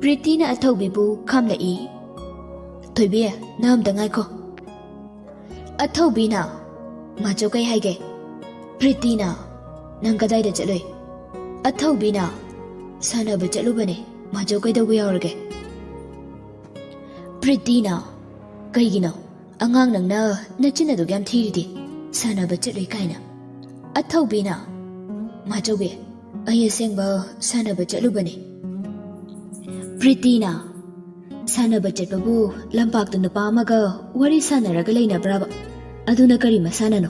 Pretty na athaubibu khamlai. Thoibi nam dangai ko. Athaubi na macho kai haige. Pretty na nang kadai da chaloi. Athaubi na sana ba chalu bane macho kai da yaurage. Pretty na kaigino angang nang na nachina do gam thiridi sana ba chaloi kaina. Athaubi na macho be ay sengba sana ba chalu bane. Pretty na sana ba chatbabu lampak tu nupa amaga wari sana raga laina braba aduna kari masana no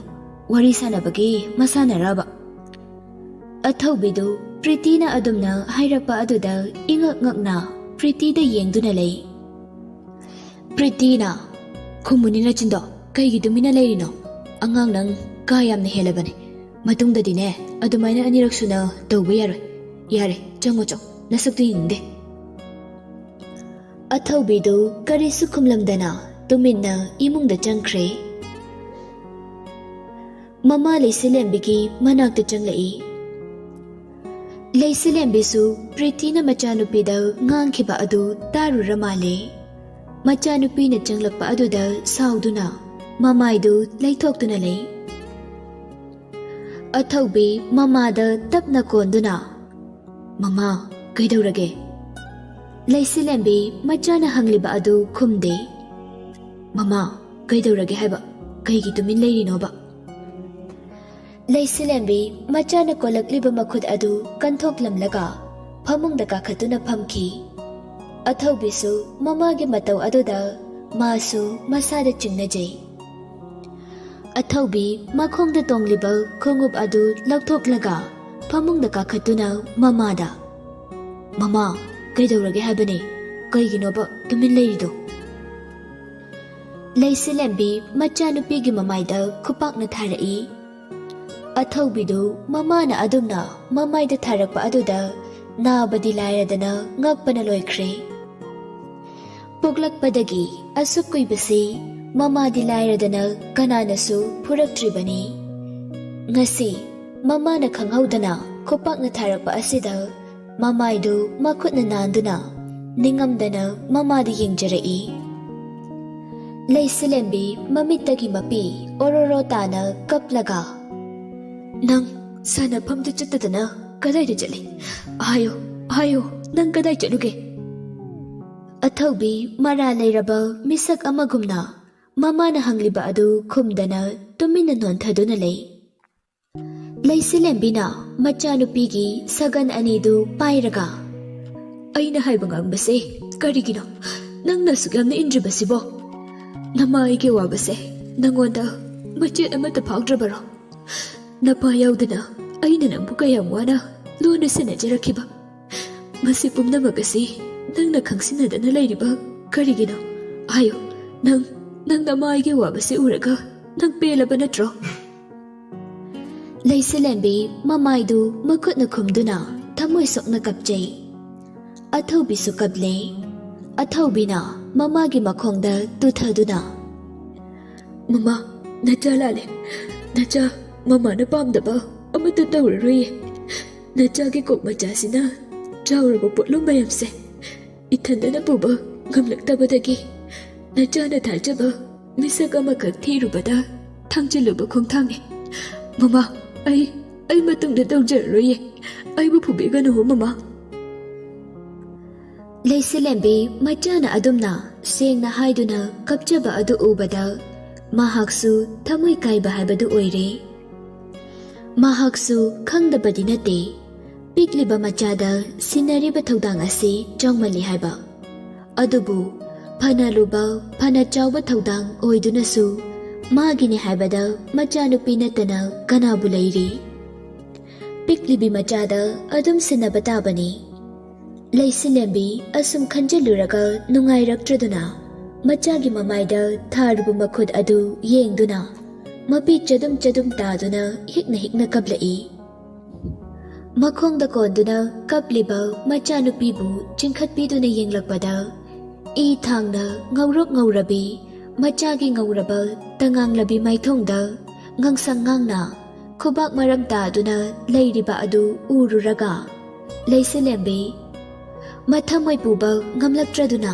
wari sana bagi masana raba. Athaubidu Pretty na adumna hairapa aduda ingak ngak na Pretty da yengduna lay. Pretty na kumuni na chindo kaigi dumina layrino angang nang kayam na helabane matung da dine adumay na aniraksu na tawba yare chango chok nasakto hindi. Athaubidu karisu kumlamdana tuminna imungda changkre. Mama laysilembigi manakta changlai. Laysilembisu Pretty na machanupida ngangkiba adu tarura male. Machanupi na changlakpa adu da sauduna mamaydu laytokduna lay. Athaubi mama da tapna konduna. Mama kaidawrage. Laysilembi machana hangliba adu khumde. Mama kaidawrage haiba kaigi tumin layrino ba. Laysilembi machana kolakliba makhud adu kanthoklamlaga phamungda kakhatuna phamki. Athaubisu mamagi matau aduda masu masada chingnajai. Athaubi makhongda tongliba khongup adu lakthoklaga phamungda kakhatuna mamada. Mama kaidawrage habane kaiginoba tumin layrido. Laysilembi machanupigi mamaida khupakna tharai. Athaubidu mamana adumna mamaida tharakpa aduda nabadi lairadana ngakpana loikre. Puglakpadagi asuk kuibasi mamadi lairadana kananasu puraktribani. Ngasi mamana khanghaudana khupakna tharakpa asida Mamaydu makut na nanduna, ningamdana mamadi yengjarai. Laysilembi mamitagi mapi ororotana kaplaga. Nang sana pamda chatadana kadai da jali. Ayo, nang kadai chaluge. Athaubi mara layraba misak amagumna, mama na hangliba adu khumdana tumina nontaduna lay. Laysilembi na machanupigi sagan anidu pairaga. Ay nahaybangang base, karigino, nang nasugam na indribasi bo. Namaigi wabase, nangonda, machin amata pagdrabaro. Napayaw na, ay nanambu kayang wana, luna sinajarakiba. Masipum na magasi, nang nakangsinada na layriba, karigino. Ayo, nang namaigi wabase uraga, nang pela ba na tro? Laysilembi mamaydu makut na khumduna thamoy sok na kapjay. Athaubi su kable. Athaubi na mamagi makhongda tuthaduna. Mama, najalale. Naja, mama na pamdaba amata tawraroye. Najagi kok machasina trawraba putlum bayamse. Ithanda na puba ngamlaktabadagi. Naja na thaljaba misaga makak thirubada thangchiluba khongthange. Mama, ay matungda tawjararoye. Ay bupubigano ho mama. Laysilembi machana adumna sengna haiduna kapjaba adu ubada mahaksu thamoy kaiba haibadu oire. Mahaksu khangdabadi nate pikliba machada sinariba thaudang asi changmali haiba. Adubu phanaluba phana chawba thaudang oidunasu magini haibada machanupi natana kanabu layri. Piklibi machada adum sinabatabani. Laysilembi asum khanjaluraga nungairakraduna machagi mamaida tharubu makhud adu yengduna mapi chadum taduna hikna kablai. Makhongda konduna kapliba machanupibu chinkhatpiduna yenglakpada I thangna ngaurabi machagi ngauraba tanganglabi maithongda ngangsangangna khubak maram taduna layriba adu ururaga. Laysilembi ꯃꯊꯃꯣꯏ ꯄꯨꯕ ꯉꯝꯂꯛꯇ꯭ꯔꯗꯨꯅ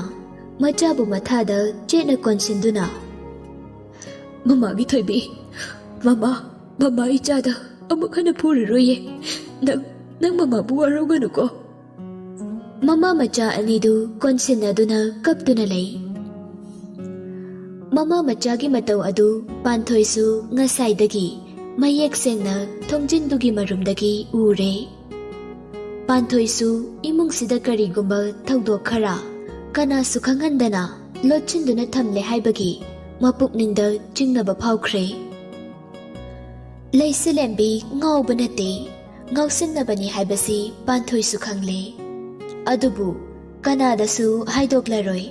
ꯃꯆꯥꯕꯨ ꯃꯊꯥꯗ ꯆꯦꯠꯅ ꯀꯣꯟꯁꯤꯟꯗꯨꯅ ꯃꯃꯥꯒꯤ ꯊꯣꯏꯕꯤ, ꯃꯃꯥ ꯏꯆꯥꯗ ꯑꯃꯨꯛ ꯍꯟꯅ ꯐꯨꯔꯔꯣꯏꯌꯦ. ꯅꯪ ꯃꯃꯥꯕꯨ ꯋꯥꯔꯧꯒꯅꯨꯀꯣ. ꯃꯃꯥ ꯃꯆꯥ ꯑꯅꯤꯗꯨ ꯀꯣꯟꯁꯤꯟꯅꯗꯨꯅ ꯀꯞꯇꯨꯅ ꯂꯩ. ꯃꯃꯥ ꯃꯆꯥꯒꯤ ꯃꯇꯧ ꯑꯗꯨ ꯄꯥꯟꯊꯣꯏꯁꯨ ꯉꯁꯥꯏꯗꯒꯤ ꯃꯌꯦꯛ ꯁꯦꯡꯅ ꯊꯣꯡꯖꯤꯟꯗꯨꯒꯤ ꯃꯔꯨꯝꯗꯒꯤ ꯎꯔꯦ. ꯄꯥꯟꯊꯣꯏꯁꯨ ꯏꯃꯨꯡꯁꯤꯗ ꯀꯔꯤꯒꯨꯝꯕ ꯊꯧꯗꯣꯛ ꯈꯔ ꯀꯅꯥꯁꯨ ꯈꯪꯍꯟꯗꯅ ꯂꯣꯠꯁꯤꯟꯗꯨꯅ ꯊꯝꯂꯦ ꯍꯥꯏꯕꯒꯤ ꯃꯄꯨꯛꯅꯤꯡꯗ ꯆꯤꯡꯅꯕ ꯐꯥꯎꯈ꯭ꯔꯦ. ꯂꯩꯁꯤꯂꯦꯝꯕꯤ ꯉꯥꯎꯕ ꯅꯠꯇꯦ, ꯉꯥꯎꯁꯤꯟꯅꯕꯅꯤ ꯍꯥꯏꯕꯁꯤ ꯄꯥꯟꯊꯣꯏꯁꯨ ꯈꯪꯂꯦ. ꯑꯗꯨꯕꯨ ꯀꯅꯥꯗꯁꯨ ꯍꯥꯏꯗꯣꯛꯂꯔꯣꯏ.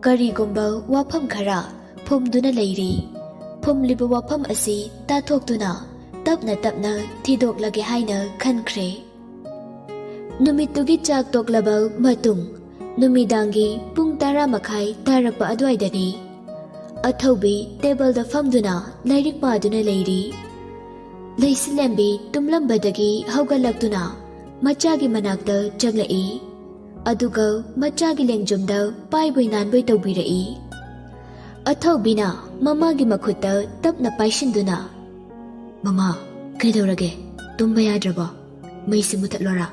ꯀꯔꯤꯒꯨꯝꯕ ꯋꯥꯐꯝ ꯈꯔ ꯐꯨꯝꯗꯨꯅ ꯂꯩꯔꯤ. ꯐꯨꯝꯂꯤꯕ ꯋꯥꯐꯝ ꯑꯁꯤ ꯇꯥꯊꯣꯛꯇꯨꯅ ꯇꯞꯅ ꯇꯞꯅ ꯊꯤꯗꯣꯛꯂꯒꯦ ꯍꯥꯏꯅ ꯈꯟꯈ꯭ꯔꯦ. ꯅꯨꯃꯤꯠꯇꯨꯒꯤ ꯆꯥꯛ ꯇꯣꯛꯂꯕ ꯃꯇꯨꯡ ꯅꯨꯃꯤꯗꯥꯡꯒꯤ ꯄꯨꯡ 10:30 ꯇꯥꯔꯛꯄ ꯑꯗꯨꯋꯥꯏꯗꯅꯤ. ꯑꯊꯧꯕꯤ ꯇꯦꯕꯜꯗ ꯐꯝꯗꯨꯅ ꯂꯥꯏꯔꯤꯛ ꯄꯥꯗꯨꯅ ꯂꯩꯔꯤ. ꯂꯩꯁꯤꯂꯦꯝꯕꯤ ꯇꯨꯝꯂꯝꯕꯗꯒꯤ ꯍꯧꯒꯠꯂꯛꯇꯨꯅ ꯃꯆꯥꯒꯤ ꯃꯅꯥꯛꯇ ꯆꯪꯂꯛꯏ. ꯑꯗꯨꯒ ꯃꯆꯥꯒꯤ ꯂꯦꯡꯖꯨꯝꯗ ꯄꯥꯏꯕꯣꯏ ꯅꯥꯟꯕꯣꯏ ꯇꯧꯕꯤꯔꯛꯏ. ꯑꯊꯧꯕꯤꯅ ꯃꯃꯥꯒꯤ ꯃꯈꯨꯠꯇ ꯇꯞꯅ ꯄꯥꯏꯁꯤꯟꯗꯨꯅ ꯃꯃꯥ, ꯀꯩꯗꯧꯔꯒꯦ? ꯇꯨꯝꯕ ꯌꯥꯗ꯭ꯔꯕꯣ? ꯃꯩꯁꯤ ꯃꯨꯊꯠꯂꯣꯔꯥ?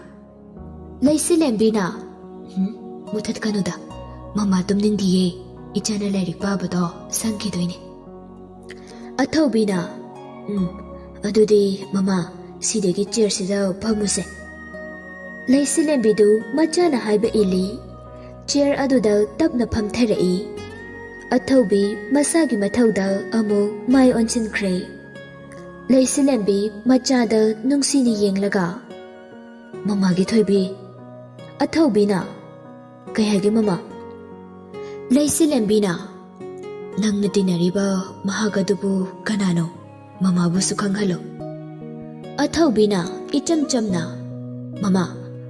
ꯂꯩꯁꯤꯂꯦꯝꯕꯤꯅ ꯃꯨꯊꯠꯀꯅꯨꯗ. ꯃꯃꯥ ꯇꯨꯝꯅꯤꯡꯗꯤꯌꯦ. ꯏꯆꯥꯅ ꯂꯥꯏꯔꯤꯛ ꯄꯥꯕꯗꯣ ꯁꯪꯈꯤꯗꯣꯏꯅꯦ. ꯑꯊꯧꯕꯤꯅ ꯑꯗꯨꯗꯤ ꯃꯃꯥ, ꯁꯤꯗꯒꯤ ꯆꯤꯌꯔꯁꯤꯗ ꯐꯝꯃꯨꯁꯦ. ꯂꯩꯁꯤꯂꯦꯝꯕꯤꯗꯨ ꯃꯆꯥꯅ ꯍꯥꯏꯕ ꯏꯜꯂꯤ. ꯆꯤꯌꯔ ꯑꯗꯨꯗ ꯇꯞꯅ ꯐꯝꯊꯔꯛꯏ. ꯑꯊꯧꯕꯤ ꯃꯁꯥꯒꯤ ꯃꯊꯧꯗ ꯑꯃꯨꯛ ꯃꯥꯏ ꯑꯣꯟꯁꯤꯟꯈ꯭ꯔꯦ. ꯂꯩꯁꯤꯂꯦꯝꯕꯤ ꯃꯆꯥꯗ ꯅꯨꯡꯁꯤꯅ ꯌꯦꯡꯂꯒ ꯃꯃꯥꯒꯤ ꯊꯣꯏꯕꯤ. ꯑꯊꯧꯕꯤꯅ ꯀꯩ ꯍꯥꯏꯒꯦ ꯃꯃꯥ? ꯂꯩꯁꯤꯂꯦꯝꯕꯤꯅ ꯅꯪꯅ ꯇꯤꯟꯅꯔꯤꯕ ꯃꯍꯥꯛ ꯑꯗꯨꯕꯨ ꯀꯅꯥꯅꯣ? ꯃꯃꯥꯕꯨꯁꯨ ꯈꯪꯍꯜꯂꯣ. ꯑꯊꯧꯕꯤꯅ ꯏꯆꯝ ꯆꯝꯅ ꯃꯃꯥ,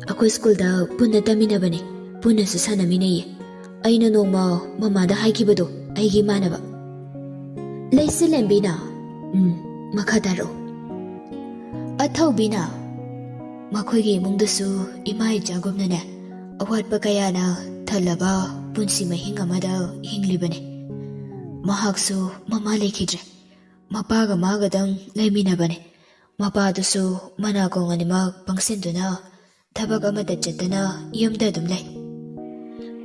ꯑꯩꯈꯣꯏ ꯁ꯭ꯀꯨꯜꯗ ꯄꯨꯟꯅ ꯇꯝꯃꯤꯟꯅꯕꯅꯦ, ꯄꯨꯟꯅꯁꯨ ꯁꯥꯟꯅꯃꯤꯟꯅꯩꯌꯦ. ꯑꯩꯅ ꯅꯣꯡꯃ ꯃꯃꯥꯗ ꯍꯥꯏꯈꯤꯕꯗꯣ, ꯑꯩꯒꯤ ꯏꯃꯥꯟꯅꯕ. ꯂꯩꯁꯤꯂꯦꯝꯕꯤꯅ ꯃꯈꯥ ꯇꯥꯔꯛꯑꯣ. ꯑꯊꯧꯕꯤꯅ ꯃꯈꯣꯏꯒꯤ ꯏꯃꯨꯡꯗꯁꯨ ꯏꯃꯥ ꯏꯆꯥꯒꯨꯝꯅꯅꯦ ꯑꯋꯥꯠꯄ ꯀꯌꯥꯅ ꯊꯜꯂꯕ ꯄꯨꯟꯁꯤ ꯃꯍꯤꯡ ꯑꯃꯗ ꯍꯤꯡꯂꯤꯕꯅꯦ. ꯃꯍꯥꯛꯁꯨ ꯃꯃꯥ ꯂꯩꯈꯤꯗ꯭ꯔꯦ. ꯃꯄꯥꯒ ꯃꯥꯒꯗꯪ ꯂꯩꯃꯤꯟꯅꯕꯅꯦ. ꯃꯄꯥꯗꯨꯁꯨ ꯃꯅꯥꯀꯣꯡ ꯑꯅꯤꯃꯛ ꯄꯪꯁꯤꯟꯗꯨꯅ ꯊꯕꯛ ꯑꯃꯠꯇ ꯆꯠꯇꯅ ꯌꯨꯝꯗ ꯑꯗꯨꯝ ꯂꯩ.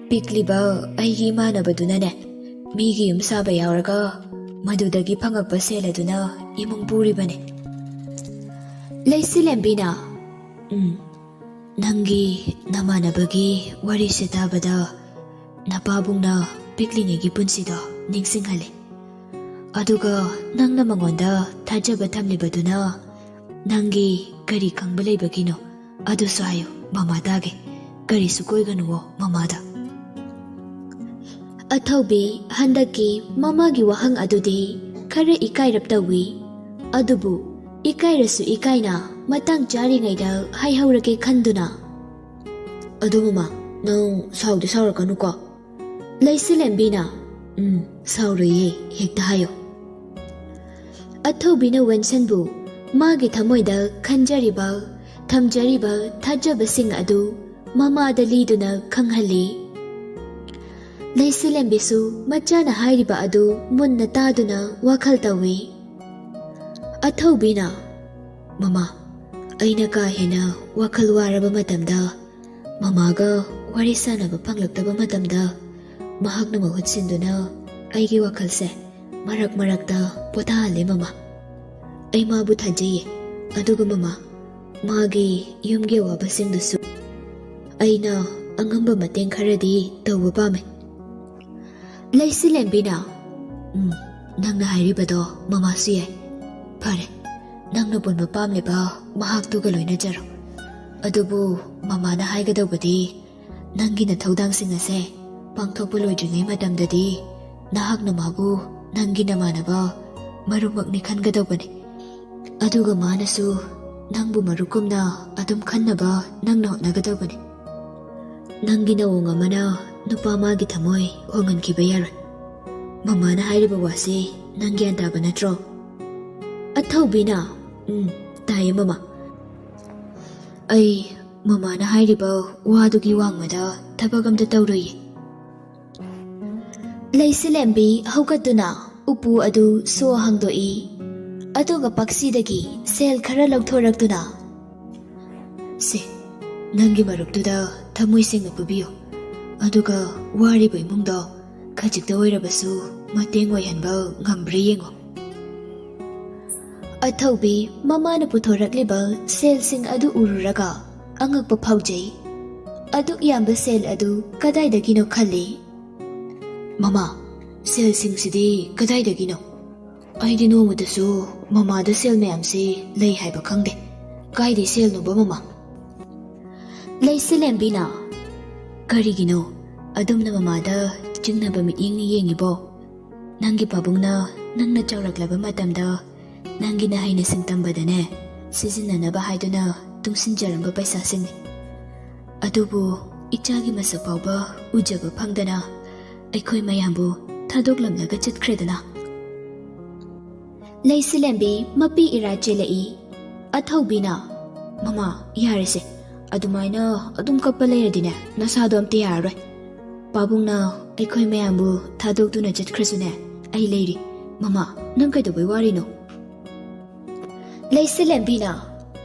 ꯄꯤꯛꯂꯤꯕ ꯑꯩꯒꯤ ꯏꯃꯥꯟꯅꯕꯗꯨꯅꯅꯦ ꯃꯤꯒꯤ ꯌꯨꯝ ꯁꯥꯕ ꯌꯥꯎꯔꯒ ꯃꯗꯨꯗꯒꯤ ꯐꯪꯉꯛꯄ ꯁꯦꯜ ꯑꯗꯨꯅ ꯏꯃꯨꯡ ꯄꯨꯔꯤꯕꯅꯦ. ꯂꯩꯁꯤꯂꯦꯝꯕꯤꯅ ꯅꯪꯒꯤ ꯅꯃꯥꯟꯅꯕꯒꯤ ꯋꯥꯔꯤꯁꯦ ꯇꯥꯕꯗ ꯅꯄꯥꯕꯨꯡꯅ ꯄꯤꯛꯂꯤꯉꯩꯒꯤ ꯄꯨꯟꯁꯤꯗꯣ ꯅꯤꯡꯁꯤꯡꯍꯜꯂꯦ. ꯑꯗꯨꯒ ꯅꯪꯅ ꯃꯉꯣꯟꯗ ꯊꯥꯖꯕ ꯊꯝꯂꯤꯕꯗꯨꯅ ꯅꯪꯒꯤ ꯀꯔꯤ ꯈꯪꯕ ꯂꯩꯕꯒꯤꯅꯣ? ꯑꯗꯨꯁꯨ ꯍꯥꯏꯌꯨ, ꯃꯃꯥ ꯇꯥꯒꯦ. ꯀꯔꯤꯁꯨ ꯀꯣꯏꯒꯅꯨꯋꯣ ꯃꯃꯥꯗ. ꯑꯊꯧꯕꯤ ꯍꯟꯗꯛꯀꯤ ꯃꯃꯥꯒꯤ ꯋꯥꯍꯪ ꯑꯗꯨꯗꯤ ꯈꯔ ꯏꯀꯥꯏꯔꯞ ꯇꯧꯏ. ꯑꯗꯨꯕꯨ ꯏꯀꯥꯏꯔꯁꯨ ꯏꯀꯥꯏꯅ ꯃꯇꯥꯡ ꯆꯥꯔꯤꯉꯩꯗ ꯍꯥꯏꯍꯧꯔꯒꯦ ꯈꯟꯗꯨꯅ ꯑꯗꯨ ꯃꯃꯥ, ꯅꯪ ꯁꯥꯎꯗꯤ ꯁꯥꯎꯔꯛꯀꯅꯨꯀꯣ. ꯂꯩꯁꯤꯂꯦꯝꯕꯤꯅ ꯁꯥꯎꯔꯣꯏꯌꯦ, ꯍꯦꯛꯇ ꯍꯥꯏꯌꯣ. ꯑꯊꯧꯕꯤꯅ ꯋꯦꯟꯁꯟꯕꯨ ꯃꯥꯒꯤ ꯊꯃꯣꯏꯗ ꯈꯟꯖꯔꯤꯕ ꯊꯝꯖꯔꯤꯕ ꯊꯥꯖꯕꯁꯤꯡ ꯑꯗꯨ ꯃꯃꯥꯗ ꯂꯤꯗꯨꯅ ꯈꯪꯍꯜꯂꯤ. ꯂꯩꯁꯤꯂꯦꯝꯕꯤꯁꯨ ꯃꯆꯥꯅ ꯍꯥꯏꯔꯤꯕ ꯑꯗꯨ ꯃꯨꯟꯅ ꯇꯥꯗꯨꯅ ꯋꯥꯈꯜ ꯇꯧꯏ. ꯑꯊꯧꯕꯤꯅ ꯃꯃꯥ, ꯑꯩꯅ ꯀꯥ ꯍꯦꯟꯅ ꯋꯥꯈꯜ ꯋꯥꯔꯕ ꯃꯇꯝꯗ, ꯃꯃꯥꯒ ꯋꯥꯔꯤ ꯁꯥꯟꯅꯕ ꯐꯪꯂꯛꯇꯕ ꯃꯇꯝꯗ ꯃꯍꯥꯛꯅ ꯃꯍꯨꯠ ꯁꯤꯟꯗꯨꯅ ꯑꯩꯒꯤ ꯋꯥꯈꯜꯁꯦ ꯃꯔꯛ ꯃꯔꯛꯇ ꯄꯣꯊꯥꯍꯜꯂꯦ ꯃꯃꯥ. ꯑꯩ ꯃꯥꯕꯨ ꯊꯥꯖꯩꯌꯦ. ꯑꯗꯨꯒ ꯃꯃꯥ, ꯃꯥꯒꯤ ꯌꯨꯝꯒꯤ ꯑꯋꯥꯕꯁꯤꯡꯗꯨꯁꯨ ꯑꯩꯅ ꯑꯉꯝꯕ ꯃꯇꯦꯡ ꯈꯔꯗꯤ ꯇꯧꯕ ꯄꯥꯝꯃꯦ. ꯂꯩꯁꯤꯂꯦꯝꯕꯤꯅ ꯅꯪꯅ ꯍꯥꯏꯔꯤꯕꯗꯣ ꯃꯃꯥꯁꯨ ꯌꯥꯏ. ꯐꯔꯦ, ꯅꯪꯅ ꯄꯨꯟꯕ ꯄꯥꯝꯂꯤꯕ ꯃꯍꯥꯛꯇꯨꯒ ꯂꯣꯏꯅꯖꯔꯣ. ꯑꯗꯨꯕꯨ ꯃꯃꯥꯅ ꯍꯥꯏꯒꯗꯧꯕꯗꯤ ꯅꯪꯒꯤ ꯅꯊꯧꯗꯥꯡꯁꯤꯡ ꯑꯁꯦ ꯄꯥꯡꯊꯣꯛꯄ ꯂꯣꯏꯗ꯭ꯔꯤꯉꯩ ꯃꯇꯝꯗꯗꯤ ꯅꯍꯥꯛꯅ ꯃꯥꯕꯨ ꯅꯪꯒꯤ ꯅꯃꯥꯟꯅꯕ ꯃꯔꯨꯞꯃꯛꯅꯤ ꯈꯟꯒꯗꯧꯕꯅꯤ. ꯑꯗꯨꯒ ꯃꯥꯅꯁꯨ ꯅꯪꯕꯨ ꯃꯔꯨꯞꯀꯨꯝꯅ ꯑꯗꯨꯝ ꯈꯟꯅꯕ ꯅꯪꯅ ꯍꯣꯠꯅꯒꯗꯧꯕꯅꯤ. ꯅꯪꯒꯤ ꯅꯑꯣꯡ ꯑꯃꯅ ꯅꯨꯄꯥ ꯃꯥꯒꯤ ꯊꯃꯣꯏ ꯍꯣꯡꯍꯟꯈꯤꯕ ꯌꯥꯔꯣꯏ. ꯃꯃꯥꯅ ꯍꯥꯏꯔꯤꯕ ꯋꯥꯁꯤ ꯅꯪ ꯒ꯭ꯌꯥꯟ ꯇꯥꯕ ꯅꯠꯇ꯭ꯔꯣ? ꯑꯊꯧꯕꯤꯅ ꯇꯥꯏꯌꯦ ꯃꯃꯥ. ꯑꯩ ꯃꯃꯥꯅ ꯍꯥꯏꯔꯤꯕ ꯋꯥꯗꯨꯒꯤ ꯋꯥꯡꯃꯗ ꯊꯕꯛ ꯑꯝꯇ ꯇꯧꯔꯣꯏꯌꯦ. ꯂꯩꯁꯤꯂꯦꯝꯕꯤ ꯍꯧꯒꯠꯇꯨꯅ ꯎꯄꯨ ꯑꯗꯨ ꯁꯣ ꯍꯥꯡꯗꯣꯛꯏ. ꯑꯗꯨꯒ ꯄꯛꯁꯤꯗꯒꯤ ꯁꯦꯜ ꯈꯔ ꯂꯧꯊꯣꯔꯛꯇꯨꯅ, ꯁꯦ, ꯅꯪꯒꯤ ꯃꯔꯨꯞꯇꯨꯗ ꯊꯃꯣꯏ ꯁꯦꯡꯅ ꯄꯨꯕꯤꯌꯨ. ꯑꯗꯨꯒ ꯋꯥꯔꯤꯕ ꯏꯃꯨꯡꯗꯣ ꯈꯖꯤꯛꯇ ꯑꯣꯏꯔꯕꯁꯨ ꯃꯇꯦꯡ ꯑꯣꯏꯍꯟꯕ ꯉꯝꯕ꯭ꯔꯥ ꯌꯦꯡꯉꯣ. ꯑꯊꯧꯕꯤ ꯃꯃꯥꯅ ꯄꯨꯊꯣꯔꯛꯂꯤꯕ ꯁꯦꯜꯁꯤꯡ ꯑꯗꯨ ꯎꯔꯨꯔꯒ ꯑꯉꯛꯄ ꯐꯥꯎꯖꯩ. ꯑꯗꯨꯛ ꯌꯥꯝꯕ ꯁꯦꯜ ꯑꯗꯨ ꯀꯗꯥꯏꯗꯒꯤꯅꯣ ꯈꯜꯂꯤ. ꯃꯃꯥ, ꯁꯦꯜꯁꯤꯡꯁꯤꯗꯤ ꯀꯗꯥꯏꯗꯒꯤꯅꯣ? ꯑꯩꯗꯤ ꯅꯣꯡꯃꯗꯁꯨ ꯃꯃꯥꯗ ꯁꯦꯜ ꯃꯌꯥꯝꯁꯤ ꯂꯩ ꯍꯥꯏꯕ ꯈꯪꯗꯦ. ꯀꯥꯏꯗꯩ ꯁꯦꯜꯅꯣꯕ ꯃꯃꯥ? ꯂꯩꯁꯤꯂꯦꯝꯕꯤꯅ, ꯀꯔꯤꯒꯤꯅꯣ ꯑꯗꯨꯝꯅ ꯃꯃꯥꯗ ꯆꯤꯡꯅꯕ ꯃꯤꯠꯌꯦꯡꯅ ꯌꯦꯡꯉꯤꯕꯣ? ꯅꯪꯒꯤ ꯄꯥꯕꯨꯡꯅ ꯅꯪꯅ ꯆꯥꯎꯔꯛꯂꯕ ꯃꯇꯝꯗ ꯅꯪꯒꯤꯅ ꯍꯩꯅꯁꯤꯡ ꯇꯝꯕꯗꯅꯦ ꯁꯤꯖꯤꯟꯅꯅꯕ ꯍꯥꯏꯗꯨꯅ ꯇꯨꯡꯁꯤꯟꯖꯔꯝꯕ ꯄꯩꯁꯥꯁꯤꯡꯅꯤ. ꯑꯗꯨꯕꯨ ꯏꯆꯥꯒꯤ ꯃꯁꯛ ꯐꯥꯎꯕ ꯎꯖꯕ ꯐꯪꯗꯅ ꯑꯩꯈꯣꯏ ꯃꯌꯥꯝꯕꯨ ꯊꯥꯗꯣꯛꯂꯝꯂꯒ ꯆꯠꯈ꯭ꯔꯦꯗꯅ. ꯂꯩꯁꯤꯂꯦꯝꯕꯤ ꯃꯄꯤ ꯏꯔꯥ ꯆꯦꯜꯂꯛꯏ. ꯑꯊꯧꯕꯤꯅ, ꯃꯃꯥ, ꯌꯥꯔꯦꯁꯦ. ꯑꯗꯨꯃꯥꯏꯅ ꯑꯗꯨꯝ ꯀꯞꯄ ꯂꯩꯔꯗꯤꯅꯦ ꯅꯁꯥꯗꯣ ꯑꯝꯇ ꯌꯥꯔꯔꯣꯏ. ꯄꯥꯕꯨꯡꯅ ꯑꯩꯈꯣꯏ ꯃꯌꯥꯝꯕꯨ ꯊꯥꯗꯣꯛꯇꯨꯅ ꯆꯠꯈ꯭ꯔꯁꯨꯅꯦ ꯑꯩ ꯂꯩꯔꯤ. ꯃꯃꯥ, ꯅꯪ ꯀꯩꯗꯧꯕꯩ ꯋꯥꯔꯤꯅꯣ? ꯂꯩꯁꯤꯂꯦꯝꯕꯤꯅ,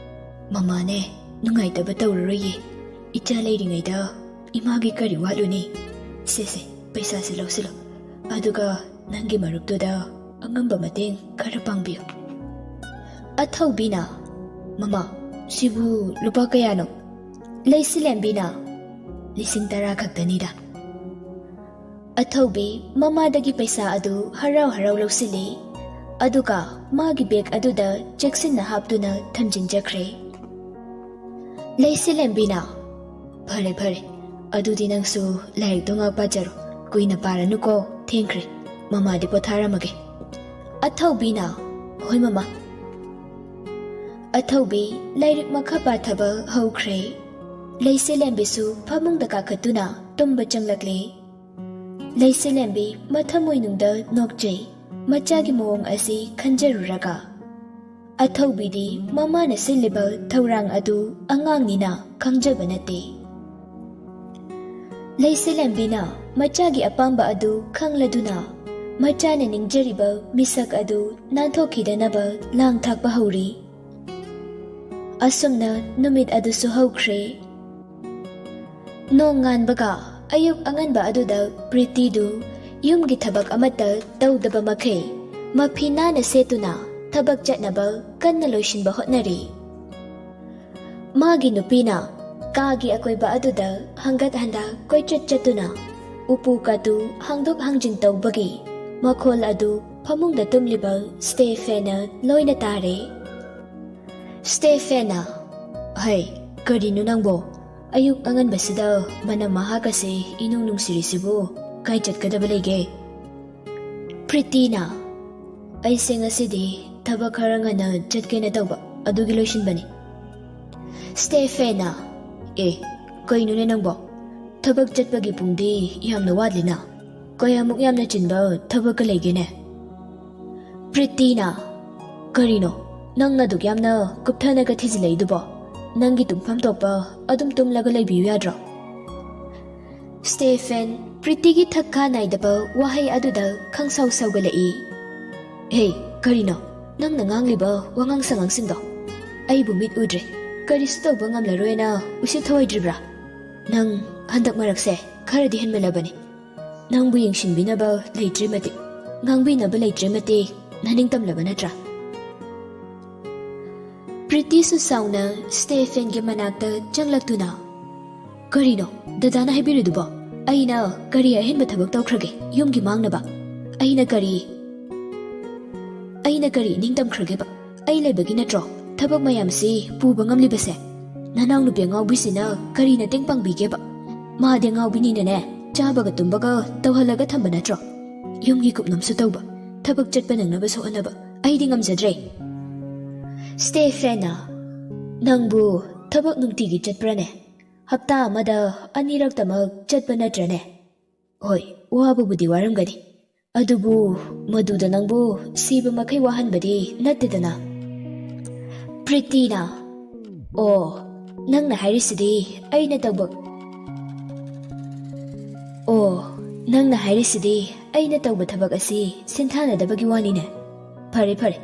ꯃꯃꯥꯅꯦ ꯅꯨꯡꯉꯥꯏꯇꯕ ꯇꯧꯔꯔꯣꯏꯌꯦ. ꯏꯆꯥ ꯂꯩꯔꯤꯉꯩꯗ ꯏꯃꯥꯒꯤ ꯀꯔꯤ ꯋꯥꯠꯂꯨꯅꯤ? ꯁꯦꯁꯦ, ꯄꯩꯁꯥꯁꯦ ꯂꯧꯁꯤꯜꯂꯣ. ꯑꯗꯨꯒ ꯅꯪꯒꯤ ꯃꯔꯨꯞꯇꯨꯗ ꯑꯉꯝꯕ ꯃꯇꯦꯡ ꯈꯔ ꯄꯥꯡꯕꯤꯌꯨ. ꯑꯊꯧꯕꯤꯅ, ꯃꯃꯥ, ꯁꯤꯕꯨ ꯂꯨꯄꯥ ꯀꯌꯥꯅꯣ? ꯂꯩꯁꯤꯂꯦꯝꯕꯤꯅ, 10,000 ꯈꯛꯇꯅꯤꯗ. ꯑꯊꯧꯕꯤ ꯃꯃꯥꯗꯒꯤ ꯄꯩꯁꯥ ꯑꯗꯨ ꯍꯔꯥꯎ ꯍꯔꯥꯎ ꯂꯧꯁꯤꯜꯂꯤ. ꯑꯗꯨꯒ ꯃꯥꯒꯤ ꯕꯦꯒ ꯑꯗꯨꯗ ꯆꯦꯛꯁꯤꯟꯅ ꯍꯥꯞꯇꯨꯅ ꯊꯝꯖꯤꯟꯖꯈ꯭ꯔꯦ. ꯂꯩꯁꯤꯂꯦꯝꯕꯤꯅ, ꯐꯔꯦ ꯐꯔꯦ, ꯑꯗꯨꯗꯤ ꯅꯪꯁꯨ ꯂꯥꯏꯔꯤꯛꯇꯣ ꯉꯥꯛ ꯄꯥꯖꯔꯣ. ꯀꯨꯏꯅ ꯄꯥꯔꯅꯨꯀꯣ, ꯊꯦꯡꯈ꯭ꯔꯦ. ꯃꯃꯥꯗꯤ ꯄꯣꯊꯥꯔꯝꯃꯒꯦ. ꯑꯊꯧꯕꯤꯅ, ꯍꯣꯏ ꯃꯃꯥ. ꯑꯊꯧꯕꯤ ꯂꯥꯏꯔꯤꯛ ꯃꯈꯥ ꯄꯥꯊꯕ ꯍꯧꯈ꯭ꯔꯦ. ꯂꯩꯁꯤꯂꯦꯝꯕꯤꯁꯨ ꯐꯃꯨꯡꯗ ꯀꯥꯈꯠꯇꯨꯅ ꯇꯨꯝꯕ ꯆꯪꯂꯛꯂꯦ. ꯂꯩꯁꯤꯂꯦꯝꯕꯤ ꯃꯊꯃꯣꯏꯅꯨꯡꯗ ꯅꯣꯛꯆꯩ ꯃꯆꯥꯒꯤ ꯃꯑꯣꯡ ꯑꯁꯤ ꯈꯟꯖꯔꯨꯔꯒ. ꯑꯊꯧꯕꯤꯗꯤ ꯃꯃꯥꯅ ꯁꯤꯜꯂꯤꯕ ꯊꯧꯔꯥꯡ ꯑꯗꯨ ꯑꯉꯥꯡꯅꯤꯅ ꯈꯪꯖꯕ ꯅꯠꯇꯦ. ꯂꯩꯁꯤꯂꯦꯝꯕꯤꯅ ꯃꯆꯥꯒꯤ ꯑꯄꯥꯝꯕ ꯑꯗꯨ ꯈꯪꯂꯗꯨꯅ ꯃꯆꯥꯅ ꯅꯤꯡꯖꯔꯤꯕ ꯃꯤꯁꯛ ꯑꯗꯨ ꯅꯥꯟꯊꯣꯛꯈꯤꯗꯅꯕ ꯂꯥꯡ ꯊꯥꯛꯄ ꯍꯧꯔꯤ. ꯑꯁꯨꯝꯅ ꯅꯨꯃꯤꯠ ꯑꯗꯨꯁꯨ ꯍꯧꯈ꯭ꯔꯦ. ꯅꯣꯡ ꯉꯥꯟꯕꯒ ꯑꯌꯨꯛ ꯑꯉꯟꯕ ꯑꯗꯨꯗ ꯄ꯭ꯔꯤꯇꯤꯗꯨ ꯌꯨꯝꯒꯤ ꯊꯕꯛ ꯑꯃꯠꯇ ꯇꯧꯗꯕ ꯃꯈꯩ ꯃꯐꯤ ꯅꯥꯟꯅ ꯁꯦꯠꯇꯨꯅ ꯊꯕꯛ ꯆꯠꯅꯕ ꯀꯟꯅ ꯂꯣꯏꯁꯤꯟꯕ ꯍꯣꯠꯅꯔꯤ. ꯃꯥꯒꯤ ꯅꯨꯄꯤꯅ ꯀꯥꯒꯤ ꯑꯀꯣꯏꯕ ꯑꯗꯨꯗ ꯍꯪꯒꯠ ꯍꯟꯗꯥ ꯀꯣꯏꯆꯠ ꯆꯠꯇꯨꯅ ꯎꯄꯨ ꯀꯥꯗꯨ ꯍꯥꯡꯗꯣꯛ ꯍꯥꯡꯖꯤꯟ ꯇꯧꯕꯒꯤ ꯃꯈꯣꯜ ꯑꯗꯨ ꯐꯃꯨꯡꯗ ꯇꯨꯝꯂꯤꯕ ꯁ꯭ꯇꯦꯐꯦꯟꯅ ꯂꯣꯏꯅ ꯇꯥꯔꯦ. ꯁ꯭ꯇꯦꯐꯦꯟꯅ, ꯍꯩ, ꯀꯔꯤꯅꯣ ꯅꯪꯕꯣ? ꯑꯌꯨꯛ ꯑꯉꯟꯕꯁꯤꯗ ꯃꯅꯝ ꯃꯍꯥꯀꯁꯦ ꯏꯅꯨꯡ ꯅꯨꯡꯁꯤꯔꯤꯁꯤꯕꯨ ꯀꯥꯏ ꯆꯠꯀꯗꯕ ꯂꯩꯒꯦ? ꯄ꯭ꯔꯤꯇꯤꯅ, ꯑꯩꯁꯦ ꯉꯁꯤꯗꯤ ꯊꯕꯛ ꯈꯔ ꯉꯟꯅ ꯆꯠꯀꯦꯅ ꯇꯧꯕ, ꯑꯗꯨꯒꯤ ꯂꯣꯏꯁꯤꯟꯕꯅꯤ. ꯁ꯭ꯇꯦꯐꯦꯟꯅ, ꯀꯩꯅꯣꯅꯦ ꯅꯪꯕꯣ? ꯊꯕꯛ ꯆꯠꯄꯒꯤ ꯄꯨꯡꯗꯤ ꯌꯥꯝꯅ ꯋꯥꯠꯂꯤꯅ. ꯀꯌꯥꯃꯨꯛ ꯌꯥꯝꯅ ꯆꯤꯟꯕ ꯊꯕꯛꯀ ꯂꯩꯒꯦꯅꯦ? ꯄ꯭ꯔꯤꯇꯤꯅ, ꯀꯔꯤꯅꯣ ꯅꯪꯅ ꯑꯗꯨꯛ ꯌꯥꯝꯅ ꯀꯨꯞꯊꯅꯒ ꯊꯤꯖꯤꯜꯂꯛꯏꯗꯨꯕꯣ? ꯅꯪꯒꯤ ꯇꯨꯝꯐꯝ ꯊꯣꯛꯄ ꯑꯗꯨꯝ ꯇꯨꯝꯂꯒ ꯂꯩꯕꯤꯌꯨ ꯌꯥꯗ꯭ꯔꯣ? ꯁ꯭ꯇꯦꯐꯦꯟ ꯄ꯭ꯔꯤꯇꯤꯒꯤ ꯊꯛꯈꯥ ꯅꯥꯏꯗꯕ ꯋꯥꯍꯩ ꯑꯗꯨꯗ ꯈꯪꯁꯥꯎ ꯁꯥꯎꯒꯠꯂꯛꯏ. ꯀꯔꯤꯅꯣ ꯅꯪꯅ ꯉꯥꯡꯂꯤꯕ ꯋꯥꯉꯥꯡ ꯁꯉꯥꯡꯁꯤꯡꯗꯣ? ꯑꯩꯕꯨ ꯃꯤꯠ ꯎꯗ꯭ꯔꯦ, ꯀꯔꯤꯁꯨ ꯇꯧꯕ ꯉꯝꯂꯔꯣꯏꯅ ꯎꯁꯤꯠ ꯊꯑꯣꯏꯗ꯭ꯔꯤꯕ꯭ꯔꯥ? ꯅꯪ ꯍꯟꯗꯛ ꯃꯔꯛꯁꯦ ꯈꯔꯗꯤ ꯍꯦꯟꯃꯜꯂꯕꯅꯤ. ꯅꯪꯕꯨ ꯌꯦꯡꯁꯤꯟꯕꯤꯅꯕ ꯂꯩꯇ꯭ꯔꯦ ꯃꯇꯤꯛ, ꯉꯥꯡꯕꯤꯅꯕ ꯂꯩꯇ꯭ꯔꯦ ꯃꯇꯤꯛ, ꯅꯅꯤꯡꯇꯝꯂꯕ ꯅꯠꯇ꯭ꯔꯥ? ꯄ꯭ꯔꯤꯇꯤꯁꯨ ꯁꯥꯎꯅ ꯁ꯭ꯇꯦꯐꯦꯟꯒꯤ ꯃꯅꯥꯛꯇ ꯆꯪꯂꯛꯇꯨꯅ, ꯀꯔꯤꯅꯣ ꯗꯗꯥꯅ ꯍꯥꯏꯕꯤꯔꯤꯗꯨꯕꯣ? ꯑꯩꯅ ꯀꯔꯤ ꯑꯍꯦꯟꯕ ꯊꯕꯛ ꯇꯧꯈ꯭ꯔꯒꯦ ꯌꯨꯝꯒꯤ ꯃꯥꯡꯅꯕ? ꯑꯩꯅ ꯀꯔꯤ ꯅꯤꯡꯇꯝꯈ꯭ꯔꯒꯦꯕ? ꯑꯩ ꯂꯩꯕꯒꯤ ꯅꯠꯇ꯭ꯔꯣ ꯊꯕꯛ ꯃꯌꯥꯝꯁꯤ ꯄꯨꯕ ꯉꯝꯂꯤꯕꯁꯦ? ꯅꯅꯥꯎ ꯅꯨꯄꯤ ꯑꯉꯥꯎꯕꯤꯁꯤꯅ ꯀꯔꯤ ꯃꯇꯦꯡ ꯄꯥꯡꯕꯤꯒꯦꯕ? ꯃꯥꯗꯤ ꯑꯉꯥꯎꯕꯤꯅꯤꯅꯅꯦ ꯆꯥꯕꯒ ꯇꯨꯝꯕꯒ ꯇꯧꯍꯜꯂꯒ ꯊꯝꯕ ꯅꯠꯇ꯭ꯔꯣ? ꯌꯨꯝꯒꯤ ꯀꯨꯞꯅꯣꯝꯁꯨ ꯇꯧꯕ, ꯊꯕꯛ ꯆꯠꯄ ꯅꯪꯅꯕꯁꯨ ꯍꯣꯠꯅꯕ, ꯑꯩꯗꯤ ꯉꯝꯖꯗ꯭ꯔꯦ. ꯁ꯭ꯇꯦꯐꯦꯟꯅ, ꯅꯪꯕꯨ ꯊꯕꯛ ꯅꯨꯡꯇꯤꯒꯤ ꯆꯠꯄ꯭ꯔꯅꯦ? ꯍꯞꯇꯥ ꯑꯃꯗ 2ꯔꯛꯇꯃꯛ ꯆꯠꯄ ꯅꯠꯇ꯭ꯔꯅꯦ? ꯍꯣꯏ, ꯋꯥꯕꯕꯨꯗꯤ ꯋꯥꯔꯝꯒꯅꯤ, ꯑꯗꯨꯕꯨ ꯃꯗꯨꯗ ꯅꯪꯕꯨ ꯁꯤꯕ ꯃꯈꯩ ꯋꯥꯍꯟꯕꯗꯤ ꯅꯠꯇꯦꯗꯅ. ꯄ꯭ꯔꯤꯇꯤꯅ, ꯑꯣ, Nangna hairisidi aina tawba. Oh, nangna hairisidi aina tawba thabak asi sinthanadabagi wanine. Phare phare.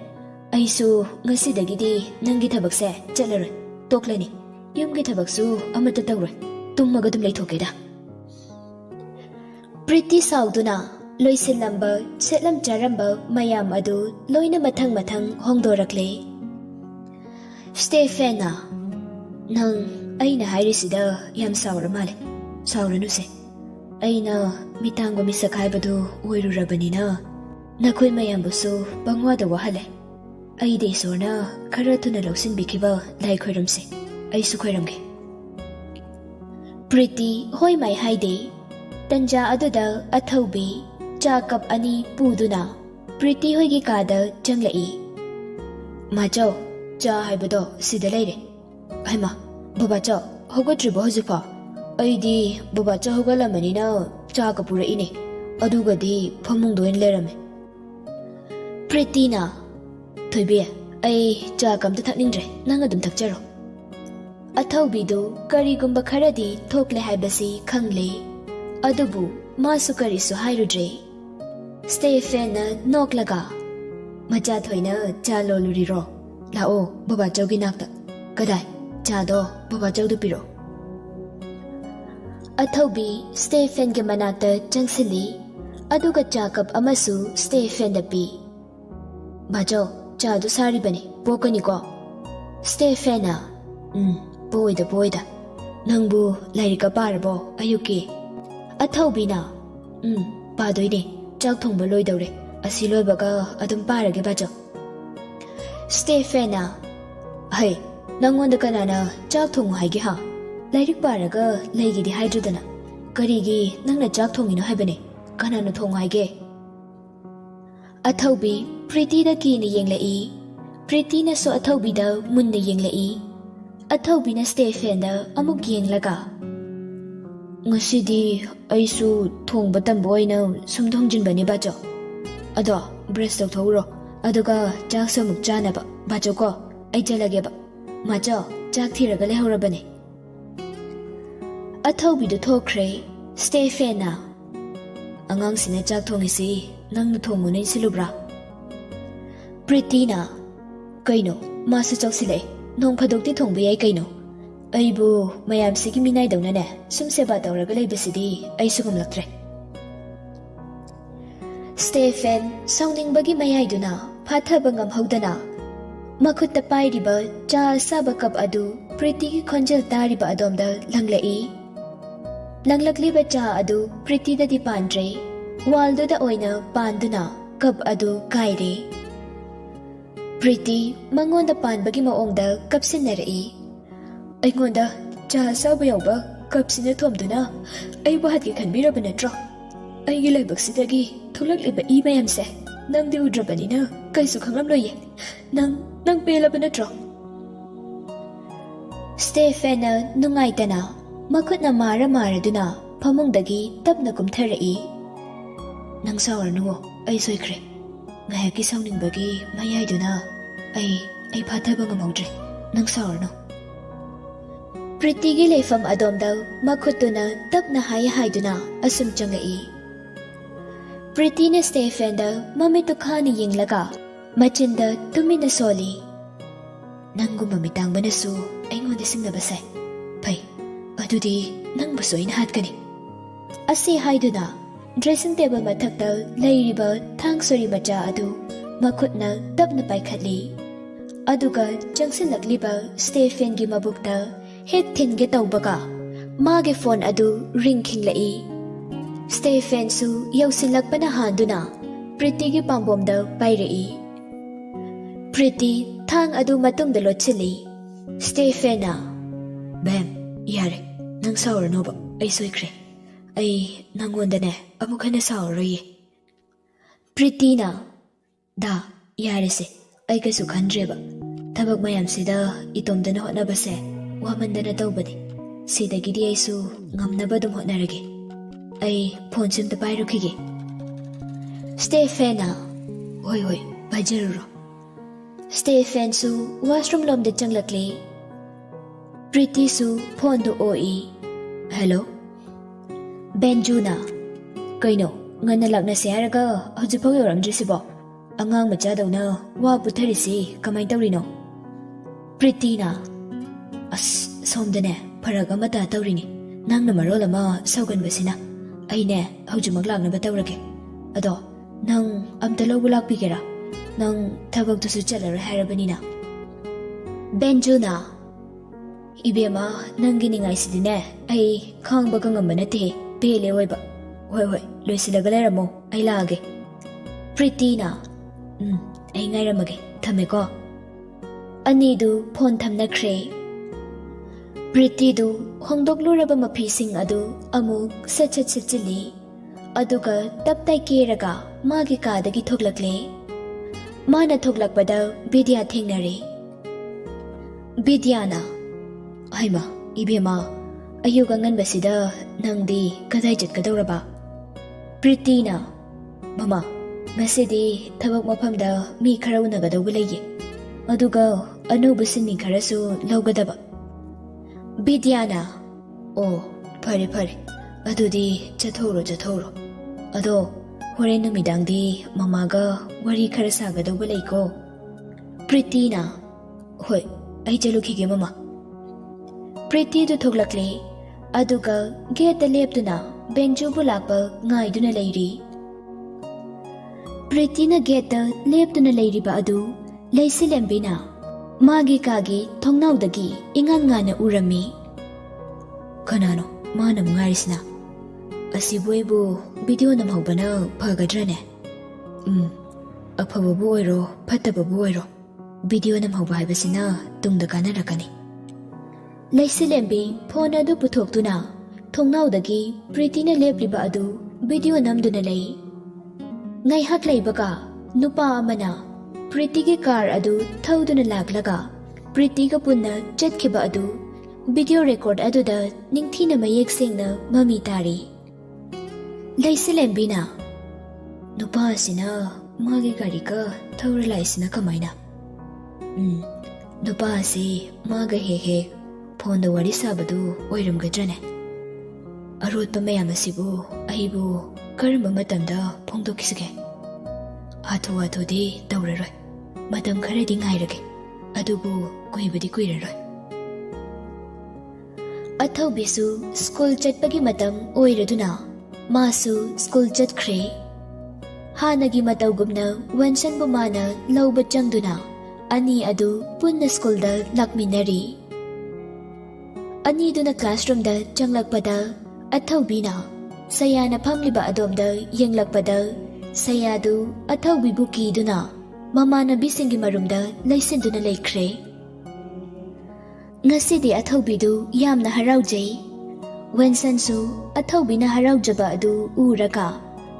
Aisu ngasidagidi nangi thabakse chatlaroi. Toklani. Yumgi thabaksu amata tawroi. Tummaga dum leithokeda. Pretty sauduna loisilamba setlam charamba mayam adu loina mathang mathang hongdorakle. Stefana nang aina hairisida yam saura male. Sauranu se. Aina mitangwa misak haibadu oirurabanina nakoi mayambusu bangwada wahale. Aide sorna khara thuna lausinbikiba lai khoiramse. Aisu khoiramge. Pretty hoi mai haide. Tanja aduda athaubi cha cup ani puduna Pretty hoigi kada changlai. Macho cha haibado sida leire. Haima baba cha hogotribo hojifa. Aidi baba cha hogalamani na cha kapura ine. Adugadi famungdo in lerame. Pretty na thoibe ai cha kamta thakningre nanga dum thakcharo. Athaubidu karigumba kharadi thokle haibasi khangle. Adubu masu karisu hairudre. Stefana noklaga. Macha thoina cha loluriro. Lao baba chaugi nakta. Kadai cha do baba chaudu piro. Athaubi Stefan ge manata changsili. Aduga cha kap amasu Stefan da pi. Bajo cha du sari bani pokani ko. Stefana boida. Nangbu lairika parabo ayuki. Athaubina padoine chak thongba loidore asi loibaga adum parage bajo. Stefana hai nangonda kanana chak thong haige ha lairik paraga leigidi haidrudana karigi nangna chak thongino haibane kanana thong haige. Athaubi Pretty da kini yenglai. Pretty na so Athaubi da munna yenglai. Athaubi na Stefan da amuk yenglaga. Ngasidi aisu thongba tambo aina sum thongjinbani bajo. Ado breast tok thoro aduga chak samuk chanaba bajo ko ai jalage ba. Majo chak thiraga lehorabane. Athaubi du thokre Stefana angang sine chak thongisi nangna thongune silubra. Pretty na kaino masu chaksile nong phadokti thongba yai kaino. Aibu mayam sigi minai dauna ne sumseba dauraga leibasidi ai sugum laktre. Stefan sauningbagi mayaiduna phathaba ngamhaudana makhutta pairiba cha saba kap adu Pretty gi khonjel tariba adomda langlai. Langlakliba cha adu Pretty da di pandre waldo da oina panduna kap adu kaire. Pretty mangonda panbagi maongda kapsinnarai. Aingonda cha saba yauba kapsina thomduna ai bahatki khanbiraba natro. Aigi laibaksidagi thulakliba I mayamse nangdi udrabanina kaisu khanglamloye. Nang pelaba natro. Stefana nungaitana makhutna maraduna phamungdagi tapna kumtharai. Nang sawarnu ai soikre. Ngayaki sauningbagi mayaiduna ai phathaba ngamawdre. Nang sawarnu. Pretty gi leifam adomda makhutuna tapna haiduna asum changai. Pretty na Stefan da mamitu khani yinglaga machinda tumina soli. Nanggu mamitang banasu aingonda singnabase. Pai adudi nangbu soina hatkani. Asi haiduna dressing table mathakta leiriba thangsori macha adu makhutna tapna paikhatli. Aduga changsilakliba Stefan gi mabukta het thinge tawbaga mage phone adu ring khinglai. Stefan su yausilakpana handuna Pretty gi pambomda pairai. Pretty thang adu matungda lotchili. Stefana bam yare nang sawarno ba ai soikre. Ai nangonda ne amukhana sawaroye. Pretty na da yare se ai kasu khandreba thabak mayam sida itomdana hotnabase wamandana tawbani sidagidi aisu ngamnaba dum hotnarage. Ai phone simta pairukige. Stefana hoi bajaruro. Stefan su washroom lomda changlakle. Prettysu phone do oi. Hello? Benjuna. Kaino, ngana lakna se haraga hojipau yoramdrisibo. Angang machadawna wa putharisi kamai tawrino. Pretty na. As somdane pharaga mata tawrini. Nangna marol ama sauganbasina. Aine hojimak laknaba tawrage. Ado nang amta lawbu lakpigera. Nang thabaktusu chalaroi harabanina. Benjuna. Ibema nangi ningaisidi ai khangba kangamba nate pele oiba. Hoi loisilaga leramo ai laage. Pretty na. Ai ngairamage thameko. Anidu phone thamnakre. Pretty du hongdokluraba maphising adu amuk sachat sachili. Aduga taptai keraga magi kadagi thoklakle. Mana thoklakpada Vidya thengnare. Vidyana. Haima, ibema, ayuga nganbasida nangdi kadai jatkadawraba. Pretty na. Mama, ngasidi thabak mafamda mi khara unagadawba leye. Aduga anuba sinmi kharasu lawgadaba. Vidyana. Oh, phare. Adudi chathoro. Ado horen numidangdi mamaga wari khara sagadawba leiko. Pretty na. Hoi, ai chalukhige mama. Pretty du thoklakle. Aduga gate leptuna Benju bu lakpa ngaiduna leiri. Pretty na gate leptuna leiriba adu leisilembina magi kagi thongnawdagi ingan ngana urami. Kanano mana mungarisna. Asibuibu video namhobana phagadrane. Afababu oiro phatababu oiro video namhoba haibasina tungda kanarakani. Leiselembi phone adu puthoktuna thongnawdagi Pretty na lepliba adu video namduna lei. Ngaihak leibaga nupa amana Pretty gi car adu thauduna laklaga Pretty ga punna chatkhiba adu video record adu da ningthina mayek sengna mami tari. Leiselembi na nupa asina magi gari ka thaura laisina kamaina. Nupa asi maga he phone da wari sabadu oiramgadrane. Arotpa mayam asibu aibu karamba matamda phongdokisige. Athu di tawraroi. Matam kharadi ngairage. Adubu kuibadi kuiraroi. Athoubisu school chatpagi matam oiraduna masu school chatkre. Hanagi matawgumna wansan bumana lawba changduna ani adu punna school da lakminari. Ani duna classroom da changlakpada Athoubina sayana phamliba adomda yenglakpada sayadu Athoubibu kiduna mamana bisingi marumda laisinduna leikre. Ngasidi Athoubidu yamna haraujai. Wensansu Athoubina haraujaba adu uraga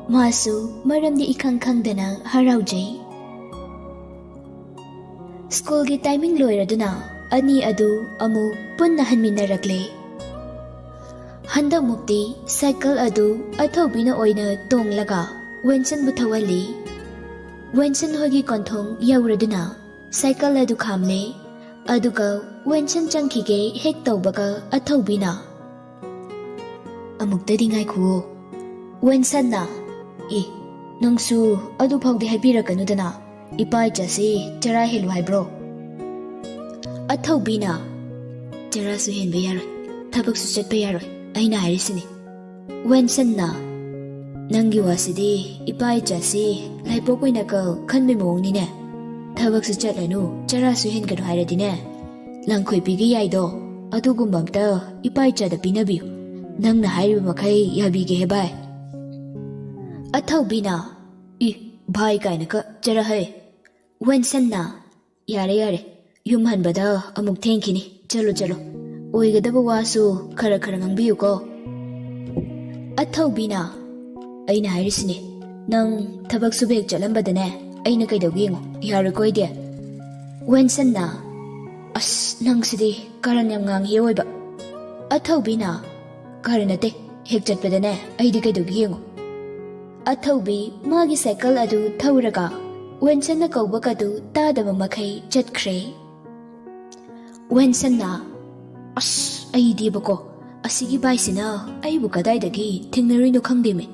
masu maramdi ikhangkhangdana haraujai. School gi timing loiraduna ani adu amu punna hanminarakle. Handa mukti cycle adu Athoubina oina tonglaga Wensan bu thawali. Wensan hogi konthong yauraduna cycle adu khamle. Aduga Wensan changkhige hek tawbaga Athoubina. Amuktadi ngaikhuo. Wensan na. Nangsu adu phawdi haibirakanu ipai chasi chara helu haibro. Athoubina. Chara su henbe yaroi. Thabak su chatpa yaroi. Aina hairisini. Wensan na. Nangi wasidi ipai chasi laipokoina ka khanbe mawngni ne. Thabak su chatlanu chara su henganu hairadine. Langkhoi pigi yaido. Adugumbamta ipai chada pinabiu. Nangna hairiba makai yabige he bai. Athoubina. Bhai kaina ka chara hai. Wensan na. Yare. Yum hanbada amuk thengkini. Chalo. Oigadaba wasu khara ngangbiyu ko. Athoubina. Aina hairisini. Nang thabak subek chalambadane. Aina kaidawgingo. Yarakoi de. Wensan na. As nang sidi karan yam ngang hiyoiba. Athoubina. Karanate hek chatpadane aidi kaidawgingo. Athoubi magi cycle adu thauraga Wensan na kaubakadu tadaba makai chatkre. Wensan na. ꯑꯁ ꯑꯩꯗꯤꯕꯀꯣ ꯑꯁꯤꯒꯤ ꯕꯥꯏꯁꯤꯅ ꯑꯩꯕꯨ ꯀꯗꯥꯏꯗꯒꯤ ꯊꯦꯡꯅꯔꯤꯅꯣ ꯈꯪꯗꯦꯃꯦ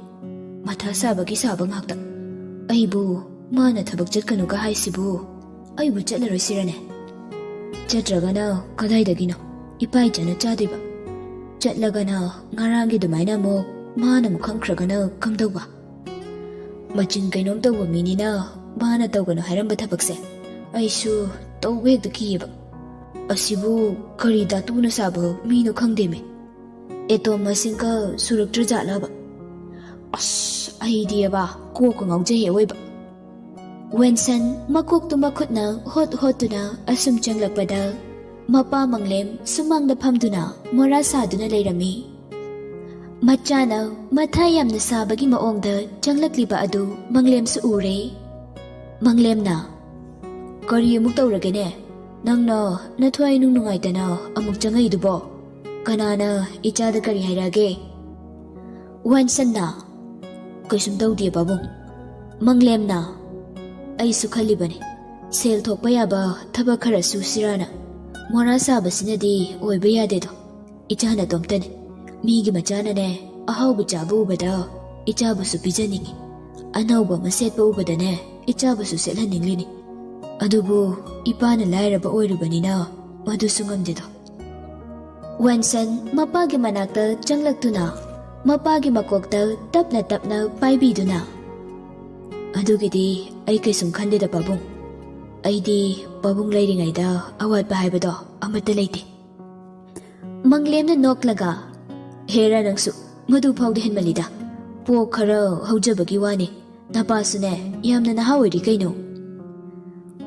ꯃꯊꯥ ꯁꯥꯕꯒꯤ ꯁꯥꯕ ꯉꯥꯛꯇ ꯑꯩꯕꯨ ꯃꯥꯅ ꯊꯕꯛ ꯆꯠꯀꯅꯨꯒ ꯍꯥꯏꯁꯤꯕꯨ ꯑꯩꯕꯨ ꯆꯠꯂꯔꯣꯏꯁꯤꯔꯅꯦ ꯆꯠꯇ꯭ꯔꯒꯅ ꯀꯗꯥꯏꯗꯒꯤꯅꯣ ꯏꯄꯥꯏꯖꯅ ꯆꯥꯗꯣꯏꯕ ꯆꯠꯂꯒꯅ ꯉꯔꯥꯡꯒꯤ ꯑꯗꯨꯃꯥꯏꯅ ꯑꯃꯨꯛ ꯃꯥꯅ ꯑꯃꯨꯛ ꯈꯪꯈ꯭ꯔꯒꯅ ꯀꯝꯗꯧꯕ ꯃꯆꯤꯟ ꯀꯩꯅꯣꯝ ꯇꯧꯕ ꯃꯤꯅꯤꯅ ꯃꯥꯅ ꯇꯧꯒꯅꯨ ꯍꯥꯏꯔꯝꯕ ꯊꯕꯛꯁꯦ ꯑꯩꯁꯨ ꯇꯧꯕ ꯍꯦꯛꯇ ꯀꯤꯌꯦꯕ ꯑꯁꯤꯕꯨ ꯀꯔꯤ ꯗꯥꯇꯨꯅ ꯁꯥꯕ ꯃꯤꯅꯣ ꯈꯪꯗꯦꯃꯦ ꯑꯦꯇꯣꯝ ꯃꯁꯤꯡꯒ ꯁꯨꯔꯛꯇ꯭ꯔꯖꯥꯠꯂꯕ ꯑꯁ ꯑꯩꯗꯤꯕ ꯀꯣꯛꯀ ꯉꯥꯎꯖꯩ ꯑꯋꯣꯏꯕ ꯋꯦꯟꯁꯟ ꯃꯀꯣꯛꯇꯨ ꯃꯈꯨꯠꯅ ꯍꯣꯠ ꯍꯣꯠꯇꯨꯅ ꯑꯁꯨꯝ ꯆꯪꯂꯛꯄꯗ ꯃꯄꯥ ꯃꯪꯂꯦꯝ ꯁꯨꯃꯥꯡꯗ ꯐꯝꯗꯨꯅ ꯃꯣꯔꯥ ꯁꯥꯗꯨꯅ ꯂꯩꯔꯝꯃꯤ ꯃꯆꯥꯅ ꯃꯊꯥ ꯌꯥꯝꯅ ꯁꯥꯕꯒꯤ ꯃꯑꯣꯡꯗ ꯆꯪꯂꯛꯂꯤꯕ ꯑꯗꯨ ꯃꯪꯂꯦꯝꯁꯨ ꯎꯔꯦ ꯃꯪꯂꯦꯝꯅ ꯀꯔꯤ ꯑꯃꯨꯛ ꯇꯧꯔꯒꯦꯅꯦ ꯅꯪꯅ ꯅꯊꯋꯥꯏ ꯅꯨꯡ ꯅꯨꯡꯉꯥꯏꯇꯅ ꯑꯃꯨꯛ ꯆꯪꯉꯛꯏꯗꯨꯕꯣ ꯀꯅꯥꯅ ꯏꯆꯥꯗ ꯀꯔꯤ ꯍꯥꯏꯔꯛꯑꯒꯦ ꯋꯦꯟꯁꯟꯅ ꯀꯩꯁꯨꯝ ꯇꯧꯗꯦ ꯄꯥꯕꯨꯡ ꯃꯪꯂꯦꯝꯅ ꯑꯩꯁꯨ ꯈꯜꯂꯤꯕꯅꯤ ꯁꯦꯜ ꯊꯣꯛꯄ ꯌꯥꯕ ꯊꯕꯛ ꯈꯔ ꯁꯨꯁꯤꯔꯥꯅ ꯃꯣꯔꯥ ꯁꯥꯕꯁꯤꯅꯗꯤ ꯑꯣꯏꯕ ꯌꯥꯗꯦꯗꯣ ꯏꯆꯥꯅ ꯇꯣꯝꯇꯅꯤ ꯃꯤꯒꯤ ꯃꯆꯥꯅꯅꯦ ꯑꯍꯥꯎꯕ ꯆꯥꯕ ꯎꯕꯗ ꯏꯆꯥꯕꯨꯁꯨ ꯄꯤꯖꯅꯤꯡꯉꯤ ꯑꯅꯧꯕ ꯑꯃ ꯁꯦꯠꯄ ꯎꯕꯗꯅꯦ ꯏꯆꯥꯕꯨꯁꯨ ꯁꯦꯠꯍꯟꯅꯤꯡꯂꯤꯅꯤ ꯑꯗꯨꯕꯨ ꯏꯄꯥꯅ ꯂꯥꯏꯔꯕ ꯑꯣꯏꯔꯨꯕꯅꯤꯅ ꯃꯗꯨꯁꯨ ꯉꯝꯗꯦꯗꯣ ꯋꯦꯟꯁꯟ ꯃꯄꯥꯒꯤ ꯃꯅꯥꯛꯇ ꯆꯪꯂꯛꯇꯨꯅ ꯃꯄꯥꯒꯤ ꯃꯀꯣꯛꯇ ꯇꯞꯅ ꯇꯞꯅ ꯄꯥꯏꯕꯤꯗꯨꯅ ꯑꯗꯨꯒꯤꯗꯤ ꯑꯩ ꯀꯩꯁꯨꯝ ꯈꯟꯗꯦꯗ ꯄꯥꯕꯨꯡ ꯑꯩꯗꯤ ꯄꯥꯕꯨꯡ ꯂꯩꯔꯤꯉꯩꯗ ꯑꯋꯥꯠꯄ ꯍꯥꯏꯕꯗꯣ ꯑꯃꯠꯇ ꯂꯩꯇꯦ ꯃꯪꯂꯦꯝꯅ ꯅꯣꯛꯂꯒ ꯍꯦꯔꯥ ꯅꯪꯁꯨ ꯃꯗꯨ ꯐꯥꯎꯗꯤ ꯍꯦꯟꯃꯜꯂꯤꯗ ꯄꯣꯛ ꯈꯔ ꯍꯧꯖꯕꯒꯤ ꯋꯥꯅꯤ ꯅꯄꯥꯁꯨꯅꯦ ꯌꯥꯝꯅ ꯅꯍꯥ ꯑꯣꯏꯔꯤ ꯀꯩꯅꯣ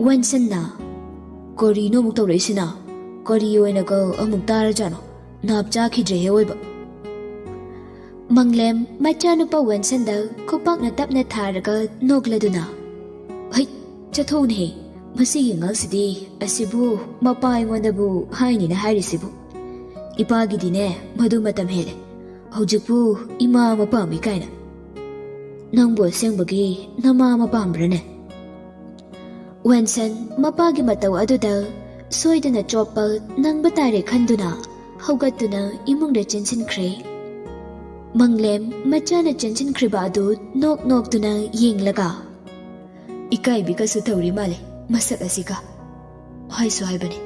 ꯋꯦꯟꯁꯟꯅ ꯀꯔꯤꯅꯣ ꯑꯃꯨꯛ ꯇꯧꯔꯛꯏꯁꯤꯅ ꯀꯔꯤ ꯑꯣꯏꯅꯒ ꯑꯃꯨꯛ ꯇꯥꯔꯖꯥꯠꯅꯣ ꯅꯥꯞ ꯆꯥꯈꯤꯗ꯭ꯔꯦꯍꯦ ꯑꯣꯏꯕ ꯃꯪꯂꯦꯝ ꯃꯆꯥꯅꯨꯄꯥ ꯋꯦꯟꯁꯟꯗ ꯈꯨꯄꯥꯛꯅ ꯇꯞꯅ ꯊꯥꯔꯒ ꯅꯣꯛꯂꯗꯨꯅ ꯍꯩ ꯆꯠꯊꯣꯛꯎꯅꯦꯍꯦ ꯃꯁꯤꯒꯤ ꯑꯉꯥꯡꯁꯤꯗꯤ ꯑꯁꯤꯕꯨ ꯃꯄꯥ ꯑꯩꯉꯣꯟꯗꯕꯨ ꯍꯥꯏꯅꯤꯅ ꯍꯥꯏꯔꯤꯁꯤꯕꯨ ꯏꯄꯥꯒꯤꯗꯤꯅꯦ ꯃꯗꯨ ꯃꯇꯝ ꯍꯦꯜꯂꯦ ꯍꯧꯖꯤꯛꯄꯨ ꯏꯃꯥ ꯑꯃ ꯄꯥꯝꯃꯤ ꯀꯥꯏꯅ ꯅꯪꯕꯨ ꯑꯁꯦꯡꯕꯒꯤ ꯅꯃꯥ ꯑꯃ ꯄꯥꯝꯕ꯭ꯔꯅꯦ ꯋꯦꯟꯁꯟ ꯃꯄꯥꯒꯤ ꯃꯇꯧ ꯑꯗꯨꯗ ꯁꯣꯏꯗꯅ ꯆꯣꯞꯄ ꯅꯪꯕ ꯇꯥꯔꯦ ꯈꯟꯗꯨꯅ ꯍꯧꯒꯠꯇꯨꯅ ꯏꯃꯨꯡꯗ ꯆꯦꯟꯁꯤꯟꯈ꯭ꯔꯦ ꯃꯪꯂꯦꯝ ꯃꯆꯥꯅ ꯆꯦꯟꯁꯤꯟꯈ꯭ꯔꯤꯕ ꯑꯗꯨ ꯅꯣꯛ ꯅꯣꯛꯇꯨꯅ ꯌꯦꯡꯂꯒ ꯏꯀꯥꯏꯕꯤꯒꯁꯨ ꯇꯧꯔꯤ ꯃꯥꯜꯂꯦ ꯃꯁꯛ ꯑꯁꯤꯒ ꯍꯥꯏꯁꯨ ꯍꯥꯏꯕꯅꯤ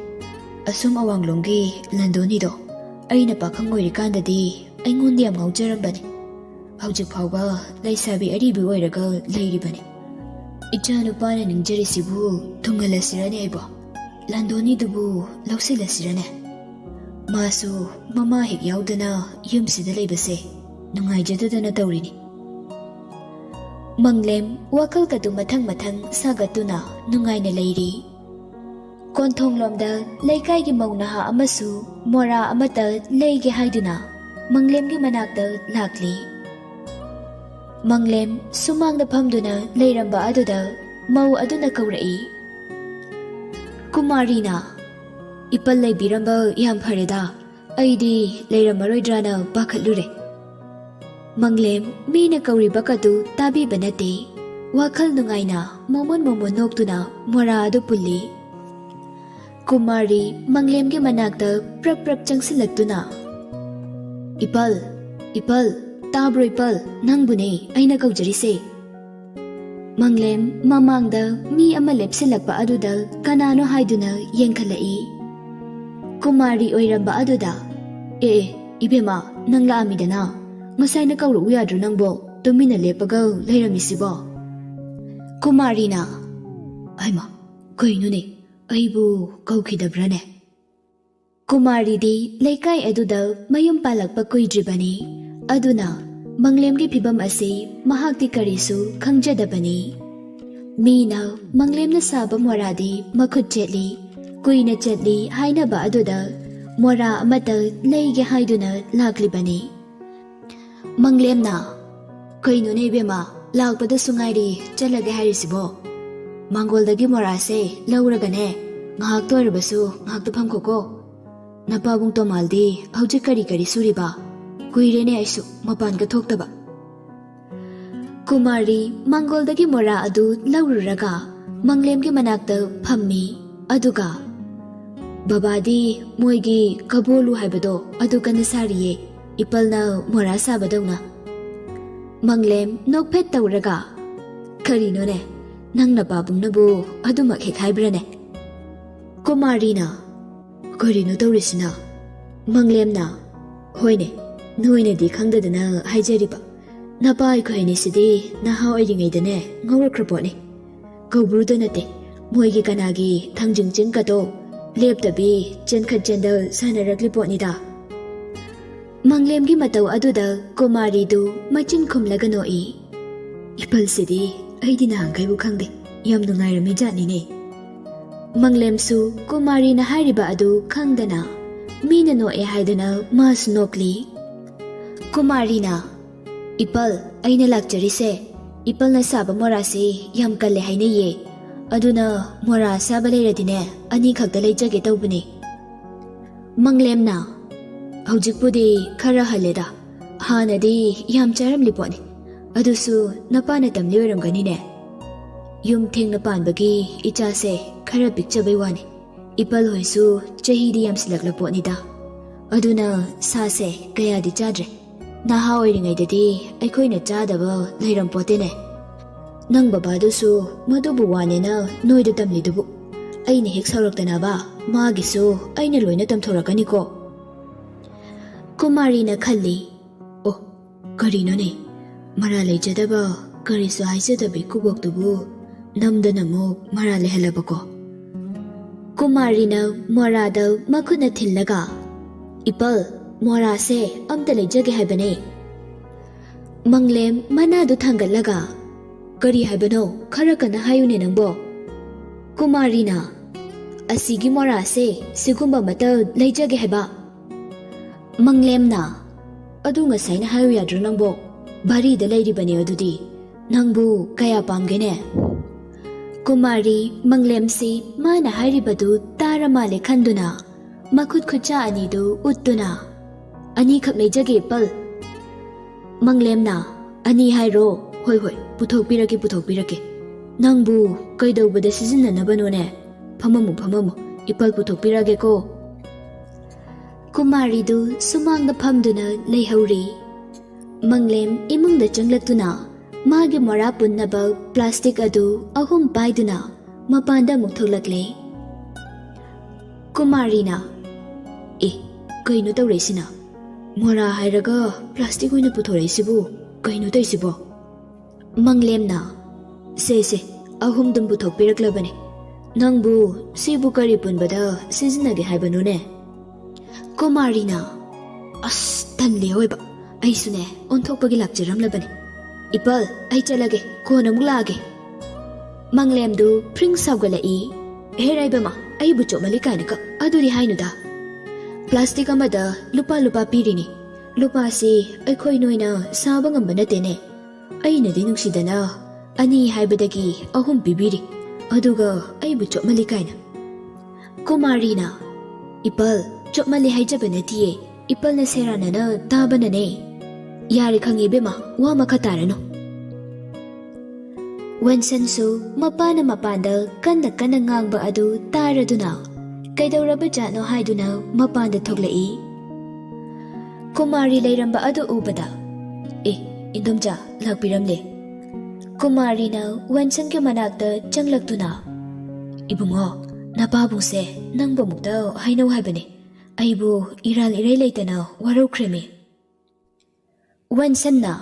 ꯑꯁꯨꯝ ꯑꯋꯥꯡꯂꯣꯝꯒꯤ ꯂꯟꯗꯣꯅꯤꯗꯣ ꯑꯩꯅ ꯄꯥꯈꯪ ꯑꯣꯏꯔꯤꯀꯥꯟꯗꯗꯤ ꯑꯩꯉꯣꯟꯗ ꯌꯥꯝ ꯉꯥꯎꯖꯔꯝꯕꯅꯤ ꯍꯧꯖꯤꯛ ꯐꯥꯎꯕ ꯂꯩꯁꯥꯕꯤ ꯑꯔꯤꯕꯤ ꯑꯣꯏꯔꯒ ꯂꯩꯔꯤꯕꯅꯤ ꯏꯆꯥ ꯅꯨꯄꯥꯅ ꯅꯤꯡꯖꯔꯤꯁꯤꯕꯨ ꯊꯨꯡꯍꯜꯂꯁꯤꯔꯅꯦ ꯑꯩꯕꯣ ꯂꯟꯗꯣꯅꯤꯗꯨꯕꯨ ꯂꯧꯁꯤꯜꯂꯁꯤꯔꯅꯦ ꯃꯥꯁꯨ ꯃꯃꯥ ꯍꯦꯛ ꯌꯥꯎꯗꯅ ꯌꯨꯝꯁꯤꯗ ꯂꯩꯕꯁꯦ ꯅꯨꯡꯉꯥꯏꯖꯗꯗꯅ ꯇꯧꯔꯤꯅꯤ ꯃꯪꯂꯦꯝ ꯋꯥꯈꯜꯒꯗꯨ ꯃꯊꯪ ꯃꯊꯪ ꯁꯥꯒꯠꯇꯨꯅ ꯅꯨꯡꯉꯥꯏꯅ ꯂꯩꯔꯤ ꯀꯣꯟꯊꯣꯡꯂꯣꯝꯗ ꯂꯩꯀꯥꯏꯒꯤ ꯃꯧ ꯅꯍꯥ ꯑꯃꯁꯨ ꯃꯣꯔꯥ ꯑꯃꯠꯇ ꯂꯩꯒꯦ ꯍꯥꯏꯗꯨꯅ ꯃꯪꯂꯦꯝꯒꯤ ꯃꯅꯥꯛꯇ ꯂꯥꯛꯂꯤ ꯃꯪꯂꯦꯝ ꯁꯨꯃꯥꯡꯗ ꯐꯝꯗꯨꯅ ꯂꯩꯔꯝꯕ ꯑꯗꯨꯗ ꯃꯧ ꯑꯗꯨꯅ ꯀꯧꯔꯛꯏ ꯀꯨꯃꯥꯔꯤꯅ ꯏꯄꯜ ꯂꯩꯕꯤꯔꯝꯕ ꯌꯥꯝ ꯐꯔꯦꯗ ꯑꯩꯗꯤ ꯂꯩꯔꯝꯃꯔꯣꯏꯗ꯭ꯔꯥꯅ ꯄꯥꯈꯠꯂꯨꯔꯦ ꯃꯪꯂꯦꯝ ꯃꯤꯅ ꯀꯧꯔꯤꯕꯀꯗꯨ ꯇꯥꯕꯤꯕ ꯅꯠꯇꯦ ꯋꯥꯈꯜ ꯅꯨꯡꯉꯥꯏꯅ ꯃꯣꯃꯣꯟ ꯃꯣꯃꯣꯟ ꯅꯣꯛꯇꯨꯅ ꯃꯣꯔꯥ ꯑꯗꯨ ꯄꯨꯜꯂꯤ ꯀꯨꯃꯥꯔꯤ ꯃꯪꯂꯦꯝꯒꯤ ꯃꯅꯥꯛꯇ ꯄ꯭ꯔꯛ ꯄ꯭ꯔꯛ ꯆꯪꯁꯤꯜꯂꯛꯇꯨꯅ ꯏꯄꯜ ꯏꯄꯜ ꯇꯥꯕ꯭ꯔꯣ ꯏꯄꯜ ꯅꯪꯕꯨꯅꯦ ꯑꯩꯅ ꯀꯧꯖꯔꯤꯁꯦ ꯃꯪꯂꯦꯝ ꯃꯃꯥꯡꯗ ꯃꯤ ꯑꯃ ꯂꯦꯞꯁꯤꯜꯂꯛꯄ ꯑꯗꯨꯗ ꯀꯅꯥꯅꯣ ꯍꯥꯏꯗꯨꯅ ꯌꯦꯡꯈꯠꯂꯛꯏ ꯀꯨꯃꯥꯔꯤ ꯑꯣꯏꯔꯝꯕ ꯑꯗꯨꯗ ꯑꯦ ꯏꯕꯦꯝꯃ ꯅꯪ ꯂꯥꯛꯑꯝꯃꯤꯗꯅ ꯉꯁꯥꯏꯅ ꯀꯧꯔꯛꯎ ꯌꯥꯗ꯭ꯔꯣ ꯅꯪꯕꯣ ꯇꯨꯃꯤꯟꯅ ꯂꯦꯞꯄꯒ ꯂꯩꯔꯝꯃꯤꯁꯤꯕꯣ ꯀꯨꯃꯥꯔꯤꯅ ꯍꯩꯃꯥ ꯀꯩꯅꯣꯅꯦ ꯑꯩꯕꯨ ꯀꯧꯈꯤꯗꯕ꯭ꯔꯅꯦ ꯀꯨꯃꯥꯔꯤꯗꯤ ꯂꯩꯀꯥꯏ ꯑꯗꯨꯗ ꯃꯌꯨꯝ ꯄꯥꯜꯂꯛꯄ ꯀꯨꯏꯗ꯭ꯔꯤꯕꯅꯤ ꯑꯗꯨꯅ ꯃꯪꯂꯦꯝꯒꯤ ꯐꯤꯕꯝ ꯑꯁꯤ ꯃꯍꯥꯛꯇꯤ ꯀꯔꯤꯁꯨ ꯈꯪꯖꯗꯕꯅꯤ ꯃꯤꯅ ꯃꯪꯂꯦꯝꯅ ꯁꯥꯕ ꯃꯣꯔꯥꯗꯤ ꯃꯈꯨꯠ ꯆꯦꯠꯂꯤ ꯀꯨꯏꯅ ꯆꯠꯂꯤ ꯍꯥꯏꯅꯕ ꯑꯗꯨꯗ ꯃꯣꯔꯥ ꯑꯃꯠꯇ ꯂꯩꯒꯦ ꯍꯥꯏꯗꯨꯅ ꯂꯥꯛꯂꯤꯕꯅꯤ ꯃꯪꯂꯦꯝꯅ ꯀꯩꯅꯣꯅꯦ ꯏꯕꯦꯝꯃ ꯂꯥꯛꯄꯗꯁꯨ ꯉꯥꯏꯔꯤ ꯆꯠꯂꯒꯦ ꯍꯥꯏꯔꯤꯁꯤꯕꯣ ꯃꯥꯡꯒꯣꯜꯗꯒꯤ ꯃꯣꯔꯥꯁꯦ ꯂꯧꯔꯒꯅꯦ ꯉꯥꯏꯍꯥꯛꯇ ꯑꯣꯏꯔꯕꯁꯨ ꯉꯥꯏꯍꯥꯛꯇ ꯐꯝꯈꯣꯀꯣ ꯅꯄꯥꯕꯨꯡ ꯇꯣꯃꯥꯜꯗꯤ ꯍꯧꯖꯤꯛ ꯀꯔꯤ ꯀꯔꯤ ꯁꯨꯔꯤꯕ ꯀꯨꯏꯔꯦꯅꯦ ꯑꯩꯁꯨ ꯃꯄꯥꯟꯒ ꯊꯣꯛꯇꯕ ꯀꯨꯃꯥꯔꯤ ꯃꯥꯡꯒꯣꯜꯗꯒꯤ ꯃꯣꯔꯥ ꯑꯗꯨ ꯂꯧꯔꯨꯔꯒ ꯃꯪꯂꯦꯝꯒꯤ ꯃꯅꯥꯛꯇ ꯐꯝꯃꯤ ꯑꯗꯨꯒ Babadi moigi kabolu haibado adu kana sariye ipalna mora sabadawna. Manglem nokpet tawraga karino ne nangna babung nabu adumak hek haibrane. Kumarina karino tawrisina. Manglem na hoine noine di khangdadana haijariba. Napa aikhoine sidi naha oiringaidane ngawrakrapone. Gawbruda nate moigi kanagi thangjing chingkato leptabi chenkhat chendal sanaraklipotnida. Manglemgi matau aduda Kumari du machin khumlaga noi. Ipal sidi aidi na hangkaibu khangde yam nungairami jatnine. Manglem su Kumari na hairiba adu khangdana mina noe haidana mas nokli. Kumari na ipal aina lakcharise ipal na saba morasi yam kalle haine ye aduna mora saba leiradine ani khakda leijage tawbune. Manglem na Haujikpudi khara haleda hanadi yam charamli pone adusu napana tamli oiramganine. Yum thengna panbagi icha se khara pikchabai wani ipal hoisu chahidi yam silakla potnida aduna sa se kaya di chadre naha oiringaidadi aikhoina chadaba leiram potene. Nang babadusu madubu wanena noida tamlidubu aina hek sauraktanaba magisu aina loina tamthorakaniko. Kumari na khalli oh karino ne mara leijadaba karisu haisadabi kuboktubu namdana mo mara lehalabako. Kumari na morada makhuna thillaga ipal mora se amta leijage haibane. Manglem manadu thangalaga kari haibano khara kana hayune nangbo. Kumari na asigi mora se sigumba mata leijage haiba. Manglem na adu ngasai na hayu yadro nangbo bari da leiribane adudi nangbu kaya pamgene. Kumari Manglem si mana hairibadu tara male khanduna makhut khucha ani du uttuna ani khak leijage pal. Manglem na ani hairo hoi hoi puthokpirake nangbu kaidawbada sijinnanabanone phamamu ipal puthokpirage ko. Kumari du sumangda phamduna leihauri. Manglem imungda changlatuna magi mora punnaba plastic adu ahum paiduna mapanda muktholakle. Kumari na kaino tawresina mora hairaga plastic oina puthoraisibu kaino taisibo. Manglem na se ahum dum puthokpiraklabane nangbu sibu kari punbada sijinnage haibanone. Kumari na as tanle hoiba aisune onthokpagi lakcharamlabane ipal ai chalage kona mulage. Manglem du pring saugalai heraibama ai bucho malikainaka aduri hainuda plastic amada lupa pirini lupa si aikhoi noina saba ngamba natene aina di nungsidana ani haibadagi ahum bibiri aduga ai bucho malikaina. Kumari na ipal chopmali haijabane tiye ipal na seranana tabanane yari khangi bema wa makhatarano. Wensansu mapanda kanna ngangba adu taraduna kaidawraba jatno haiduna mapanda thoklai. Kumari leiramba adu ubada indomja lakpiramle. Kumari na Wensan ke manakta changlaktuna ibungo napabungse nangba mukta hainaw haibane aibu iral irai leitana waraukreme. Wensan na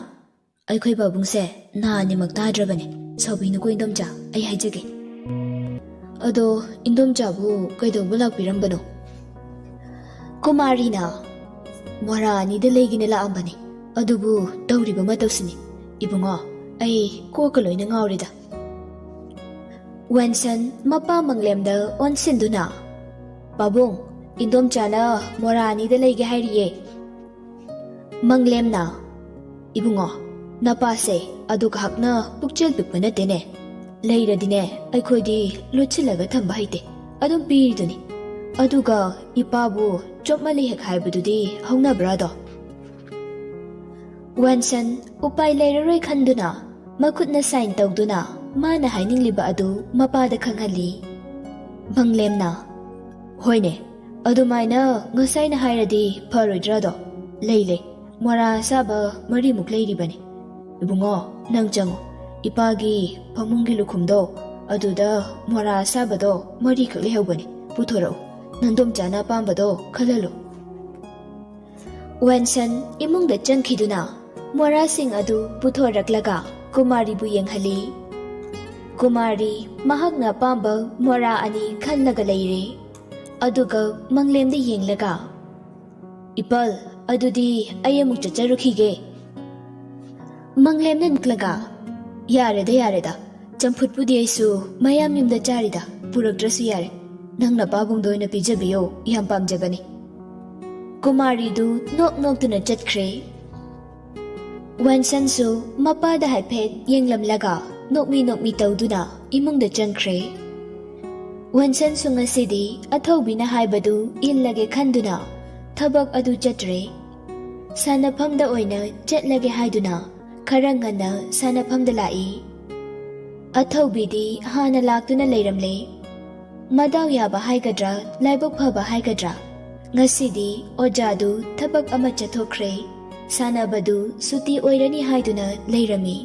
aikhoi babungse na nimak tadrabane saubinu ko indomja ai haijage ado indomja bu kaidawba lakpirambano. Kumari na mora ani da leigine laambane adubu tawriba matawsini ibungo ai koka loina ngawrida. Wensan mapa Manglemda onsinduna babung indomchana mora ani da leige hairiye. Manglem na ibungo napase adu kahakna pukchel pikpa natene leiradine aikhodi lochilaga thamba haite adum piriduni aduga ipabu chopmali hek haibududi hauna brado. Wensan upai leiraroi khanduna makhutna sign tawduna mana hainingliba adu mapada khanghali. Manglem na hoine ꯑꯗꯨꯃꯥꯏꯅ ꯉꯁꯥꯏꯅ ꯍꯥꯏꯔꯗꯤ ꯐꯔꯣꯏꯗ꯭ꯔꯥꯗꯣ? ꯂꯩ ꯃꯣꯔꯥ ꯑꯁꯥꯕ 3ꯃꯨꯛ ꯂꯩꯔꯤꯕꯅꯤ꯫ ꯏꯕꯨꯡꯉꯣ ꯅꯪ ꯆꯪꯉꯣ, ꯏꯄꯥꯒꯤ ꯐꯃꯨꯡꯒꯤ ꯂꯨꯈꯨꯝꯗꯣ ꯑꯗꯨꯗ ꯃꯣꯔꯥ ꯑꯁꯥꯕꯗꯣ 3ꯈꯛ ꯂꯩꯍꯧꯕꯅꯤ, ꯄꯨꯊꯣꯔꯛꯎ, ꯅꯪꯗꯣꯝꯆꯥꯅ ꯑꯄꯥꯝꯕꯗꯣ ꯈꯜꯍꯜꯂꯨ꯫ ꯋꯦꯟꯁꯟ ꯏꯃꯨꯡꯗ ꯆꯪꯈꯤꯗꯨꯅ ꯃꯣꯔꯥꯁꯤꯡ ꯑꯗꯨ ꯄꯨꯊꯣꯔꯛꯂꯒ ꯀꯨꯃꯥꯔꯤꯕꯨ ꯌꯦꯡꯍꯜꯂꯤ꯫ ꯀꯨꯃꯥꯔꯤ ꯃꯍꯥꯛꯅ ꯑꯄꯥꯝꯕ ꯃꯣꯔꯥ 2 ꯈꯜꯂꯒ ꯂꯩꯔꯦ꯫ ꯑꯗꯨꯒ ꯃꯪꯂꯦꯝꯗ ꯌꯦꯡꯂꯒ, ꯏꯄꯜ ꯑꯗꯨꯗꯤ ꯑꯩ ꯑꯃꯨꯛ ꯆꯠꯆꯔꯨꯈꯤꯒꯦ꯫ ꯃꯪꯂꯦꯝꯅ ꯅꯣꯛꯂꯒ, ꯌꯥꯔꯦꯗ, ꯆꯝꯐꯨꯠꯄꯨꯗꯤ ꯑꯩꯁꯨ ꯃꯌꯥꯝ ꯌꯨꯝꯗ ꯆꯥꯔꯤꯗ, ꯄꯨꯔꯛꯇ꯭ꯔꯁꯨ ꯌꯥꯔꯦ, ꯅꯪꯅ ꯄꯥꯕꯨꯡꯗ ꯑꯣꯏꯅ ꯄꯤꯖꯕꯤꯌꯣ, ꯌꯥꯝ ꯄꯥꯝꯖꯕꯅꯤ꯫ ꯀꯨꯃꯥꯔꯤꯗꯨ ꯅꯣꯛꯅꯣꯛꯇꯨꯅ ꯆꯠꯈ꯭ꯔꯦ꯫ ꯋꯦꯟꯁꯟꯁꯨ ꯃꯄꯥꯗ ꯍꯥꯏꯐꯦꯠ ꯌꯦꯡꯂꯝꯂꯒ ꯅꯣꯛꯃꯤ ꯇꯧꯗꯨꯅ ꯏꯃꯨꯡꯗ ꯆꯪꯈ꯭ꯔꯦ꯫ ꯋꯦꯟꯁꯟꯁꯨ ꯉꯁꯤꯗꯤ ꯑꯊꯧꯕꯤꯅ ꯍꯥꯏꯕꯗꯨ ꯏꯜꯂꯒꯦ ꯈꯟꯗꯨꯅ ꯊꯕꯛ ꯑꯗꯨ ꯆꯠꯇ꯭ꯔꯦ꯫ ꯁꯥꯟꯅꯐꯝꯗ ꯑꯣꯏꯅ ꯆꯠꯂꯒꯦ ꯍꯥꯏꯗꯨꯅ ꯈꯔ ꯉꯟꯅ ꯁꯥꯟꯅꯐꯝꯗ ꯂꯥꯛꯏ꯫ ꯑꯊꯧꯕꯤꯗꯤ ꯍꯥꯟꯅ ꯂꯥꯛꯇꯨꯅ ꯂꯩꯔꯝꯂꯦ꯫ ꯃꯗꯥꯎ ꯌꯥꯕ ꯍꯥꯏꯒꯗ꯭ꯔꯥ ꯂꯥꯏꯕꯛ ꯐꯕ ꯍꯥꯏꯒꯗ꯭ꯔꯥ, ꯉꯁꯤꯗꯤ ꯑꯣꯖꯥꯗꯨ ꯊꯕꯛ ꯑꯃ ꯆꯠꯊꯣꯛꯈ꯭ꯔꯦ, ꯁꯥꯟꯅꯕꯗꯨ ꯁꯨꯇꯤ ꯑꯣꯏꯔꯅꯤ ꯍꯥꯏꯗꯨꯅ ꯂꯩꯔꯝꯃꯤ꯫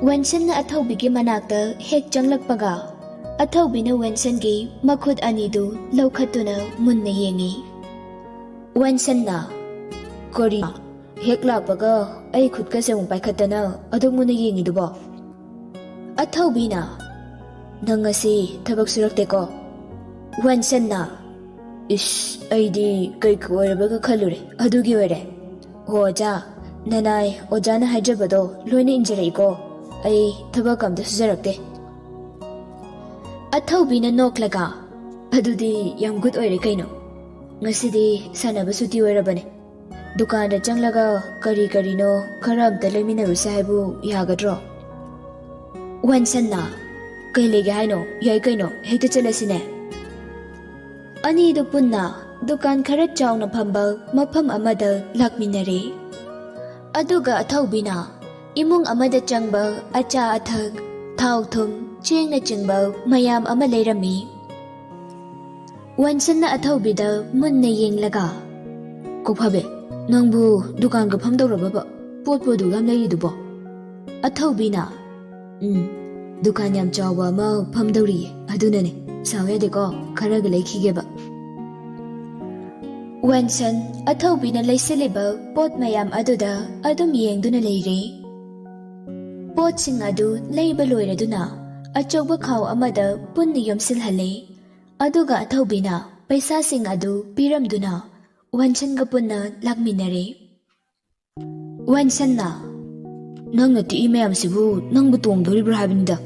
ꯋꯦꯟꯁꯟꯅ ꯑꯊꯧꯕꯤꯒꯤ ꯃꯅꯥꯛꯇ ꯍꯦꯛ ꯆꯪꯂꯛꯄꯒ ꯑꯊꯧꯕꯤꯅ ꯋꯦꯟꯁꯟꯒꯤ ꯃꯈꯨꯠ 2ꯗꯨ ꯂꯧꯈꯠꯇꯨꯅ ꯃꯨꯟꯅ ꯌꯦꯡꯉꯤ꯫ ꯋꯦꯟꯁꯟꯅ, ꯀꯔꯤ ꯍꯦꯛ ꯂꯥꯛꯄꯒ ꯑꯩ ꯈꯨꯠꯀꯁꯦ ꯑꯃꯨꯛ ꯄꯥꯏꯈꯠꯇꯅ ꯑꯗꯨꯛ ꯃꯨꯟꯅ ꯌꯦꯡꯉꯤꯗꯨꯕꯣ? ꯑꯊꯧꯕꯤꯅ, ꯅꯪ ꯉꯁꯤ ꯊꯕꯛ ꯁꯨꯔꯛꯇꯦꯀꯣ? ꯋꯦꯟꯁꯟꯅ, ꯏꯁ ꯑꯩꯗꯤ ꯀꯩꯀ ꯑꯣꯏꯔꯕꯒ ꯈꯜꯂꯨꯔꯦ, ꯑꯗꯨꯒꯤ ꯑꯣꯏꯔꯦ꯫ ꯍꯣ ꯑꯣꯖꯥ, ꯅꯅꯥꯏ ꯑꯣꯖꯥꯅ ꯍꯥꯏꯖꯕꯗꯣ ꯂꯣꯏꯅ ꯏꯟꯖꯔꯛꯏꯀꯣ, ꯑꯩ ꯊꯕꯛ ꯑꯝꯇ ꯁꯨꯖꯔꯛꯇꯦ꯫ ꯑꯊꯧꯕꯤꯅ ꯅꯣꯛꯂꯒ, ꯑꯗꯨꯗꯤ ꯌꯥꯝ ꯒꯨꯗ ꯑꯣꯏꯔꯦ ꯀꯩꯅꯣ, ꯉꯁꯤꯗꯤ ꯁꯥꯟꯅꯕ ꯁꯨꯇꯤ ꯑꯣꯏꯔꯕꯅꯦ, ꯗꯨꯀꯥꯟꯗ ꯆꯪꯂꯒ ꯀꯔꯤꯅꯣ ꯈꯔ ꯑꯝꯇ ꯂꯩꯃꯤꯟꯅꯔꯨꯁꯦ ꯍꯥꯏꯕꯨ ꯌꯥꯒꯗ꯭ꯔꯣ? ꯋꯦꯟꯁꯟꯅ, ꯀꯩ ꯂꯩꯒꯦ ꯍꯥꯏꯅꯣ? ꯌꯥꯏ ꯀꯩꯅꯣ, ꯍꯦꯛꯇ ꯆꯠꯂꯁꯤꯅꯦ꯫ ꯑꯅꯤꯗꯨ ꯄꯨꯟꯅ ꯗꯨꯀꯥꯟ ꯈꯔ ꯆꯥꯎꯅ ꯐꯝꯕ ꯃꯐꯝ ꯑꯃꯗ ꯂꯥꯛꯃꯤꯟꯅꯔꯦ꯫ ꯑꯗꯨꯒ ꯑꯊꯧꯕꯤꯅ ꯏꯃꯨꯡ ꯑꯃꯗ ꯆꯪꯕ ꯑꯆꯥ ꯑꯊꯛ, ꯊꯥꯎ ꯊꯨꯝ, ꯆꯦꯡꯅꯆꯤꯡꯕ ꯃꯌꯥꯝ ꯑꯃ ꯂꯩꯔꯝꯃꯤ꯫ ꯋꯦꯟꯁꯟꯅ ꯑꯊꯧꯕꯤꯗ ꯃꯨꯟꯅ ꯌꯦꯡꯂꯒ, ꯀꯣꯛꯐꯥꯕꯤ, ꯅꯪꯕꯨ ꯗꯨꯀꯥꯟꯒ ꯐꯝꯗꯧꯔꯕꯕ? ꯄꯣꯠꯄꯨ ꯑꯗꯨꯛ ꯌꯥꯝ ꯂꯩꯔꯤꯗꯨꯕꯣ? ꯑꯊꯧꯕꯤꯅ, ꯗꯨꯀꯥꯟ ꯌꯥꯝ ꯆꯥꯎꯕ ꯑꯃ ꯐꯝꯗꯧꯔꯤꯌꯦ, ꯑꯗꯨꯅꯅꯦ, ꯁꯥꯎ ꯌꯥꯗꯦꯀꯣ, ꯈꯔꯒ ꯂꯩꯈꯤꯒꯦꯕ꯫ ꯋꯦꯟꯁꯟ ꯑꯊꯧꯕꯤꯅ ꯂꯩꯁꯤꯜꯂꯤꯕ ꯄꯣꯠ ꯃꯌꯥꯝ ꯑꯗꯨꯗ ꯑꯗꯨꯝ ꯌꯦꯡꯗꯨꯅ ꯂꯩꯔꯦ꯫ ꯄꯣꯠꯁꯤꯡ ꯑꯗꯨ ꯂꯩꯕ ꯂꯣꯏꯔꯗꯨꯅ ꯑꯆꯧꯕ ꯈꯥꯎ ꯑꯃꯗ ꯄꯨꯟꯅ ꯌꯣꯝꯁꯤꯜꯍꯜꯂꯦ꯫ ꯑꯗꯨꯒ ꯑꯊꯧꯕꯤꯅ ꯄꯩꯁꯥꯁꯤꯡ ꯑꯗꯨ ꯄꯤꯔꯝꯗꯨꯅ ꯋꯦꯟꯁꯟꯒ ꯄꯨꯟꯅ ꯂꯥꯛꯃꯤꯟꯅꯔꯦ꯫ ꯋꯦꯟꯁꯟꯅ, ꯅꯪꯅ ꯇꯤꯛꯏ ꯃꯌꯥꯝꯁꯤꯕꯨ ꯅꯪꯕꯨ ꯇꯣꯡꯗꯣꯔꯤꯕ꯭ꯔꯥ ꯍꯥꯏꯕꯅꯤꯗ,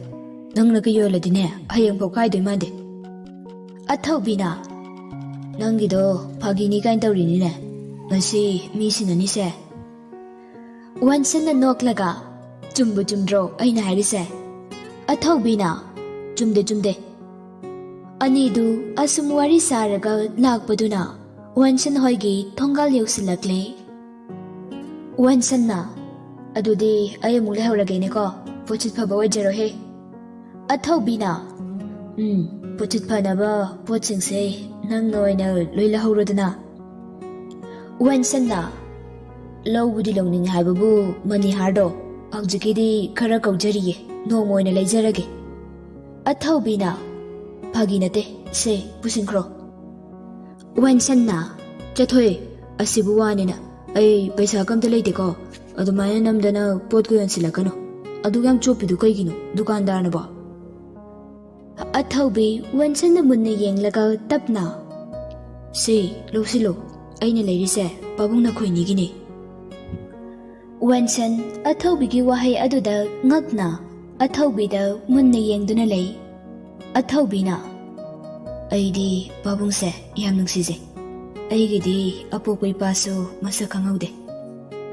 ꯅꯪꯅꯒ ꯌꯣꯜꯂꯗꯤꯅꯦ ꯍꯌꯦꯡꯐꯥꯎ ꯀꯥꯏꯗꯣꯏ ꯃꯥꯟꯗꯦ꯫ ꯑꯊꯧꯕꯤꯅ, ꯅꯪꯒꯤꯗꯣ ꯐꯥꯒꯤꯅꯤ ꯀꯥꯏꯅ ꯇꯧꯔꯤꯅꯤꯅꯦ, ꯉꯁꯤ ꯃꯤ ꯁꯤꯟꯅꯅꯤꯁꯦ꯫ ꯋꯦꯟꯁꯟꯅ ꯅꯣꯛꯂꯒ, ꯆꯨꯝꯕꯨ ꯆꯨꯝꯗ꯭ꯔꯣ ꯑꯩꯅ ꯍꯥꯏꯔꯤꯁꯦ? ꯑꯊꯧꯕꯤꯅ, ꯆꯨꯝꯗꯦ꯫ ꯑꯅꯤꯗꯨ ꯑꯁꯨꯝ ꯋꯥꯔꯤ ꯁꯥꯔꯒ ꯂꯥꯛꯄꯗꯨꯅ ꯋꯦꯟꯁꯟ ꯍꯣꯏꯒꯤ ꯊꯣꯡꯒꯥꯜ ꯌꯧꯁꯤꯜꯂꯛꯂꯦ꯫ ꯋꯦꯟꯁꯟꯅ, ꯑꯗꯨꯗꯤ ꯑꯩ ꯑꯃꯨꯛ ꯂꯩꯍꯧꯔꯒꯦꯅꯦꯀꯣ, ꯄꯣꯠꯆꯤꯠ ꯐꯕ ꯑꯣꯏꯖꯔꯣꯍꯦ꯫ ꯑꯊꯧꯕꯤꯅ, ꯄꯣꯠꯆꯤꯠ ꯐꯅꯕ ꯄꯣꯠꯁꯤꯡꯁꯦ ꯅꯪꯅ ꯑꯣꯏꯅ ꯂꯣꯏ ꯂꯧꯍꯧꯔꯣꯗꯅ꯫ ꯋꯦꯟꯁꯟꯅ, ꯂꯧꯕꯨꯗꯤ ꯂꯧꯅꯤꯡꯉꯦ ꯍꯥꯏꯕꯕꯨ ꯃꯅꯤꯍꯥꯔꯗꯣ ꯍꯧꯖꯤꯛꯀꯤꯗꯤ ꯈꯔ ꯀꯧꯖꯔꯤꯌꯦ, ꯅꯣꯡꯃ ꯑꯣꯏꯅ ꯂꯩꯖꯔꯒꯦ꯫ ꯑꯊꯧꯕꯤꯅ, ꯐꯥꯒꯤ ꯅꯠꯇꯦ, ꯁꯦ ꯄꯨꯁꯤꯟꯈ꯭ꯔꯣ꯫ ꯋꯦꯟꯁꯟꯅ, ꯆꯠꯊꯣꯏ, ꯑꯁꯤꯕꯨ ꯋꯥꯅꯤꯅ ꯑꯩ ꯄꯩꯁꯥ ꯀꯝꯇ ꯂꯩꯇꯦꯀꯣ, ꯑꯗꯨꯃꯥꯏꯅ ꯅꯝꯗꯅ ꯄꯣꯠꯀ ꯌꯣꯟꯁꯤꯜꯂꯛꯀꯅꯨ, ꯑꯗꯨꯛ ꯌꯥꯝ ꯆꯣꯞꯄꯤꯗꯨ ꯀꯩꯒꯤꯅꯣ ꯗꯨꯀꯥꯟꯗꯥꯔꯅꯕꯣ? ꯑꯊꯧꯕꯤ ꯋꯦꯟꯁꯟꯅ ꯃꯨꯟꯅ ꯌꯦꯡꯂꯒ ꯇꯞꯅ, ꯁꯤ ꯂꯧꯁꯤꯜꯂꯨ, ꯑꯩꯅ ꯂꯩꯔꯤꯁꯦ ꯄꯥꯕꯨꯡ ꯅꯈꯣꯏꯅꯤꯒꯤꯅꯤ꯫ ꯋꯦꯟꯁꯟ ꯑꯊꯧꯕꯤꯒꯤ ꯋꯥꯍꯩ ꯑꯗꯨꯗ ꯉꯛꯅ ꯑꯊꯧꯕꯤꯗ ꯃꯨꯟꯅ ꯌꯦꯡꯗꯨꯅ ꯂꯩ꯫ ꯑꯊꯧꯕꯤꯅ, ꯑꯩꯗꯤ ꯄꯥꯕꯨꯡꯁꯦ ꯌꯥꯝ ꯅꯨꯡꯁꯤꯖꯩ, ꯑꯩꯒꯤꯗꯤ ꯑꯄꯣꯛꯄ ꯏꯄꯥꯁꯨ ꯃꯁꯛ ꯈꯪꯍꯧꯗꯦ,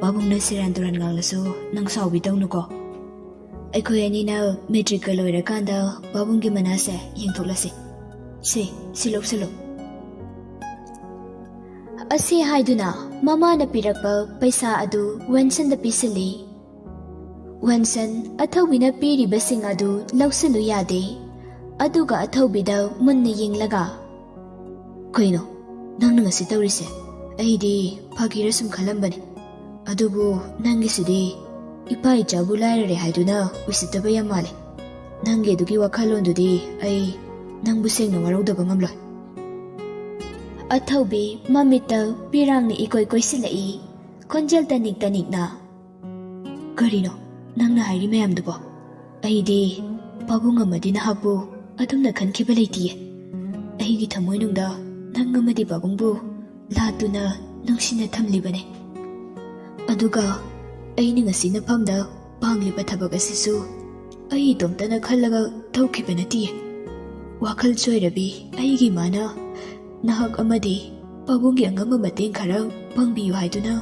ꯄꯥꯕꯨꯡꯅ ꯁꯦꯔꯥꯟ ꯇꯨꯔꯥꯟ ꯉꯥꯡꯂꯁꯨ ꯅꯪ ꯁꯥꯎꯕꯤꯗꯧꯅꯨꯀꯣ, ꯑꯩꯈꯣꯏ ꯑꯅꯤꯅ ꯃꯦꯇ꯭ꯔꯤꯛꯀ ꯂꯣꯏꯔꯀꯥꯟꯗ ꯄꯥꯕꯨꯡꯒꯤ ꯃꯅꯥꯁꯦ ꯌꯦꯡꯊꯣꯛꯂꯁꯤ, ꯁꯤ ꯂꯧꯁꯤꯜꯂꯨ꯫ ꯑꯁꯤ ꯍꯥꯏꯗꯨꯅ ꯃꯃꯥꯅ ꯄꯤꯔꯛꯄ ꯄꯩꯁꯥ ꯑꯗꯨ ꯋꯦꯟꯁꯟꯗ ꯄꯤꯁꯤꯜꯂꯤ꯫ ꯋꯦꯟꯁꯟ ꯑꯊꯧꯕꯤꯅ ꯄꯤꯔꯤꯕꯁꯤꯡ ꯑꯗꯨ ꯂꯧꯁꯤꯜꯂꯨ ꯌꯥꯗꯦ꯫ ꯑꯗꯨꯒ ꯑꯊꯧꯕꯤꯗ ꯃꯨꯟꯅ ꯌꯦꯡꯂꯒ, Kaino, nangna ngasi tawrise. Aidi phagira sum khalambani. Adubu nangi sidi ipa ichabu lairare haiduna usitaba yamale. Nangi dugi wakhalondudi ai nangbu sengna waraudaba ngamloi. ꯑꯊꯧꯕꯤ ꯃꯃꯤꯠꯇ ꯄꯤꯔꯥꯡꯅ ꯏꯀꯣꯏ ꯀꯣꯏꯁꯤꯜꯂꯛꯏ ꯈꯣꯟꯖꯦꯜ ꯇꯅꯤꯛ ꯇꯅꯤꯛꯅ ꯀꯔꯤꯅꯣ ꯅꯪꯅ ꯍꯥꯏꯔꯤ ꯃꯌꯥꯝꯗꯨꯕꯣ ꯑꯩꯗꯤ ꯄꯥꯕꯨꯡ ꯑꯃꯗꯤ ꯅꯍꯥꯛꯄꯨ ꯑꯗꯨꯝꯅ ꯈꯟꯈꯤꯕ ꯂꯩꯇꯤꯌꯦ ꯑꯩꯒꯤ ꯊꯃꯣꯏꯅꯨꯡꯗ ꯅꯪ ꯑꯃꯗꯤ ꯄꯥꯕꯨꯡꯕꯨ ꯂꯥꯠꯇꯨꯅ ꯅꯨꯡꯁꯤꯅ ꯊꯝꯂꯤꯕꯅꯦ ꯑꯗꯨꯒ ꯑꯩꯅ ꯉꯁꯤ ꯃꯐꯝꯗ ꯄꯥꯡꯂꯤꯕ ꯊꯕꯛ ꯑꯁꯤꯁꯨ ꯑꯩ ꯏꯇꯣꯝꯇꯅ ꯈꯜꯂꯒ ꯇꯧꯈꯤꯕ ꯅꯠꯇꯤꯌꯦ ꯋꯥꯈꯜ ꯆꯣꯏꯔꯕꯤ ꯑꯩꯒꯤ ꯏꯃꯥꯅ ꯅꯍꯥꯛ ꯑꯃꯗꯤ ꯄꯥꯕꯨꯡꯒꯤ ꯑꯉꯝꯕ ꯃꯇꯦꯡ ꯈꯔ ꯄꯥꯡꯕꯤꯌꯨ ꯍꯥꯏꯗꯨꯅ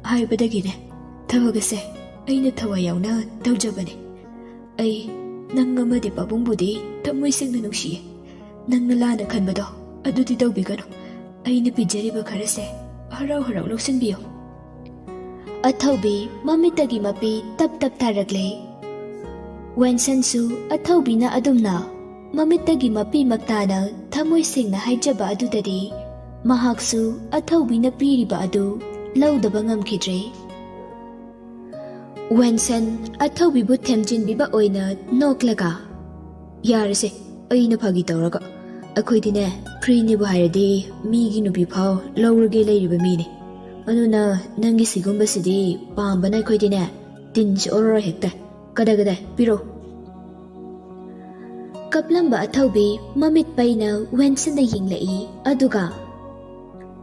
ꯍꯥꯏꯕꯗꯒꯤꯅꯦ ꯊꯕꯛ ꯑꯁꯦ ꯑꯩꯅ ꯊꯋꯥꯏ ꯌꯥꯎꯅ ꯇꯧꯖꯕꯅꯦ ꯑꯩ ꯅꯪ ꯑꯃꯗꯤ ꯄꯥꯕꯨꯡꯕꯨꯗꯤ ꯊꯃꯣꯏ ꯁꯦꯡꯅ ꯅꯨꯡꯁꯤꯌꯦ ꯅꯪꯅ ꯂꯥꯟꯅ ꯈꯟꯕꯗꯣ ꯑꯗꯨꯗꯤ ꯇꯧꯕꯤꯒꯅꯨ ꯑꯩꯅ ꯄꯤꯖꯔꯤꯕ ꯈꯔꯁꯦ ꯍꯔꯥꯎ ꯍꯔꯥꯎ ꯂꯧꯁꯤꯟꯕꯤꯌꯨ ꯑꯊꯧꯕꯤ ꯃꯃꯤꯠꯇꯒꯤ ꯃꯄꯤ ꯇꯞ ꯇꯞ ꯇꯥꯔꯛꯂꯦ ꯋꯦꯟꯁꯟꯁꯨ ꯑꯊꯧꯕꯤꯅ ꯑꯗꯨꯝꯅ ꯃꯃꯤꯠꯇꯒꯤ ꯃꯄꯤ ꯃꯛꯇꯥꯅ ꯊꯃꯣꯏ ꯁꯦꯡꯅ ꯍꯥꯏꯖꯕ ꯑꯗꯨꯗꯗꯤ ꯃꯍꯥꯛꯁꯨ ꯑꯊꯧꯕꯤꯅ ꯄꯤꯔꯤꯕ ꯑꯗꯨ ꯂꯧꯗꯕ ꯉꯝꯈꯤꯗ꯭ꯔꯦ ꯋꯦꯟꯁꯟ ꯑꯊꯧꯕꯤꯕꯨ ꯊꯦꯝꯖꯤꯟꯕꯤꯕ ꯑꯣꯏꯅ ꯅꯣꯛꯂꯒ ꯌꯥꯔꯁꯦ ꯑꯩꯅ ꯐꯥꯒꯤ ꯇꯧꯔꯒ ꯑꯩꯈꯣꯏꯗꯤꯅꯦ ꯐ꯭ꯔꯤꯅꯦꯕꯨ ꯍꯥꯏꯔꯗꯤ ꯃꯤꯒꯤ ꯅꯨꯄꯤ ꯐꯥꯎ ꯂꯧꯔꯒꯦ ꯂꯩꯔꯤꯕ ꯃꯤꯅꯦ ꯑꯗꯨꯅ ꯅꯪꯒꯤ ꯁꯤꯒꯨꯝꯕꯁꯤꯗꯤ ꯄꯥꯝꯕꯅ ꯑꯩꯈꯣꯏꯗꯤꯅꯦ ꯇꯤꯟꯁꯤ ꯑꯣꯔꯔꯣꯏ ꯍꯦꯛꯇ ꯀꯗꯥꯏ ꯄꯤꯔꯣ ꯀꯞꯂꯝꯕ ꯑꯊꯧꯕꯤ ꯃꯃꯤꯠ ꯄꯩꯅ ꯋꯦꯟꯁꯟꯗ ꯌꯦꯡꯂꯛꯏ ꯑꯗꯨꯒ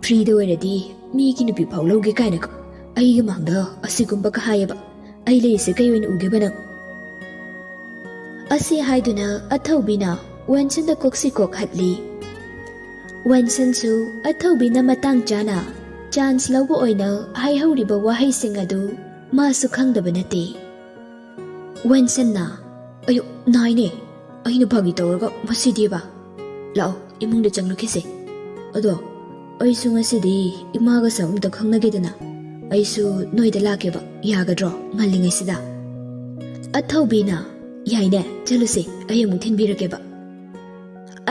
ꯐ꯭ꯔꯤꯗ ꯑꯣꯏꯔꯗꯤ ꯃꯤꯒꯤ ꯅꯨꯄꯤ ꯐꯥꯎ ꯂꯧꯒꯦ ꯀꯥꯏꯅꯀꯣ ꯑꯩꯒꯤ ꯃꯥꯡꯗ ꯑꯁꯤꯒꯨꯝꯕꯒ ꯍꯥꯏꯌꯦꯕ ꯑꯩ ꯂꯩꯔꯤꯁꯦ ꯀꯩ ꯑꯣꯏꯅ ꯎꯒꯦꯕ ꯅꯪ ꯑꯁꯤ ꯍꯥꯏꯗꯨꯅ ꯑꯊꯧꯕꯤꯅ ꯋꯦꯟꯁꯟꯗ ꯀꯣꯛꯁꯤ ꯀꯣꯛ ꯍꯠꯂꯤ ꯋꯦꯟꯁꯟꯁꯨ ꯑꯊꯧꯕꯤꯅ ꯃꯇꯥꯡ ꯆꯥꯅ ꯆꯥꯟꯁ ꯂꯧꯕ ꯑꯣꯏꯅ ꯍꯥꯏꯍꯧꯔꯤꯕ ꯋꯥꯍꯩꯁꯤꯡ ꯑꯗꯨ ꯃꯥꯁꯨ ꯈꯪꯗꯕ ꯅꯠꯇꯦ ꯋꯦꯟꯁꯟꯅ ꯑꯌꯨ ꯅꯥꯏꯅꯦ ꯑꯩꯅ ꯐꯥꯒꯤ ꯇꯧꯔꯒ ꯃꯁꯤꯗꯤꯕ ꯂꯥꯛꯑꯣ ꯏꯃꯨꯡꯗ ꯆꯪꯂꯛꯈꯤꯁꯦ ꯑꯗꯣ ꯑꯩꯁꯨ ꯉꯁꯤꯗꯤ ꯏꯃꯥꯒꯁꯨ ꯑꯝꯇ ꯈꯪꯅꯒꯦꯗꯅ ꯑꯩꯁꯨ ꯅꯣꯏꯗ ꯂꯥꯛꯀꯦꯕ ꯌꯥꯒꯗ꯭ꯔꯣ ꯉꯜꯂꯤꯉꯩꯁꯤꯗ ꯑꯊꯧꯕꯤꯅ ꯌꯥꯏꯅꯦ ꯆꯠꯂꯨꯁꯦ ꯑꯩ ꯑꯃꯨꯛ ꯊꯤꯟꯕꯤꯔꯛꯀꯦꯕ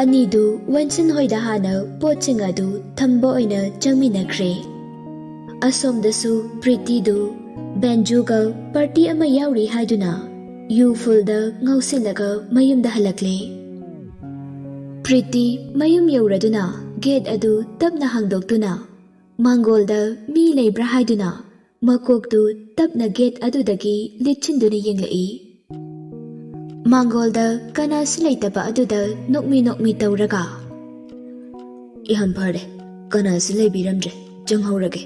ꯑꯅꯤꯗꯨ ꯋꯦꯟꯁꯟ ꯍꯣꯏꯗ ꯍꯥꯟꯅ ꯄꯣꯠꯁꯤꯡ ꯑꯗꯨ ꯊꯝꯕ ꯑꯣꯏꯅ ꯆꯪꯃꯤꯟꯅꯈ꯭ꯔꯦ ꯑꯁꯣꯝꯗꯁꯨ ꯄ꯭ꯔꯤꯇꯤꯗꯨ ꯕꯦꯟꯖꯨꯒ ꯄꯥꯔꯇꯤ ꯑꯃ ꯌꯥꯎꯔꯤ ꯍꯥꯏꯗꯨꯅ ꯌꯨꯐꯨꯜꯗ ꯉꯧꯁꯤꯜꯂꯒ ꯃꯌꯨꯝꯗ ꯍꯜꯂꯛꯂꯦ ꯄ꯭ꯔꯤꯇꯤ ꯃꯌꯨꯝ ꯌꯧꯔꯗꯨꯅ ꯒꯦꯠ ꯑꯗꯨ ꯇꯞꯅ ꯍꯥꯡꯗꯣꯛꯇꯨꯅ ꯃꯥꯡꯒꯣꯜꯗ ꯃꯤ ꯂꯩꯕ꯭ꯔꯥ ꯍꯥꯏꯗꯨꯅ ꯃꯀꯣꯛꯇꯨ ꯇꯞꯅ ꯒꯦꯠ ꯑꯗꯨꯗꯒꯤ ꯂꯤꯠꯁꯤꯟꯗꯨꯅ ꯌꯦꯡꯂꯛꯏ ꯃꯥꯡꯒꯣꯜꯗ ꯀꯅꯥꯁꯨ ꯂꯩꯇꯕ ꯑꯗꯨꯗ ꯅꯣꯛꯃꯤ ꯇꯧꯔꯒ ꯌꯥꯝ ꯐꯔꯦ ꯀꯅꯥꯁꯨ ꯂꯩꯕꯤꯔꯝꯗ꯭ꯔꯦ ꯆꯪꯍꯧꯔꯒꯦ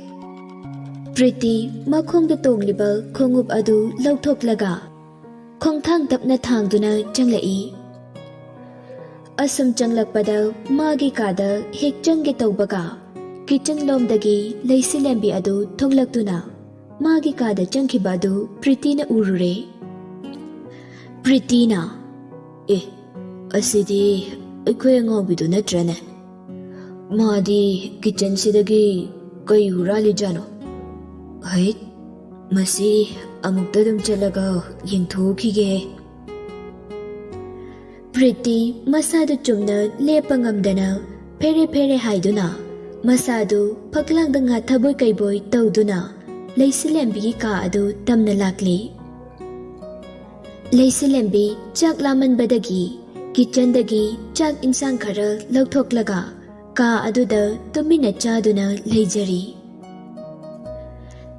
ꯄ꯭ꯔꯤꯇꯤ ꯃꯈꯣꯡꯗ ꯇꯣꯡꯂꯤꯕ ꯈꯣꯡꯎꯞ ꯑꯗꯨ ꯂꯧꯊꯣꯛꯂꯒ ꯈꯣꯡꯊꯥꯡ ꯇꯞꯅ ꯊꯥꯡꯗꯨꯅ ꯆꯪꯂꯛꯏ ꯑꯁꯨꯝ ꯆꯪꯂꯛꯄꯗ ꯃꯥꯒꯤ ꯀꯥꯗ ꯍꯦꯛ ꯆꯪꯒꯦ ꯇꯧꯕꯒ ꯀꯤꯆꯟ ꯂꯣꯝꯗꯒꯤ ꯂꯩꯁꯤꯂꯦꯝꯕꯤ ꯑꯗꯨ ꯊꯣꯛꯂꯛꯇꯨꯅ ꯃꯥꯒꯤ ꯀꯥꯗ ꯆꯪꯈꯤꯕ ꯑꯗꯨ ꯄ꯭ꯔꯤꯇꯤꯅ ꯎꯔꯨꯔꯦ ꯄ꯭ꯔꯤꯇꯤꯅ ꯑꯁꯤꯗꯤ ꯑꯩꯈꯣꯏ ꯑꯉꯥꯎꯕꯤꯗꯨ ꯅꯠꯇ꯭ꯔꯅꯦ ꯃꯥꯗꯤ ꯀꯤꯆꯟꯁꯤꯗꯒꯤ ꯀꯩ ꯍꯨꯔꯥꯜꯂꯤꯖꯥꯠꯅꯣ ꯍꯩꯠ ꯃꯁꯤ ꯑꯃꯨꯛꯇ ꯑꯗꯨꯝ ꯆꯠꯂꯒ ꯌꯦꯡꯊꯣꯛꯈꯤꯒꯦ ꯄ꯭ꯔꯤꯇꯤ ꯃꯁꯥꯗꯨ ꯆꯨꯝꯅ ꯂꯦꯞꯄ ꯉꯝꯗꯅ ꯐꯦꯔꯦ ꯐꯦꯔꯦ ꯍꯥꯏꯗꯨꯅ ꯃꯁꯥꯗꯨ ꯐꯛꯂꯥꯡꯗ ꯉꯥꯊꯕꯣꯏ ꯀꯩꯕꯣꯏ ꯇꯧꯗꯨꯅ ꯂꯩꯁꯤꯂꯦꯝꯕꯤꯒꯤ ꯀꯥ ꯑꯗꯨ ꯇꯝꯅ ꯂꯥꯛꯂꯤ ꯂꯩꯁꯤꯂꯦꯝꯕꯤ ꯆꯥꯛ ꯂꯥꯝꯃꯟꯕꯗꯒꯤ ꯀꯤꯆꯟꯗꯒꯤ ꯆꯥꯛ ꯏꯟꯁꯥꯡ ꯈꯔ ꯂꯧꯊꯣꯛꯂꯒ ꯀꯥ ꯑꯗꯨꯗ ꯇꯨꯃꯤꯟꯅ ꯆꯥꯗꯨꯅ ꯂꯩꯖꯔꯤ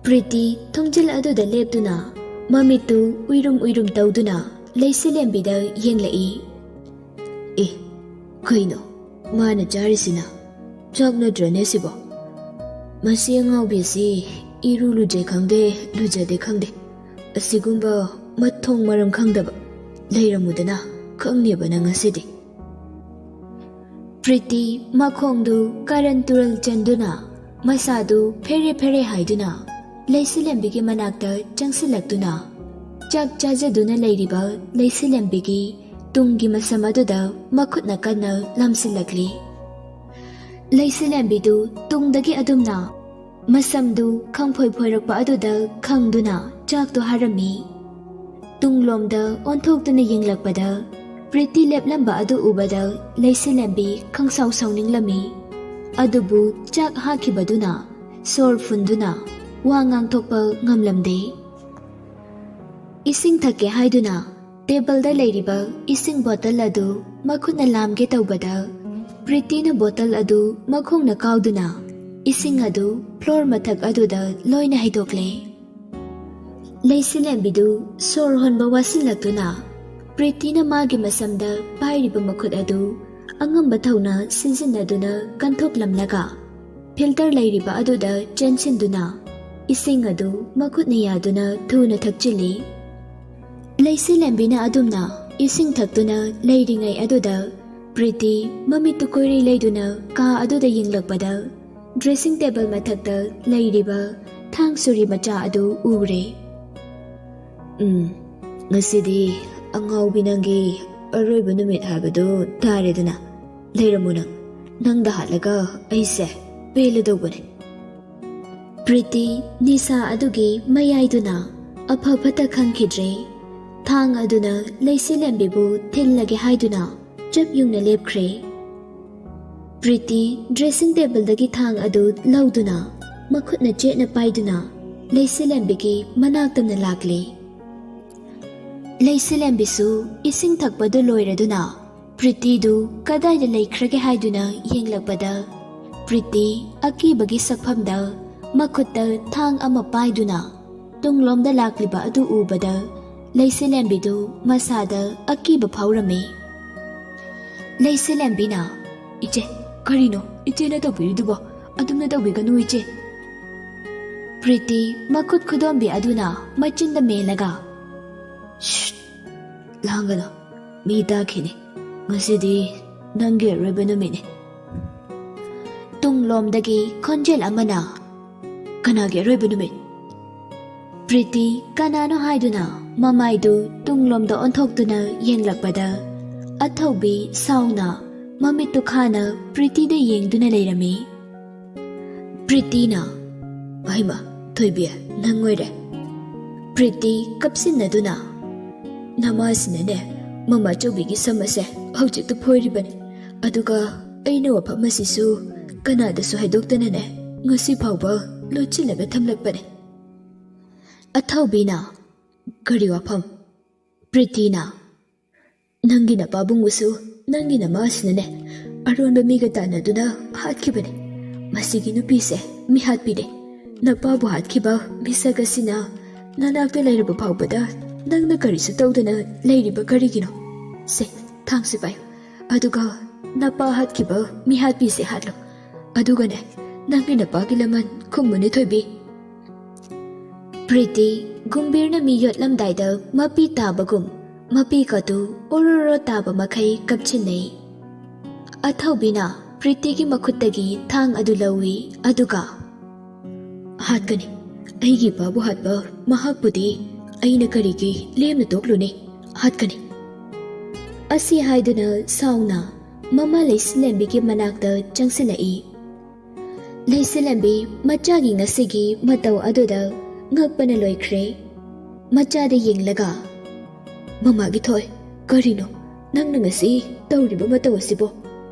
ꯄ꯭ꯔꯤꯇꯤ ꯊꯣꯡꯖꯤꯜ ꯑꯗꯨꯗ ꯂꯦꯞꯇꯨꯅ ꯃꯃꯤꯠꯇꯨ ꯎꯏꯔꯨꯝ ꯇꯧꯗꯨꯅ ꯂꯩꯁꯤꯂꯦꯝꯕꯤꯗ ꯌꯦꯡꯂꯛꯏ ꯀꯩꯅꯣ ꯃꯥꯅ ꯆꯥꯔꯤꯁꯤꯅ ꯆꯥꯛ ꯅꯠꯇ꯭ꯔꯅꯦ ꯁꯤꯕꯣ ꯃꯁꯤ ꯑꯉꯥꯎꯕꯤꯁꯤ ꯏꯔꯨ ꯂꯨꯖꯩ ꯈꯪꯗꯦ ꯂꯨꯖꯗꯦ ꯈꯪꯗꯦ ꯑꯁꯤꯒꯨꯝꯕ ꯃꯊꯣꯡ ꯃꯔꯝ ꯈꯪꯗꯕ ꯂꯩꯔꯝꯃꯨꯗꯅ ꯈꯪꯅꯦꯕ ꯅꯪ ꯉꯁꯤꯗꯤ ꯄ꯭ꯔꯤꯇꯤ ꯃꯈꯣꯡꯗꯨ ꯀꯥꯔꯟ ꯇꯨꯔꯜ ꯆꯟꯗꯨꯅ ꯃꯁꯥꯗꯨ ꯐꯦꯔꯦ ꯐꯦꯔꯦ ꯍꯥꯏꯗꯨꯅ ꯂꯩꯁꯤꯂꯦꯝꯕꯤꯒꯤ ꯃꯅꯥꯛꯇ ꯆꯪꯁꯤꯜꯂꯛꯇꯨꯅ ꯆꯥꯛ ꯆꯥꯖꯗꯨꯅ ꯂꯩꯔꯤꯕ ꯂꯩꯁꯤꯂꯦꯝꯕꯤꯒꯤ ꯇꯨꯡꯒꯤ ꯃꯁꯝ ꯑꯗꯨꯗ ꯃꯈꯨꯠꯅ ꯀꯟꯅ ꯂꯝꯁꯤꯜꯂꯛꯂꯤ ꯂꯩꯁꯤꯂꯦꯝꯕꯤꯗꯨ ꯇꯨꯡꯗꯒꯤ ꯑꯗꯨꯝꯅ ꯃꯁꯝꯗꯨ ꯈꯪꯐꯣꯏ ꯐꯣꯏꯔꯛꯄ ꯑꯗꯨꯗ ꯈꯪꯗꯨꯅ ꯆꯥꯛꯇꯨ ꯍꯥꯔꯝꯃꯤ ꯇꯨꯡꯂꯣꯝꯗ ꯑꯣꯟꯊꯣꯛꯇꯨꯅ ꯌꯦꯡꯂꯛꯄꯗ ꯄ꯭ꯔꯤꯇꯤ ꯂꯦꯞꯂꯝꯕ ꯑꯗꯨ ꯎꯕꯗ ꯂꯩꯁꯤꯂꯦꯝꯕꯤ ꯈꯪꯁꯥꯎ ꯁꯥꯎꯅꯤꯡꯂꯝꯃꯤ ꯑꯗꯨꯕꯨ ꯆꯥꯛ ꯍꯥꯈꯤꯕꯗꯨꯅ ꯁꯣꯔ ꯐꯨꯟꯗꯨꯅ ꯋꯥ ꯉꯥꯡꯊꯣꯛꯄ ꯉꯝꯂꯝꯗꯦ꯫ ꯏꯁꯤꯡ ꯊꯛꯀꯦ ꯍꯥꯏꯗꯨꯅ ꯇꯦꯕꯜꯗ ꯂꯩꯔꯤꯕ ꯏꯁꯤꯡ ꯕꯣꯇꯜ ꯑꯗꯨ ꯃꯈꯨꯠꯅ ꯂꯥꯝꯒꯦ ꯇꯧꯕꯗ ꯄ꯭ꯔꯤꯇꯤꯅ ꯕꯣꯇꯜ ꯑꯗꯨ ꯃꯈꯣꯡꯅ ꯀꯥꯎꯗꯨꯅ ꯏꯁꯤꯡ ꯑꯗꯨ ꯐ꯭ꯂꯣꯔ ꯃꯊꯛ ꯑꯗꯨꯗ ꯂꯣꯏꯅ ꯍꯩꯗꯣꯛꯂꯦ꯫ ꯂꯩꯁꯤꯂꯦꯝꯕꯤꯗꯨ ꯁꯣꯔ ꯍꯣꯟꯕ ꯋꯥꯁꯤꯜꯂꯛꯇꯨꯅ ꯄ꯭ꯔꯤꯇꯤꯅ ꯃꯥꯒꯤ ꯃꯁꯝꯗ ꯄꯥꯏꯔꯤꯕ ꯃꯈꯨꯠ ꯑꯗꯨ ꯑꯉꯝꯕ ꯊꯧꯅ ꯁꯤꯖꯤꯟꯅꯗꯨꯅ ꯀꯟꯊꯣꯛꯂꯝꯂꯒ ꯐꯤꯜꯇꯔ ꯂꯩꯔꯤꯕ ꯑꯗꯨꯗ ꯆꯦꯟꯁꯤꯟꯗꯨꯅ ꯏꯁꯤꯡ ꯑꯗꯨ ꯃꯈꯨꯠꯅ ꯌꯥꯗꯨꯅ ꯊꯨꯅ ꯊꯛꯆꯤꯜꯂꯤ꯫ ꯂꯩꯁꯤꯂꯦꯝꯕꯤꯅ ꯑꯗꯨꯝꯅ ꯏꯁꯤꯡ ꯊꯛꯇꯨꯅ ꯂꯩꯔꯤꯉꯩ ꯑꯗꯨꯗ ꯄ꯭ꯔꯤꯇꯤ ꯃꯃꯤꯠꯇꯨ ꯀꯣꯏꯔꯩ ꯂꯩꯗꯨꯅ ꯀꯥ ꯑꯗꯨꯗ ꯌꯦꯡꯂꯛꯄꯗ ꯗ꯭ꯔꯦꯁꯤꯡ ꯇꯦꯕꯜ ꯃꯊꯛꯇ ꯂꯩꯔꯤꯕ ꯊꯥꯡ ꯁꯨꯔꯤ ꯃꯆꯥ ꯑꯗꯨ ꯎꯔꯦ꯫ ꯉꯁꯤꯗꯤ ꯑꯉꯥꯎꯕꯤ ꯅꯪꯒꯤ ꯑꯔꯣꯏꯕ ꯅꯨꯃꯤꯠ ꯍꯥꯏꯕꯗꯨ ꯇꯥꯔꯦꯗꯅ ꯂꯩꯔꯝꯃꯨ ꯅꯪꯗ ꯍꯥꯠꯂꯒ ꯑꯩꯁꯦ ꯄꯦꯜꯂꯗꯧꯕꯅꯦ꯫ ꯄ꯭ꯔꯤꯇꯤ ꯅꯤꯁꯥ ꯑꯗꯨꯒꯤ ꯃꯌꯥꯏꯗꯨꯅ ꯑꯐ ꯐꯠꯇ ꯈꯪꯈꯤꯗ꯭ꯔꯦ꯫ ꯊꯥꯡ ꯑꯗꯨꯅ ꯂꯩꯁꯤꯂꯦꯝꯕꯤꯕꯨ ꯊꯤꯜꯂꯒꯦ ꯍꯥꯏꯗꯨꯅ ꯆꯞ ꯌꯨꯡꯅ ꯂꯦꯞꯈ꯭ꯔꯦ꯫ ꯄ꯭ꯔꯤꯇꯤ ꯗ꯭ꯔꯦꯁꯤꯡ ꯇꯦꯕꯜꯗꯒꯤ ꯊꯥꯡ ꯑꯗꯨ ꯂꯧꯗꯨꯅ ꯃꯈꯨꯠꯅ ꯆꯦꯠꯅ ꯄꯥꯏꯗꯨꯅ ꯂꯩꯁꯤꯂꯦꯝꯕꯤꯒꯤ ꯃꯅꯥꯛꯇꯝꯅ ꯂꯥꯛꯂꯦ꯫ ꯂꯩꯁꯤꯂꯦꯝꯕꯤꯁꯨ ꯏꯁꯤꯡ ꯊꯛꯄꯗꯨ ꯂꯣꯏꯔꯗꯨꯅ ꯄ꯭ꯔꯤꯇꯤꯗꯨ ꯀꯗꯥꯏꯗ ꯂꯩꯈ꯭ꯔꯒꯦ ꯍꯥꯏꯗꯨꯅ ꯌꯦꯡꯂꯛꯄꯗ ꯄ꯭ꯔꯤꯇꯤ ꯑꯀꯤꯕꯒꯤ ꯁꯛꯐꯝꯗ ꯃꯈꯨꯠꯇ ꯊꯥꯡ ꯑꯃ ꯄꯥꯏꯗꯨꯅ ꯇꯨꯡꯂꯣꯝꯗ ꯂꯥꯛꯂꯤꯕ ꯑꯗꯨ ꯎꯕꯗ ꯂꯩꯁꯤꯂꯦꯝꯕꯤꯗꯨ ꯃꯁꯥꯗ ꯑꯀꯤꯕ ꯐꯥꯎꯔꯝꯃꯤ꯫ ꯂꯩꯁꯤꯂꯦꯝꯕꯤꯅ "ꯏꯆꯦ, ꯀꯔꯤꯅꯣ ꯏꯆꯦꯅ ꯇꯧꯕꯤꯔꯤꯗꯨꯕꯣ? ꯑꯗꯨꯝꯅ ꯇꯧꯕꯤꯒꯅꯨ ꯏꯆꯦ." ꯄ꯭ꯔꯤꯇꯤ ꯃꯈꯨꯠ ꯈꯨꯗꯣꯝꯕꯤ ꯑꯗꯨꯅ ꯃꯆꯤꯟꯗ ꯃꯦꯜꯂꯒ ꯂꯥꯡꯒꯅꯨ, ꯃꯤ ꯇꯥꯈꯤꯅꯤ. ꯉꯁꯤꯗꯤ ꯅꯪꯒꯤ ꯑꯔꯣꯏꯕ ꯅꯨꯃꯤꯠꯅꯤ. ꯇꯨꯡꯂꯣꯝꯗꯒꯤ ꯈꯣꯟꯖꯦꯜ ꯑꯃꯅ "ꯀꯅꯥꯒꯤ ꯑꯔꯣꯏꯕ ꯅꯨꯃꯤꯠ?" ꯄ꯭ꯔꯤꯇꯤ ꯀꯅꯥꯅꯣ ꯍꯥꯏꯗꯨꯅ ꯃꯃꯥꯏꯗꯨ ꯇꯨꯡꯂꯣꯝꯗ ꯑꯣꯟꯊꯣꯛꯇꯨꯅ ꯌꯦꯡꯂꯛꯄꯗ ꯑꯊꯧꯕꯤ ꯁꯥꯎꯅ ꯃꯃꯤꯠꯇꯨ ꯈꯥꯅ ꯄ꯭ꯔꯤꯇꯤꯗ ꯌꯦꯡꯗꯨꯅ ꯂꯩꯔꯝꯃꯤ꯫ ꯄ꯭ꯔꯤꯇꯤꯅ "ꯍꯩꯃꯥ, ꯊꯣꯏꯕꯤ, ꯅꯪ ꯑꯣꯏꯔꯦ." ꯄ꯭ꯔꯤꯇꯤ ꯀꯞꯁꯤꯟꯅꯗꯨꯅ "ꯅꯃꯥꯁꯤꯅꯅꯦ ꯃꯃꯥ ꯆꯧꯕꯤꯒꯤ ꯁꯝ ꯑꯁꯦ ꯍꯧꯖꯤꯛꯇ ꯐꯣꯏꯔꯤꯕꯅꯤ. ꯑꯗꯨꯒ ꯑꯩꯅ ꯋꯥꯐꯝ ꯑꯁꯤꯁꯨ ꯀꯅꯥꯗꯁꯨ ꯍꯥꯏꯗꯣꯛꯇꯅꯅꯦ ꯉꯁꯤ ꯐꯥꯎꯕ ꯂꯣꯠꯁꯤꯜꯂꯒ ꯊꯝꯂꯛꯄꯅꯦ." ꯑꯊꯧꯕꯤꯅ "ꯀꯔꯤ ꯋꯥꯐꯝ?" ꯄ꯭ꯔꯤꯇꯤꯅ "ꯅꯪꯒꯤ ꯅꯄꯥꯕꯨꯡꯕꯨꯁꯨ ꯅꯪꯒꯤ ꯅꯃꯥꯁꯤꯅꯅꯦ ꯑꯔꯣꯟꯕ ꯃꯤꯒ ꯇꯥꯟꯅꯗꯨꯅ ꯍꯥꯠꯈꯤꯕꯅꯦ. ꯃꯁꯤꯒꯤ ꯅꯨꯄꯤꯁꯦ ꯃꯤꯍꯥꯠꯄꯤꯅꯦ. ꯅꯄꯥꯕꯨ ꯍꯥꯠꯈꯤꯕ ꯃꯤꯁꯛ ꯑꯁꯤꯅ ꯅꯅꯥꯛꯇ ꯂꯩꯔꯕ ꯐꯥꯎꯕꯗ ꯅꯪꯅ ꯀꯔꯤꯁꯨ ꯇꯧꯗꯅ ꯂꯩꯔꯤꯕ ꯀꯔꯤꯒꯤꯅꯣ? ꯁꯦ, ꯊꯥꯡꯁꯦ ꯄꯥꯏꯌꯨ. ꯑꯗꯨꯒ ꯅꯄꯥ ꯍꯥꯠꯈꯤꯕ ꯃꯤꯍꯥꯠꯄꯤꯁꯦ ꯍꯥꯠꯂꯣ. ꯑꯗꯨꯒꯅꯦ ꯅꯪꯒꯤ ꯅꯄꯥꯒꯤ ꯂꯃꯟ ꯈꯨꯝꯃꯨꯅꯦ ꯊꯣꯏꯕꯤ." ꯄ꯭ꯔꯤꯇꯤ ꯒꯨꯝꯕꯤꯔꯅ ꯃꯤ ꯌꯣꯠꯂꯝꯗꯥꯏꯗ ꯃꯄꯤ ꯇꯥꯕꯒꯨꯝ ꯃꯄꯤ ꯀꯇꯨ ꯑꯣꯔꯣꯔꯣ ꯇꯥꯕ ꯃꯈꯩ ꯀꯞꯁꯤꯟꯅꯩ꯫ ꯑꯊꯧꯕꯤꯅ ꯄ꯭ꯔꯤꯇꯤꯒꯤ ꯃꯈꯨꯠꯇꯒꯤ ꯊꯥꯡ ꯑꯗꯨ ꯂꯧꯏ ꯑꯗꯨꯒ "ꯍꯥꯠꯀꯅꯤ. ꯑꯩꯒꯤ ꯏꯄꯥꯕꯨ ꯍꯥꯠꯄ ꯃꯍꯥꯛꯄꯨꯗꯤ ꯑꯩꯅ ꯀꯔꯤꯒꯤ ꯂꯦꯝꯅ ꯇꯣꯛꯂꯨꯅꯤ? ꯍꯥꯠꯀꯅꯤ." ꯑꯁꯤ ꯍꯥꯏꯗꯨꯅ ꯁꯥꯎꯅ ꯃꯃꯥ ꯂꯩꯁꯤꯂꯦꯝꯕꯤꯒꯤ ꯃꯅꯥꯛꯇ ꯆꯪꯁꯤꯜꯂꯛꯏ꯫ ꯂꯩꯁꯤꯂꯦꯝꯕꯤ ꯃꯆꯥꯒꯤ ꯉꯁꯤꯒꯤ ꯃꯇꯧ ꯑꯗꯨꯗ ꯉꯛꯄꯅ ꯂꯣꯏꯈ꯭ꯔꯦ꯫ ꯃꯆꯥꯗ ꯌꯦꯡꯂꯒ "ꯃꯃꯥꯒꯤ ꯊꯣꯏ, ꯀꯔꯤꯅꯣ ꯅꯪꯅ ꯉꯁꯤ ꯇꯧꯔꯤꯕ ꯃꯇꯧ ꯑꯁꯤꯕꯣ?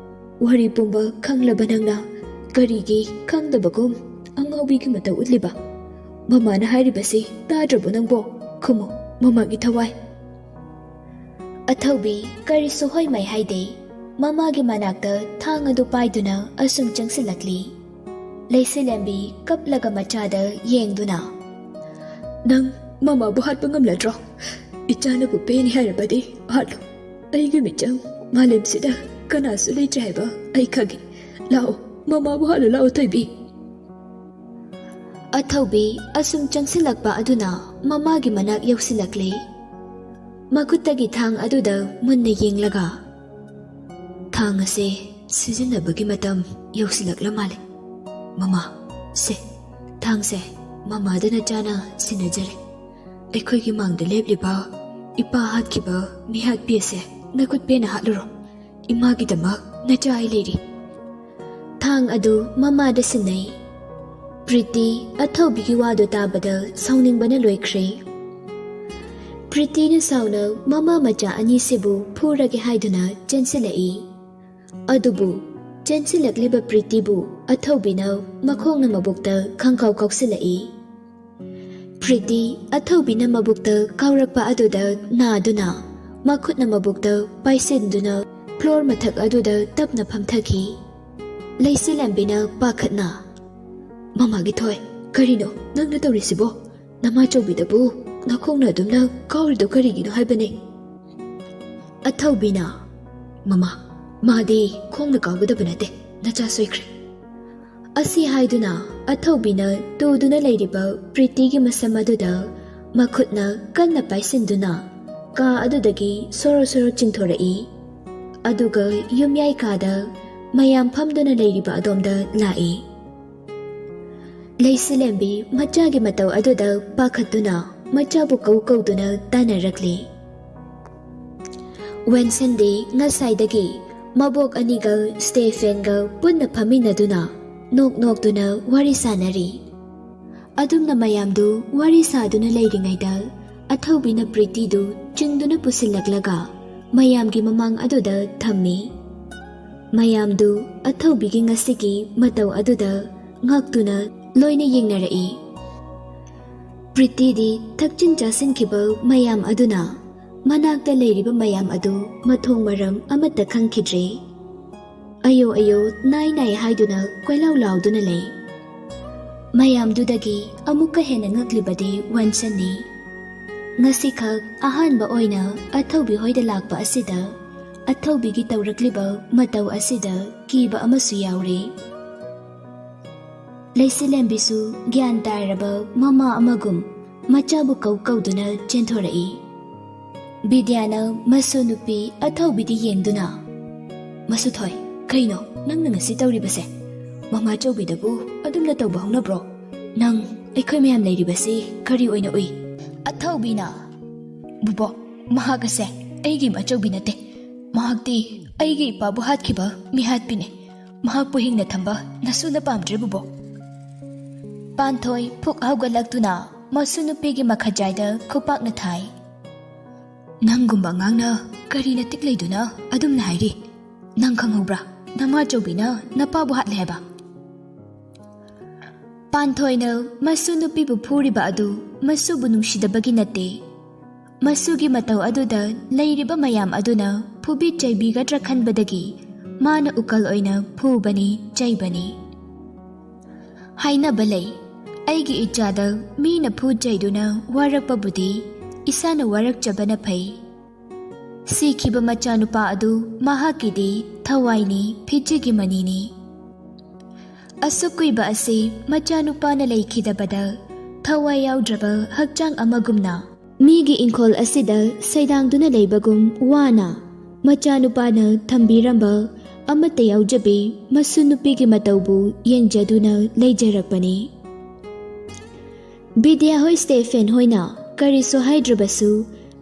ꯋꯥꯔꯤ ꯄꯨꯝꯕ ꯈꯪꯂꯕ ꯅꯪꯅ ꯀꯔꯤꯒꯤ ꯈꯪꯗꯕꯒꯨꯝ ꯑꯉꯥꯎꯕꯤꯒꯤ ꯃꯇꯧ ꯎꯠꯂꯤꯕ? ꯃꯃꯥꯅ ꯍꯥꯏꯔꯤꯕꯁꯤ ꯇꯥꯗ꯭ꯔꯕꯣ ꯅꯪꯕꯣ? ꯈꯨꯝꯃꯨ, ꯃꯃꯥꯒꯤ ꯊꯋꯥꯏ." ꯑꯊꯧꯕꯤ ꯀꯔꯤꯁꯨ ꯍꯣꯏꯃꯩ ꯍꯥꯏꯗꯦ꯫ ꯃꯃꯥꯒꯤ ꯃꯅꯥꯛꯇ ꯊꯥꯡ ꯑꯗꯨ ꯄꯥꯏꯗꯨꯅ ꯑꯁꯨꯝ ꯆꯪꯁꯤꯜꯂꯛꯂꯤ꯫ ꯂꯩꯁꯤꯂꯦꯝꯕꯤ ꯀꯞꯂꯒ ꯃꯆꯥꯗ ꯌꯦꯡꯗꯨꯅ "ꯅꯪ ꯃꯃꯥꯕꯨ ꯍꯥꯠꯄ ꯉꯝꯂꯗ꯭ꯔꯣ? ꯏꯆꯥꯅꯕꯨ ꯄꯦꯟꯅꯤ ꯍꯥꯏꯔꯕꯗꯤ ꯍꯥꯠꯂꯣ. ꯑꯩꯒꯤ ꯃꯤꯆꯪ ꯃꯥꯂꯦꯝꯁꯤꯗ ꯀꯅꯥꯁꯨ ꯂꯩꯇ꯭ꯔꯦ ꯍꯥꯏꯕ ꯑꯩ ꯈꯪꯉꯤ. ꯂꯥꯛꯑꯣ, ꯃꯃꯥꯕꯨ ꯍꯥꯠꯂꯣ. ꯂꯥꯛꯑꯣ ꯊꯣꯏꯕꯤ." ꯑꯊꯧꯕꯤ ꯑꯁꯨꯝ ꯆꯪꯁꯤꯜꯂꯛꯄ ꯑꯗꯨꯅ ꯃꯃꯥꯒꯤ ꯃꯅꯥꯛ ꯌꯧꯁꯤꯜꯂꯛꯂꯦ꯫ ꯃꯈꯨꯠꯇꯒꯤ ꯊꯥꯡ ꯑꯗꯨꯗ ꯃꯨꯟꯅ ꯌꯦꯡꯂꯒ "ꯊꯥꯡ ꯑꯁꯦ ꯁꯤꯖꯤꯟꯅꯕꯒꯤ ꯃꯇꯝ ꯌꯧꯁꯤꯜꯂꯛꯂ ꯃꯥꯜꯂꯦ. ꯃꯃꯥ, ꯁꯦ, ꯊꯥꯡꯁꯦ ꯃꯃꯥꯗ ꯅꯆꯥꯅ ꯁꯤꯟꯅꯖꯔꯦ. ꯑꯩꯈꯣꯏꯒꯤ ꯃꯥꯡꯗ ꯂꯦꯞꯂꯤꯕ ꯏꯄꯥ ꯍꯥꯠꯈꯤꯕ ꯃꯤꯍꯥꯠꯄꯤ ꯑꯁꯦ ꯅꯈꯨꯠ ꯄꯦꯟꯅ ꯍꯥꯠꯂꯨꯔꯣ. ꯏꯃꯥꯒꯤꯗꯃꯛ ꯅꯆꯥ ꯑꯩ ꯂꯩꯔꯤ." ꯊꯥꯡ ꯑꯗꯨ ꯃꯃꯥꯗ ꯁꯤꯟꯅꯩ꯫ ꯄ꯭ꯔꯤꯇꯤ ꯑꯊꯧꯕꯤꯒꯤ ꯋꯥꯗꯨ ꯇꯥꯕꯗ ꯁꯥꯎꯅꯤꯡꯕꯅ ꯂꯣꯏꯈ꯭ꯔꯦ꯫ ꯄ꯭ꯔꯤꯇꯤꯅ ꯁꯥꯎꯅ ꯃꯃꯥ ꯃꯆꯥ ꯑꯅꯤꯁꯤꯕꯨ ꯐꯨꯔꯒꯦ ꯍꯥꯏꯗꯨꯅ ꯆꯦꯟꯁꯤꯜꯂꯛꯏ꯫ ꯑꯗꯨꯕꯨ ꯆꯦꯟꯁꯤꯜꯂꯛꯂꯤꯕ ꯄ꯭ꯔꯤꯇꯤꯕꯨ ꯑꯊꯧꯕꯤꯅ ꯃꯈꯣꯡꯅ ꯃꯕꯨꯛꯇ ꯈꯪꯀꯥꯎ ꯀꯥꯎꯁꯤꯜꯂꯛꯏ꯫ ꯄ꯭ꯔꯤꯇꯤ ꯑꯊꯧꯕꯤꯅ ꯃꯕꯨꯛꯇ ꯀꯥꯎꯔꯛꯄ ꯑꯗꯨꯗ ꯅꯥꯗꯨꯅ ꯃꯈꯨꯠꯅ ꯃꯕꯨꯛꯇ ꯄꯥꯏꯁꯤꯟꯗꯨꯅ ꯐ꯭ꯂꯣꯔ ꯃꯊꯛ ꯑꯗꯨꯗ ꯇꯞꯅ ꯐꯝꯊꯈꯤ꯫ ꯂꯩꯁꯤꯂꯦꯝꯕꯤꯅ ꯄꯥꯈꯠꯅ "ꯃꯃꯥꯒꯤ ꯊꯣꯏ, ꯀꯔꯤꯅꯣ ꯅꯪꯅ ꯇꯧꯔꯤꯁꯤꯕꯣ? ꯅꯃꯥꯆꯧꯕꯤꯗꯕꯨ ꯅꯈꯣꯡꯅ ꯑꯗꯨꯝꯅ ꯀꯥꯎꯔꯤꯗꯣ ꯀꯔꯤꯒꯤꯅꯣ ꯍꯥꯏꯕꯅꯦ?" ꯑꯊꯧꯕꯤꯅ "ꯃꯃꯥ, ꯃꯥꯗꯤ ꯈꯣꯡꯅ ꯀꯥꯎꯒꯗꯕ ꯅꯠꯇꯦ, ꯅꯆꯥ ꯁꯣꯏꯈ꯭ꯔꯦ." ꯑꯁꯤ ꯍꯥꯏꯗꯨꯅ ꯑꯊꯧꯕꯤꯅ ꯇꯨꯗꯨꯅ ꯂꯩꯔꯤꯕ ꯄ꯭ꯔꯤꯇꯤꯒꯤ ꯃꯁꯝ ꯑꯗꯨꯗ ꯃꯈꯨꯠꯅ ꯀꯟꯅ ꯄꯥꯏꯁꯤꯟꯗꯨꯅ ꯀꯥ ꯑꯗꯨꯗꯒꯤ ꯁꯣꯔꯣ ꯁꯣꯔꯣ ꯆꯤꯡꯊꯣꯔꯛꯏ꯫ ꯑꯗꯨꯒ ꯌꯨꯝꯌꯥꯏ ꯀꯥꯗ ꯃꯌꯥꯝ ꯐꯝꯗꯨꯅ ꯂꯩꯔꯤꯕ ꯑꯗꯣꯝꯗ ꯂꯥꯛꯏ꯫ ꯂꯩꯁꯤꯂꯦꯝꯕꯤ ꯃꯆꯥꯒꯤ ꯃꯇꯧ ꯑꯗꯨꯗ ꯄꯥꯈꯠꯇꯨꯅ ꯃꯆꯥꯕꯨ ꯀꯧꯗꯨꯅ ꯇꯥꯟꯅꯔꯛꯂꯤ꯫ ꯋꯦꯟꯁꯟꯗꯤ ꯉꯁꯥꯏꯗꯒꯤ ꯃꯕꯣꯛ ꯑꯅꯤꯒ ꯁ꯭ꯇꯦꯐꯦꯟꯒ ꯄꯨꯟꯅ ꯐꯝꯃꯤꯟꯅꯗꯨꯅ ꯅꯣꯛꯇꯨꯅ ꯋꯥꯔꯤ ꯁꯥꯟꯅꯔꯤ꯫ ꯑꯗꯨꯝꯅ ꯃꯌꯥꯝꯗꯨ ꯋꯥꯔꯤ ꯁꯥꯗꯨꯅ ꯂꯩꯔꯤꯉꯩꯗ ꯑꯊꯧꯕꯤꯅ ꯄ꯭ꯔꯤꯇꯤꯗꯨ ꯆꯤꯡꯗꯨꯅ ꯄꯨꯁꯤꯜꯂꯛꯂꯒ ꯃꯌꯥꯝꯒꯤ ꯃꯃꯥꯡ ꯑꯗꯨꯗ ꯊꯝꯃꯤ꯫ ꯃꯌꯥꯝꯗꯨ ꯑꯊꯧꯕꯤꯒꯤ ꯉꯁꯤꯒꯤ ꯃꯇꯧ ꯑꯗꯨꯗ ꯉꯛꯇꯨꯅ ꯂꯣꯏꯅ ꯌꯦꯡꯅꯔꯛꯏ꯫ ꯄ꯭ꯔꯤꯇꯤꯗꯤ ꯊꯛꯆꯤꯟ ꯆꯥꯁꯤꯟꯈꯤꯕ ꯃꯌꯥꯝ ꯑꯗꯨꯅ ꯃꯅꯥꯛꯇ ꯂꯩꯔꯤꯕ ꯃꯌꯥꯝ ꯑꯗꯨ ꯃꯊꯣꯡ ꯃꯔꯝ ꯑꯃꯠꯇ ꯈꯪꯈꯤꯗ꯭ꯔꯦ꯫ ꯑꯌꯣ ꯑꯌꯣ ꯅꯥꯏ ꯅꯥꯏ ꯍꯥꯏꯗꯨꯅ ꯀꯣꯏꯂꯥꯎ ꯂꯥꯎꯗꯨꯅ ꯂꯩ꯫ ꯃꯌꯥꯝꯗꯨꯗꯒꯤ ꯑꯃꯨꯛꯀ ꯍꯦꯟꯅ ꯉꯛꯂꯤꯕꯗꯤ ꯋꯦꯟꯁꯟꯅꯤ꯫ ꯉꯁꯤꯈꯛ ꯑꯍꯥꯟꯕ ꯑꯣꯏꯅ ꯑꯊꯧꯕꯤ ꯍꯣꯏꯗ ꯂꯥꯛꯄ ꯑꯁꯤꯗ ꯑꯊꯧꯕꯤꯒꯤ ꯇꯧꯔꯛꯂꯤꯕ ꯃꯇꯧ ꯑꯁꯤꯗ ꯀꯤꯕ ꯑꯃꯁꯨ ꯌꯥꯎꯔꯦ꯫ ꯂꯩꯁꯤꯂꯦꯝꯕꯤꯁꯨ ꯒ꯭ꯌꯥꯟ ꯇꯥꯔꯕ ꯃꯃꯥ ꯑꯃꯒꯨꯝ ꯃꯆꯥꯕꯨ ꯀꯧꯗꯨꯅ ꯆꯦꯟꯊꯣꯔꯛꯏ꯫ ꯕꯤꯗ꯭ꯌꯥꯅ ꯃꯁꯨ ꯅꯨꯄꯤ ꯑꯊꯧꯕꯤꯗ ꯌꯦꯡꯗꯨꯅ "ꯃꯁꯨ ꯊꯣꯏ, ꯀꯩꯅꯣ ꯅꯪꯅ ꯉꯁꯤ ꯇꯧꯔꯤꯕꯁꯦ? ꯃꯃꯥꯆꯧꯕꯤꯗꯕꯨ ꯑꯗꯨꯝꯅ ꯇꯧꯕ ꯍꯧꯅꯕ꯭ꯔꯣ? ꯅꯪ ꯑꯩꯈꯣꯏ ꯃꯌꯥꯝ ꯂꯩꯔꯤꯕꯁꯤ ꯀꯔꯤ ꯑꯣꯏꯅ ꯎꯏ?" ꯑꯊꯧꯕꯤꯅ "ꯕꯨꯕꯣꯛ, ꯃꯍꯥꯛ ꯑꯁꯦ ꯑꯩꯒꯤ ꯃꯆꯧꯕꯤ ꯅꯠꯇꯦ. ꯃꯍꯥꯛꯇꯤ ꯑꯩꯒꯤ ꯏꯄꯥꯕꯨ ꯍꯥꯠꯈꯤꯕ ꯃꯤꯍꯥꯠꯄꯤꯅꯦ. ꯃꯍꯥꯛꯄꯨ ꯍꯤꯡꯅ ꯊꯝꯕ ꯅꯁꯨꯅ ꯄꯥꯝꯗ꯭ꯔꯦ ꯕꯨꯕꯣꯛ." ꯄꯥꯟꯊꯣꯏ ꯐꯨꯛ ꯍꯧꯒꯠꯂꯛꯇꯨꯅ ꯃꯁꯨ ꯅꯨꯄꯤꯒꯤ ꯃꯈꯖꯥꯏꯗ ꯈꯨꯄꯥꯛꯅ ꯊꯥꯏ꯫ "ꯅꯪꯒꯨꯝꯕ ꯑꯉꯥꯡꯅ ꯀꯔꯤꯅ ꯇꯤꯛ ꯂꯩꯗꯨꯅ ꯑꯗꯨꯝꯅ ꯍꯥꯏꯔꯤ? ꯅꯪ ꯈꯪꯍꯧꯕ꯭ꯔꯥ ꯅꯃꯥꯆꯧꯕꯤꯅ ꯅꯄꯥꯕꯨ ꯍꯥꯠꯂꯦ ꯍꯥꯏꯕ?" ꯄꯥꯟꯊꯣꯏꯅ ꯃꯁꯨ ꯅꯨꯄꯤꯕꯨ ꯐꯨꯔꯤꯕ ꯑꯗꯨ ꯃꯁꯨꯕꯨ ꯅꯨꯡꯁꯤꯗꯕꯒꯤ ꯅꯠꯇꯦ꯫ ꯃꯁꯨꯒꯤ ꯃꯇꯧ ꯑꯗꯨꯗ ꯂꯩꯔꯤꯕ ꯃꯌꯥꯝ ꯑꯗꯨꯅ ꯐꯨꯕꯤ ꯆꯩꯕꯤꯒꯗ꯭ꯔꯥ ꯈꯟꯕꯗꯒꯤ ꯃꯥꯅ ꯎꯀꯜ ꯑꯣꯏꯅ ꯐꯨꯕꯅꯤ, ꯆꯩꯕꯅꯤ꯫ ꯍꯥꯏꯅꯕ ꯂꯩ, ꯑꯩꯒꯤ ꯏꯆꯥꯗ ꯃꯤꯅ ꯐꯨ ꯆꯩꯗꯨꯅ ꯋꯥꯔꯛꯄꯕꯨꯗꯤ ꯏꯁꯥꯅ ꯋꯥꯔꯛꯆꯕꯅ ꯐꯩ꯫ ꯁꯤꯈꯤꯕ ꯃꯆꯥꯅꯨꯄꯥ ꯑꯗꯨ ꯃꯍꯥꯛꯀꯤꯗꯤ ꯊꯋꯥꯏꯅꯤ, ꯐꯤꯖꯤꯒꯤ ꯃꯅꯤꯅꯤ꯫ ꯑꯁꯨꯛ ꯀꯨꯏꯕ ꯑꯁꯤ ꯃꯆꯥꯅꯨꯄꯥꯅ ꯂꯩꯈꯤꯗꯕꯗ ꯊꯋꯥꯏ ꯌꯥꯎꯗ꯭ꯔꯕ ꯍꯛꯆꯥꯡ ꯑꯃꯒꯨꯝꯅ ꯃꯤꯒꯤ ꯏꯪꯈꯣꯜ ꯑꯁꯤꯗ ꯁꯩꯗꯥꯡꯗꯨꯅ ꯂꯩꯕꯒꯨꯝ ꯋꯥꯅ ꯃꯆꯥꯅꯨꯄꯥꯅ ꯊꯝꯕꯤꯔꯝꯕ ꯑꯃꯠꯇ ꯌꯥꯎꯖꯕꯤ ꯃꯁꯨ ꯅꯨꯄꯤꯒꯤ ꯃꯇꯧꯕꯨ ꯌꯦꯡꯖꯗꯨꯅ ꯂꯩꯖꯔꯛꯄꯅꯤ꯫ ꯕꯤꯗ꯭ꯌꯥ ꯍꯣꯏ ꯁ꯭ꯇꯦꯐꯦꯟ ꯍꯣꯏꯅ ꯀꯔꯤꯁꯨ ꯍꯥꯏꯗ꯭ꯔꯕꯁꯨ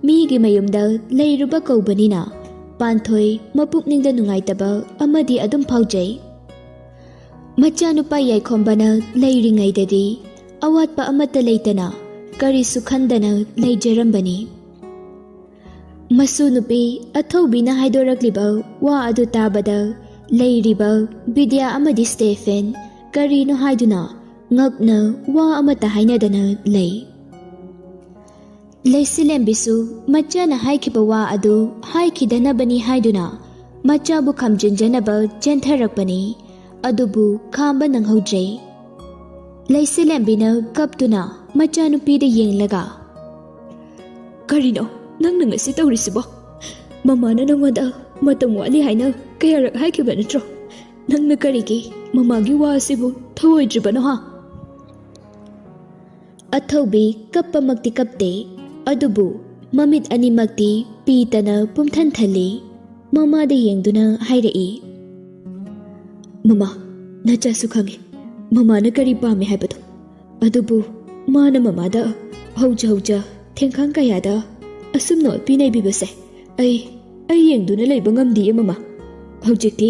ꯃꯤꯒꯤ ꯃꯌꯨꯝꯗ ꯂꯩꯔꯨꯕ ꯀꯧꯕꯅꯤꯅ ꯄꯥꯟꯊꯣꯏ ꯃꯄꯨꯛꯅꯤꯡꯗ ꯅꯨꯡꯉꯥꯏꯇꯕ ꯑꯃꯗꯤ ꯑꯗꯨꯝ ꯐꯥꯎꯖꯩ꯫ ꯃꯆꯥꯅꯨꯄꯥ ꯌꯥꯏꯈꯣꯝꯕꯅ ꯂꯩꯔꯤꯉꯩꯗꯗꯤ ꯑꯋꯥꯠꯄ ꯑꯃꯠꯇ ꯂꯩꯇꯅ ꯀꯔꯤꯁꯨ ꯈꯟꯗꯅ ꯂꯩꯖꯔꯝꯕꯅꯤ꯫ ꯃꯁꯨ ꯅꯨꯄꯤ ꯑꯊꯧꯕꯤꯅ ꯍꯥꯏꯗꯣꯔꯛꯂꯤꯕ ꯋꯥ ꯑꯗꯨ ꯇꯥꯕꯗ ꯂꯩꯔꯤꯕ ꯕꯤꯗ꯭ꯌꯥ ꯑꯃꯗꯤ ꯁ꯭ꯇꯦꯐꯦꯟ ꯀꯔꯤꯅꯣ ꯍꯥꯏꯗꯨꯅ ꯉꯛꯅ ꯋꯥ ꯑꯃꯠꯇ ꯍꯥꯏꯅꯗꯅ ꯂꯩ꯫ ꯂꯩꯁꯤꯂꯦꯝꯕꯤꯁꯨ ꯃꯆꯥꯅ ꯍꯥꯏꯈꯤꯕ ꯋꯥ ꯑꯗꯨ ꯍꯥꯏꯈꯤꯗꯅꯕꯅꯤ ꯍꯥꯏꯗꯨꯅ ꯃꯆꯥꯕꯨ ꯈꯝꯖꯤꯟꯖꯅꯕ ꯆꯦꯟꯊꯔꯛꯄꯅꯤ, ꯑꯗꯨꯕꯨ ꯈꯥꯝꯕ ꯅꯪꯍꯧꯗ꯭ꯔꯦ꯫ ꯂꯩꯁꯤꯂꯦꯝꯕꯤꯅ ꯀꯞꯇꯨꯅ ꯃꯆꯥꯅꯨꯄꯤꯗ ꯌꯦꯡꯂꯒ "ꯀꯔꯤꯅꯣ ꯅꯪꯅ ꯉꯁꯤ ꯇꯧꯔꯤꯁꯤꯕꯣ? ꯃꯃꯥꯅ ꯅꯪꯉꯣꯟꯗ ꯃꯇꯝ ꯋꯥꯠꯂꯤ ꯍꯥꯏꯅ ꯀꯌꯥꯔꯛ ꯍꯥꯏꯈꯤꯕ ꯅꯠꯇ꯭ꯔꯣ? ꯅꯪꯅ ꯀꯔꯤꯒꯤ ꯃꯃꯥꯒꯤ ꯋꯥ ꯑꯁꯤꯕꯨ ꯊꯧꯑꯣꯏꯗ꯭ꯔꯤꯕꯅꯣ ꯍꯥ?" ꯑꯊꯧꯕꯤ ꯀꯞꯄꯃꯛꯇꯤ ꯀꯞꯇꯦ, ꯑꯗꯨꯕꯨ ꯃꯃꯤꯠ ꯑꯅꯤꯃꯛꯇꯤ ꯄꯤꯇꯅ ꯄꯨꯝꯊꯟꯊꯜꯂꯤ꯫ ꯃꯃꯥꯗ ꯌꯦꯡꯗꯨꯅ ꯍꯥꯏꯔꯛꯏ, "ꯃꯃꯥ, ꯅꯆꯥꯁꯨ ꯈꯪꯉꯤ ꯃꯃꯥꯅ ꯀꯔꯤ ꯄꯥꯝꯃꯦ ꯍꯥꯏꯕꯗꯣ. ꯑꯗꯨꯕꯨ ꯃꯥꯅ ꯃꯃꯥꯗ ꯍꯧꯖ ꯊꯦꯡꯈꯥꯡ ꯀꯌꯥꯗ ꯑꯁꯨꯝꯅ ꯑꯣꯠꯄꯤ ꯅꯩꯕꯤꯕꯁꯦ ꯑꯩ ꯌꯦꯡꯗꯨꯅ ꯂꯩꯕ ꯉꯝꯗꯤꯌꯦ ꯃꯃꯥ. ꯍꯧꯖꯤꯛꯇꯤ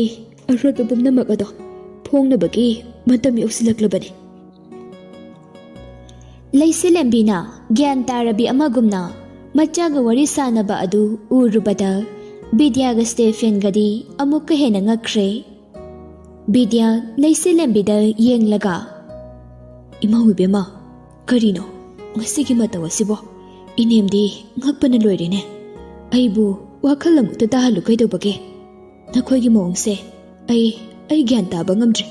ꯑꯔꯣꯏꯕ ꯄꯨꯝꯅꯃꯛ ꯑꯗꯣ ꯐꯣꯡꯅꯕꯒꯤ ꯃꯇꯝ ꯌꯧꯁꯤꯜꯂꯛꯂꯕꯅꯤ." ꯂꯩꯁꯤꯂꯦꯝꯕꯤꯅ ꯒ꯭ꯌꯥꯟ ꯇꯥꯔꯕꯤ ꯑꯃꯒꯨꯝꯅ ꯃꯆꯥꯒ ꯋꯥꯔꯤ ꯁꯥꯟꯅꯕ ꯑꯗꯨ ꯎꯔꯨꯕꯗ ꯕꯤꯗ꯭ꯌꯥꯒ ꯁ꯭ꯇꯦꯐꯦꯟꯒꯗꯤ ꯑꯃꯨꯛꯀ ꯍꯦꯟꯅ ꯉꯛꯈ꯭ꯔꯦ꯫ ꯕꯤꯗ꯭ꯌꯥ ꯂꯩꯁꯤꯂꯦꯝꯕꯤꯗ ꯌꯦꯡꯂꯒ ꯏꯃꯥ ꯏꯕꯦꯝꯃ ꯀꯔꯤꯅꯣ ꯉꯁꯤꯒꯤ ꯃꯇꯧ ꯑꯁꯤꯕꯣ ꯏꯅꯦꯝꯗꯤ ꯉꯛꯄꯅ ꯂꯣꯏꯔꯦꯅꯦ ꯑꯩꯕꯨ ꯋꯥꯈꯜ ꯑꯃꯨꯛꯇ ꯇꯥꯍꯜꯂꯨ ꯀꯩꯗꯧꯕꯒꯦ ꯅꯈꯣꯏꯒꯤ ꯃꯑꯣꯡꯁꯦ ꯑꯩ ꯒ꯭ꯌꯥꯟ ꯇꯥꯕ ꯉꯝꯗ꯭ꯔꯦ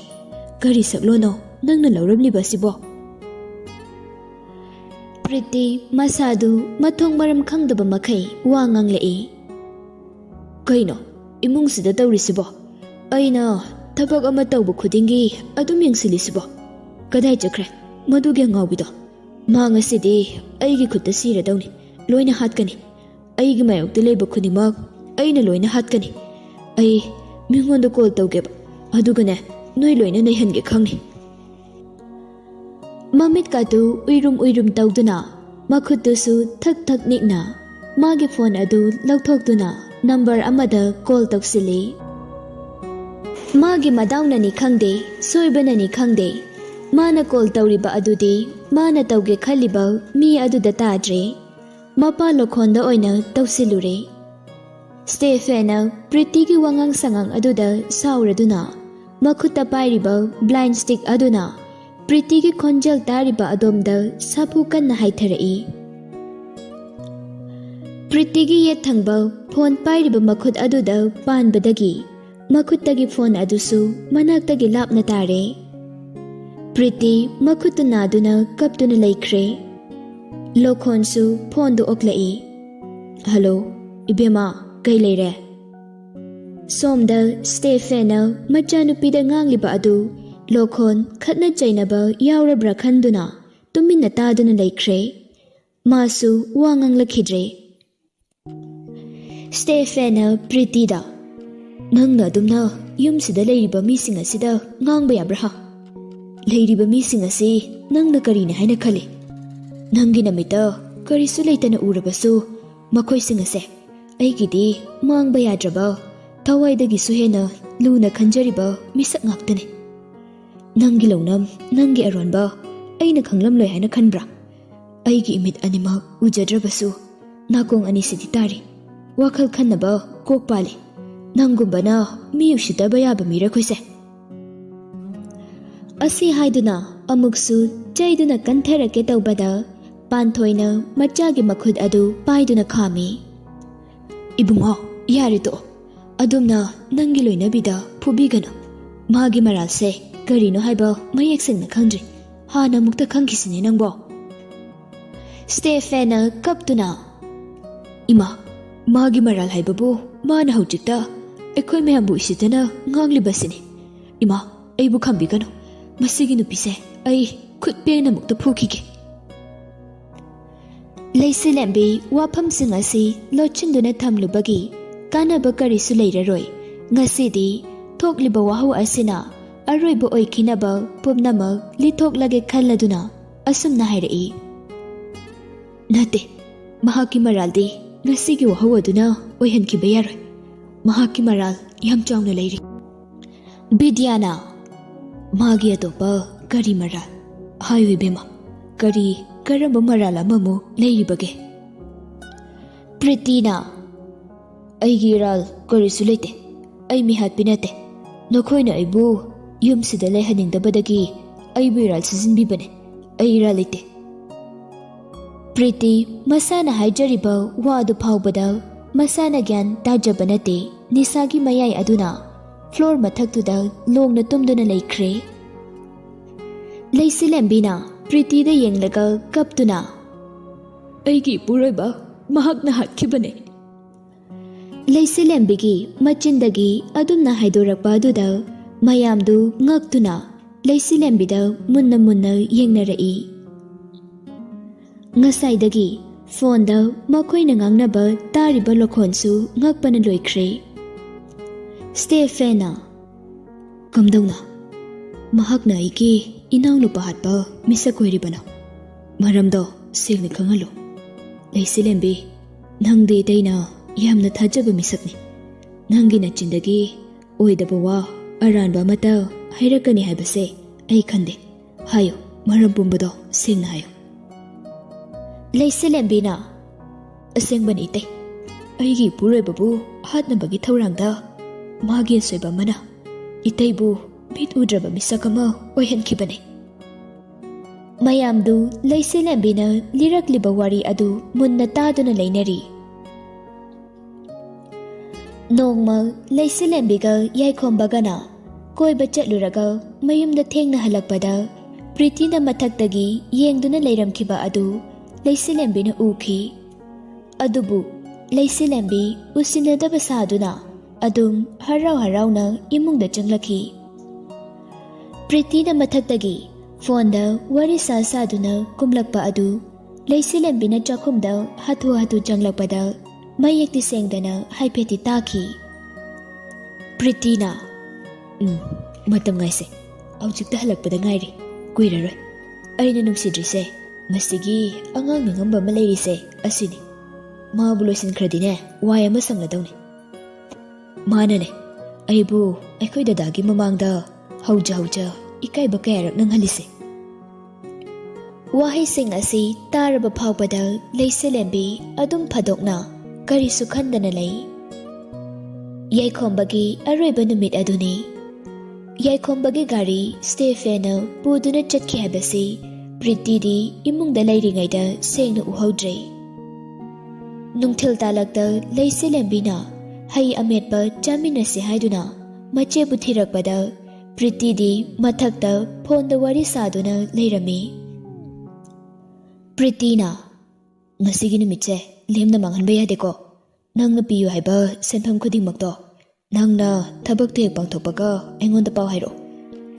ꯀꯔꯤ ꯁꯛꯂꯣꯅꯣ ꯅꯪꯅ ꯂꯧꯔꯝꯂꯤꯕ ꯑꯁꯤꯕꯣ ꯄ꯭ꯔꯤꯇꯤ ꯃꯁꯥꯗꯨ ꯃꯊꯣꯡ ꯃꯔꯝ ꯈꯪꯗꯕ ꯃꯈꯩ ꯋꯥ ꯉꯥꯡꯂꯛꯏ ꯀꯩꯅꯣ ꯏꯃꯨꯡꯁꯤꯗ ꯇꯧꯔꯤꯁꯤꯕꯣ ꯑꯩꯅ ꯊꯕꯛ ꯑꯃ ꯇꯧꯕ ꯈꯨꯗꯤꯡꯒꯤ ꯑꯗꯨꯝ ꯌꯦꯡꯁꯤꯜꯂꯤꯁꯤꯕꯣ ꯀꯗꯥꯏ ꯆꯠꯈ꯭ꯔꯦ ꯃꯗꯨꯒꯤ ꯑꯉꯥꯎꯕꯤꯗꯣ ꯃꯥ ꯉꯁꯤꯗꯤ ꯑꯩꯒꯤ ꯈꯨꯠꯇ ꯁꯤꯔꯗꯧꯅꯤ ꯂꯣꯏꯅ ꯍꯥꯠꯀꯅꯤ ꯑꯩꯒꯤ ꯃꯥꯌꯣꯛꯇ ꯂꯩꯕ ꯈꯨꯗꯤꯡꯃꯛ ꯑꯩꯅ ꯂꯣꯏꯅ ꯍꯥꯠꯀꯅꯤ ꯑꯩ ꯃꯤꯉꯣꯟꯗ ꯀꯣꯜ ꯇꯧꯒꯦꯕ ꯑꯗꯨꯒꯅꯦ ꯅꯣꯏ ꯂꯣꯏꯅ ꯅꯩꯍꯟꯒꯦ ꯈꯪꯅꯤ ꯃꯃꯤꯠꯀꯥꯗꯨ ꯎꯏꯔꯨꯝ ꯎꯏꯔꯨꯝ ꯇꯧꯗꯨꯅ ꯃꯈꯨꯠꯇꯨꯁꯨ ꯊꯛ ꯊꯛ ꯅꯤꯛꯅ ꯃꯥꯒꯤ ꯐꯣꯟ ꯑꯗꯨ ꯂꯧꯊꯣꯛꯇꯨꯅ ꯅꯝꯕꯔ ꯑꯃꯗ ꯀꯣꯜ ꯇꯧꯁꯤꯜꯂꯤ ꯃꯥꯒꯤ ꯃꯗꯥꯎꯅꯅꯤ ꯈꯪꯗꯦ ꯁꯣꯏꯕꯅꯅꯤ ꯈꯪꯗꯦ ꯃꯥꯅ ꯀꯣꯜ ꯇꯧꯔꯤꯕ ꯑꯗꯨꯗꯤ ꯃꯥꯅ ꯇꯧꯒꯦ ꯈꯜꯂꯤꯕ ꯃꯤ ꯑꯗꯨꯗ ꯇꯥꯗ꯭ꯔꯦ ꯃꯄꯥ ꯂꯧꯈꯣꯟꯗ ꯑꯣꯏꯅ ꯇꯧꯁꯤꯜꯂꯨꯔꯦ ꯁ꯭ꯇꯦꯐꯦꯟꯅ ꯄ꯭ꯔꯤꯇꯤꯒꯤ ꯋꯥꯉꯥꯡ ꯁꯉꯥꯡ ꯑꯗꯨꯗ ꯁꯥꯎꯔꯗꯨꯅ ꯃꯈꯨꯠꯇ ꯄꯥꯏꯔꯤꯕ ꯕ꯭ꯂꯥꯏꯟ ꯁ꯭ꯇꯤꯛ ꯑꯗꯨꯅ ꯄ꯭ꯔꯤꯇꯤꯒꯤ ꯈꯣꯟꯖꯦꯜ ꯇꯥꯔꯤꯕ ꯑꯗꯣꯝꯗ ꯁꯥꯐꯨ ꯀꯟꯅ ꯍꯥꯏꯊꯔꯛꯏ ꯄ꯭ꯔꯤꯇꯤꯒꯤ ꯌꯦꯠ ꯊꯪꯕ ꯐꯣꯟ ꯄꯥꯏꯔꯤꯕ ꯃꯈꯨꯠ ꯑꯗꯨꯗ ꯄꯥꯟꯕꯗꯒꯤ ꯃꯈꯨꯠꯇꯒꯤ ꯐꯣꯟ ꯑꯗꯨꯁꯨ ꯃꯅꯥꯛꯇꯒꯤ ꯂꯥꯞꯅ ꯇꯥꯔꯦ ꯄ꯭ꯔꯤꯇꯤ ꯃꯈꯨꯠꯇꯨ ꯅꯥꯗꯨꯅ ꯀꯞꯇꯨꯅ ꯂꯩꯈ꯭ꯔꯦ ꯂꯣꯈꯣꯟꯁꯨ ꯐꯣꯟꯗꯨ ꯑꯣꯛꯂꯛꯏ ꯍꯜꯂꯣ ꯏꯕꯦꯝꯃ ꯀꯩ ꯂꯩꯔꯦ ꯁꯣꯝꯗ ꯁ꯭ꯇꯦꯐꯦꯟꯅ ꯃꯆꯥꯅꯨꯄꯤꯗ ꯉꯥꯡꯂꯤꯕ ꯑꯗꯨ ꯂꯣꯈꯣꯟ ꯈꯠꯅ ꯆꯩꯅꯕ ꯌꯥꯎꯔꯕ꯭ꯔꯥ ꯈꯟꯗꯨꯅ ꯇꯨꯃꯤꯟꯅ ꯇꯥꯗꯨꯅ ꯂꯩꯈ꯭ꯔꯦ ꯃꯥꯁꯨ ꯋꯥ ꯉꯥꯡꯂꯛꯈꯤꯗ꯭ꯔꯦ ꯁ꯭ꯇꯦꯐꯦꯟꯅ ꯄ꯭ꯔꯤꯇꯤꯗ ꯅꯪꯅ ꯑꯗꯨꯝꯅ ꯌꯨꯝꯁꯤꯗ ꯂꯩꯔꯤꯕ ꯃꯤꯁꯤꯡ ꯑꯁꯤꯗ ꯉꯥꯡꯕ ꯌꯥꯕ꯭ꯔꯥ ꯂꯩꯔꯤꯕ ꯃꯤꯁꯤꯡ ꯑꯁꯤ ꯅꯪꯅ ꯀꯔꯤꯅꯤ ꯍꯥꯏꯅ ꯈꯜꯂꯤ ꯅꯪꯒꯤ ꯅꯃꯤꯠꯇ ꯀꯔꯤꯁꯨ ꯂꯩꯇꯅ ꯎꯔꯕꯁꯨ ꯃꯈꯣꯏꯁꯤꯡ ꯑꯁꯦ ꯑꯩꯒꯤꯗꯤ ꯃꯥꯡꯕ ꯌꯥꯗ꯭ꯔꯕ ꯊꯋꯥꯏꯗꯒꯤꯁꯨ ꯍꯦꯟꯅ ꯂꯨꯅ ꯈꯟꯖꯔꯤꯕ ꯃꯤꯁꯛ ꯉꯥꯛꯇꯅꯤ ꯅꯪꯒꯤ ꯂꯧꯅꯝ ꯅꯪꯒꯤ ꯑꯔꯣꯟꯕ ꯑꯩꯅ ꯈꯪꯂꯝꯂꯣꯏ ꯍꯥꯏꯅ ꯈꯟꯕ꯭ꯔꯥ ꯑꯩꯒꯤ ꯏꯃꯤꯠ ꯑꯅꯤꯃꯛ ꯎꯖꯗ꯭ꯔꯕꯁꯨ ꯅꯥꯀꯣꯡ ꯑꯅꯤꯁꯤꯗꯤ ꯇꯥꯔꯤ ꯋꯥꯈꯜ ꯈꯟꯅꯕ ꯀꯣꯛ ꯄꯥꯜꯂꯤ ꯅꯪꯒꯨꯝꯕꯅ ꯃꯤ ꯎꯁꯤꯠꯇꯕ ꯌꯥꯕ ꯃꯤꯔꯈꯣꯏꯁꯦ ꯑꯁꯤ ꯍꯥꯏꯗꯨꯅ ꯑꯃꯨꯛꯁꯨ ꯆꯩꯗꯨꯅ ꯀꯟꯊꯔꯛꯀꯦ ꯇꯧꯕꯗ ꯄꯥꯟꯊꯣꯏꯅ ꯃꯆꯥꯒꯤ ꯃꯈꯨꯠ ꯑꯗꯨ ꯄꯥꯏꯗꯨꯅ ꯈꯥꯝꯃꯤ ꯏꯕꯨꯡꯉꯣ ꯌꯥꯔꯦ ꯇꯣꯛꯑꯣ ꯑꯗꯨꯝꯅ ꯅꯪꯒꯤ ꯂꯣꯏꯅꯕꯤꯗ ꯐꯨꯕꯤꯒꯅꯨ ꯃꯥꯒꯤ ꯃꯔꯥꯜꯁꯦ ꯀꯔꯤꯅꯣ ꯍꯥꯏꯕ ꯃꯌꯦꯛ ꯁꯦꯡꯅ ꯈꯪꯗ꯭ꯔꯤ ꯍꯥꯟꯅ ꯑꯃꯨꯛꯇ ꯈꯪꯈꯤꯁꯤꯅꯦ ꯅꯪꯕꯣ ꯁ꯭ꯇꯦꯐꯦꯟꯅ ꯀꯞꯇꯨꯅ ꯏꯃꯥ ꯃꯥꯒꯤ ꯃꯔꯥꯜ ꯍꯥꯏꯕꯕꯨ ꯃꯥꯅ ꯍꯧꯖꯤꯛꯇ ꯑꯩꯈꯣꯏ ꯃꯌꯥꯝꯕꯨ ꯏꯁꯤꯠꯇꯅ ꯉꯥꯡꯂꯤꯕꯁꯤꯅꯤ ꯏꯃꯥ ꯑꯩꯕꯨ ꯈꯪꯕꯤꯒꯅꯨ ꯃꯁꯤꯒꯤ ꯅꯨꯄꯤꯁꯦ ꯑꯩ ꯈꯨꯠ ꯄꯦꯟꯅ ꯑꯃꯨꯛꯇ ꯐꯨꯈꯤꯒꯦ ꯂꯩꯁꯤꯂꯦꯝꯕꯤ ꯋꯥꯐꯝꯁꯤꯡ ꯑꯁꯤ ꯂꯣꯠꯁꯤꯟꯗꯨꯅ ꯊꯝꯂꯨꯕꯒꯤ ꯀꯥꯟꯅꯕ ꯀꯔꯤꯁꯨ ꯂꯩꯔꯔꯣꯏ ꯉꯁꯤꯗꯤ ꯊꯣꯛꯂꯤꯕ ꯋꯥꯍꯧ ꯑꯁꯤꯅ ꯑꯔꯣꯏꯕ ꯑꯣꯏꯈꯤꯅꯕ ꯄꯨꯝꯅꯃꯛ ꯂꯤꯊꯣꯛꯂꯒꯦ ꯈꯜꯂꯗꯨꯅ ꯑꯁꯨꯝꯅ ꯍꯥꯏꯔꯛꯏ ꯅꯠꯇꯦ ꯃꯍꯥꯛꯀꯤ ꯃꯔꯥꯜꯗꯤ ꯉꯁꯤꯒꯤ ꯋꯥꯍꯧ ꯑꯗꯨꯅ ꯑꯣꯏꯍꯟꯈꯤꯕ ꯌꯥꯔꯣꯏ ꯃꯍꯥꯛꯀꯤ ꯃꯔꯥꯜ ꯌꯥꯝ ꯆꯥꯎꯅ ꯂꯩꯔꯤ ꯕꯤꯗ꯭ꯌꯥꯅ ꯃꯥꯒꯤ ꯑꯇꯣꯞꯄ ꯀꯔꯤ ꯃꯔꯥꯜ ꯍꯥꯏꯌꯨ ꯏꯕꯦꯝꯃ ꯀꯔꯝꯕ ꯃꯔꯥꯜ ꯑꯃꯃꯨꯛ ꯂꯩꯔꯤꯕꯒꯦ ꯄ꯭ꯔꯤꯇꯤꯅ ꯑꯩꯒꯤ ꯏꯔꯥꯜ ꯀꯔꯤꯁꯨ ꯂꯩꯇꯦ ꯑꯩ ꯃꯤꯍꯥꯠꯄꯤ ꯅꯠꯇꯦ ꯅꯈꯣꯏꯅ ꯑꯩꯕꯨ ꯌꯨꯝꯁꯤꯗ ꯂꯩꯍꯟꯅꯤꯡꯗꯕꯗꯒꯤ ꯑꯩꯕꯨ ꯏꯔꯥꯜ ꯁꯤꯖꯤꯟꯕꯤꯕꯅꯦ ꯑꯩ ꯏꯔꯥꯜ ꯂꯩꯇꯦ ꯄ꯭ꯔꯤꯇꯤ ꯃꯁꯥꯅ ꯍꯥꯏꯖꯔꯤꯕ ꯋꯥꯗꯨ ꯐꯥꯎꯕꯗ ꯃꯁꯥꯅ ꯒ꯭ꯌꯥꯟ ꯇꯥꯖꯕ ꯅꯠꯇꯦ ꯅꯤꯁꯥꯒꯤ ꯃꯌꯥꯏ ꯑꯗꯨꯅ ꯐ꯭ꯂꯣꯔ ꯃꯊꯛꯇꯨꯗ ꯂꯣꯡꯅ ꯇꯨꯝꯗꯨꯅ ꯂꯩꯈ꯭ꯔꯦ ꯂꯩꯁꯤꯂꯦꯝꯕꯤꯅ ꯄ꯭ꯔꯤꯇꯤꯗ ꯌꯦꯡꯂꯒ ꯀꯞꯇꯨꯅ ꯑꯩꯒꯤ ꯏꯄꯨꯔꯣꯏꯕ ꯃꯍꯥꯛꯅ ꯍꯥꯠꯈꯤꯕꯅꯦ ꯂꯩꯁꯤꯂꯦꯝꯕꯤꯒꯤ ꯃꯆꯤꯟꯗꯒꯤ ꯑꯗꯨꯝꯅ ꯍꯥꯏꯗꯣꯔꯛꯄ ꯑꯗꯨꯗ ꯃꯌꯥꯝꯗꯨ ꯉꯛꯇꯨꯅ ꯂꯩꯁꯤꯂꯦꯝꯕꯤꯗ ꯃꯨꯟꯅ ꯃꯨꯟꯅ ꯌꯦꯡꯅꯔꯛꯏ ꯉꯁꯥꯏꯗꯒꯤ ꯐꯣꯟꯗ ꯃꯈꯣꯏꯅ ꯉꯥꯡꯅꯕ ꯇꯥꯔꯤꯕ ꯂꯣꯈꯣꯟꯁꯨ ꯉꯛꯄꯅ ꯂꯣꯏꯈ꯭ꯔꯦ ꯁ꯭ꯇꯦꯐꯦꯟꯅ ꯀꯝꯗꯧꯅ ꯃꯍꯥꯛꯅ ꯑꯩꯒꯤ ꯏꯅꯥꯎꯅꯨꯄꯥ ꯍꯥꯠꯄ ꯃꯤꯁꯛ ꯑꯣꯏꯔꯤꯕꯅꯣ ꯃꯔꯝꯗꯣ ꯁꯦꯡꯅ ꯈꯪꯍꯜꯂꯨ ꯂꯩꯁꯤꯂꯦꯝꯕꯤ ꯅꯪꯗꯤ ꯑꯇꯩꯅ ꯌꯥꯝꯅ ꯊꯥꯖꯕ ꯃꯤꯁꯛꯅꯤ ꯅꯪꯒꯤ ꯅꯆꯤꯟꯗꯒꯤ ꯑꯣꯏꯗꯕ ꯋꯥ ꯑꯔꯥꯟꯕ ꯑꯃꯠꯇ ꯍꯥꯏꯔꯛꯀꯅꯤ ꯍꯥꯏꯕꯁꯦ ꯑꯩ ꯈꯟꯗꯦ ꯍꯥꯏꯌꯨ ꯃꯔꯝ ꯄꯨꯝꯕꯗꯣ ꯁꯦꯡꯅ ꯍꯥꯏꯌꯨ ꯂꯩꯁꯤꯂꯦꯝꯕꯤꯅ ꯑꯁꯦꯡꯕꯅꯤ ꯏꯇꯩ ꯑꯩꯒꯤ ꯏꯄꯨꯔꯣꯏꯕꯕꯨ ꯍꯥꯠꯅꯕꯒꯤ ꯊꯧꯔꯥꯡꯗ ꯃꯥꯒꯤ ꯑꯁꯣꯏꯕ ꯑꯃꯅ ꯏꯇꯩꯕꯨ ꯃꯤꯠ ꯎꯗ꯭ꯔꯕ ꯃꯤꯁꯛ ꯑꯃ ꯑꯣꯏꯍꯟꯈꯤꯕꯅꯤ꯫ ꯃꯌꯥꯝꯗꯨ ꯂꯩꯁꯤꯂꯦꯝꯕꯤꯅ ꯂꯤꯔꯛꯂꯤꯕ ꯋꯥꯔꯤ ꯑꯗꯨ ꯃꯨꯟꯅ ꯇꯥꯗꯨꯅ ꯂꯩꯅꯔꯤ꯫ ꯅꯣꯡꯃ ꯂꯩꯁꯤꯂꯦꯝꯕꯤꯒ ꯌꯥꯏꯈꯣꯝꯕꯒꯅ ꯀꯣꯏꯕ ꯆꯠꯂꯨꯔꯒ ꯃꯌꯨꯝꯗ ꯊꯦꯡꯅ ꯍꯜꯂꯛꯄꯗ ꯄ꯭ꯔꯤꯇꯤꯅ ꯃꯊꯛꯇꯒꯤ ꯌꯦꯡꯗꯨꯅ ꯂꯩꯔꯝꯈꯤꯕ ꯑꯗꯨ ꯂꯩꯁꯤꯂꯦꯝꯕꯤꯅ ꯎꯈꯤ꯫ ꯑꯗꯨꯕꯨ ꯂꯩꯁꯤꯂꯦꯝꯕꯤ ꯎꯁꯤꯟꯅꯗꯕ ꯁꯥꯗꯨꯅ ꯑꯗꯨꯝ ꯍꯔꯥꯎ ꯍꯔꯥꯎꯅ ꯏꯃꯨꯡꯗ ꯆꯪꯂꯛꯈꯤ꯫ ꯄ꯭ꯔꯤꯇꯤꯅ ꯃꯊꯛꯇꯒꯤ ꯐꯣꯟꯗ ꯋꯥꯔꯤ ꯁꯥꯗꯨꯅ ꯀꯨꯝꯂꯛꯄ ꯑꯗꯨ ꯂꯩꯁꯤꯂꯦꯝꯕꯤꯅ ꯆꯥꯛꯈꯨꯝꯗ ꯍꯥꯊꯨ ꯍꯥꯊꯨ ꯆꯪꯂꯛꯄꯗ ꯃꯌꯦꯛꯇꯤ ꯁꯦꯡꯗꯅ ꯍꯥꯏꯐꯦꯠꯇꯤ ꯇꯥꯈꯤ꯫ ꯄ꯭ꯔꯤꯇꯤꯅ ꯃꯇꯝ ꯉꯥꯏꯁꯦ, ꯍꯧꯖꯤꯛꯇ ꯍꯜꯂꯛꯄꯗ ꯉꯥꯏꯔꯤ, ꯀꯨꯏꯔꯔꯣꯏ꯫ ꯑꯩꯅ ꯅꯨꯡꯁꯤꯗ꯭ꯔꯤꯁꯦ ꯃꯁꯤꯒꯤ ꯑꯉꯥꯡ ꯅꯤꯡꯉꯝꯕ ꯑꯃ ꯂꯩꯔꯤꯁꯦ ꯑꯁꯤꯅꯤ꯫ ꯃꯥꯕꯨ ꯂꯣꯏꯁꯤꯟꯈ꯭ꯔꯗꯤꯅꯦ ꯋꯥꯏ ꯑꯃ ꯁꯪꯒꯗꯧꯅꯤ꯫ ꯃꯥꯅꯅꯦ ꯑꯩꯕꯨ ꯑꯩꯈꯣꯏ ꯗꯗꯥꯒꯤ ꯃꯃꯥꯡꯗ ꯍꯧꯖ ꯏꯀꯥꯏꯕ ꯀꯌꯥꯔꯛ ꯅꯪꯍꯜꯂꯤꯁꯦ꯫ ꯋꯥꯍꯩꯁꯤꯡ ꯑꯁꯤ ꯇꯥꯔꯕ ꯐꯥꯎꯕꯗ ꯂꯩꯁꯤꯂꯦꯝꯕꯤ ꯑꯗꯨꯝ ꯐꯥꯗꯣꯛꯅ ꯀꯔꯤꯁꯨ ꯈꯟꯗꯅ ꯂꯩ꯫ ꯌꯥꯏꯈꯣꯝꯕꯒꯤ ꯑꯔꯣꯏꯕ ꯅꯨꯃꯤꯠ ꯑꯗꯨꯅꯤ꯫ ꯌꯥꯏꯈꯣꯝꯕꯒꯤ ꯒꯥꯔꯤ ꯁ꯭ꯇꯦꯐꯦꯟꯅ ꯄꯨꯗꯨꯅ ꯆꯠꯈꯤ ꯍꯥꯏꯕꯁꯤ ꯄ꯭ꯔꯤꯇꯤꯗꯤ ꯏꯃꯨꯡꯗ ꯂꯩꯔꯤꯉꯩꯗ ꯁꯦꯡꯅ ꯎꯍꯧꯗ꯭ꯔꯦ꯫ ꯅꯨꯡꯊꯤꯜ ꯇꯥꯂꯛꯇ ꯂꯩꯁꯤꯂꯦꯝꯕꯤꯅ ꯍꯩ ꯑꯃꯦꯠꯄ ꯆꯥꯃꯤꯟꯅꯁꯤ ꯍꯥꯏꯗꯨꯅ ꯃꯆꯦꯕꯨ ꯊꯤꯔꯛꯄꯗ ꯄ꯭ꯔꯤꯇꯤꯗꯤ ꯃꯊꯛꯇ ꯐꯣꯟꯗ ꯋꯥꯔꯤ ꯁꯥꯗꯨꯅ ꯂꯩꯔꯝꯃꯤ꯫ ꯄ꯭ꯔꯤꯇꯤꯅ, ꯉꯁꯤꯒꯤ ꯅꯨꯃꯤꯠꯁꯦ ꯂꯦꯝꯅ ꯃꯥꯡꯍꯟꯕ ꯌꯥꯗꯦꯀꯣ꯫ ꯅꯪꯅ ꯄꯤꯌꯨ ꯍꯥꯏꯕ ꯁꯦꯟꯐꯝ ꯈꯨꯗꯤꯡꯃꯛꯇꯣ ꯅꯪꯅ ꯊꯕꯛꯇꯨ ꯍꯦꯛ ꯄꯥꯡꯊꯣꯛꯄꯒ ꯑꯩꯉꯣꯟꯗ ꯄꯥꯎ ꯍꯥꯏꯔꯛꯑꯣ,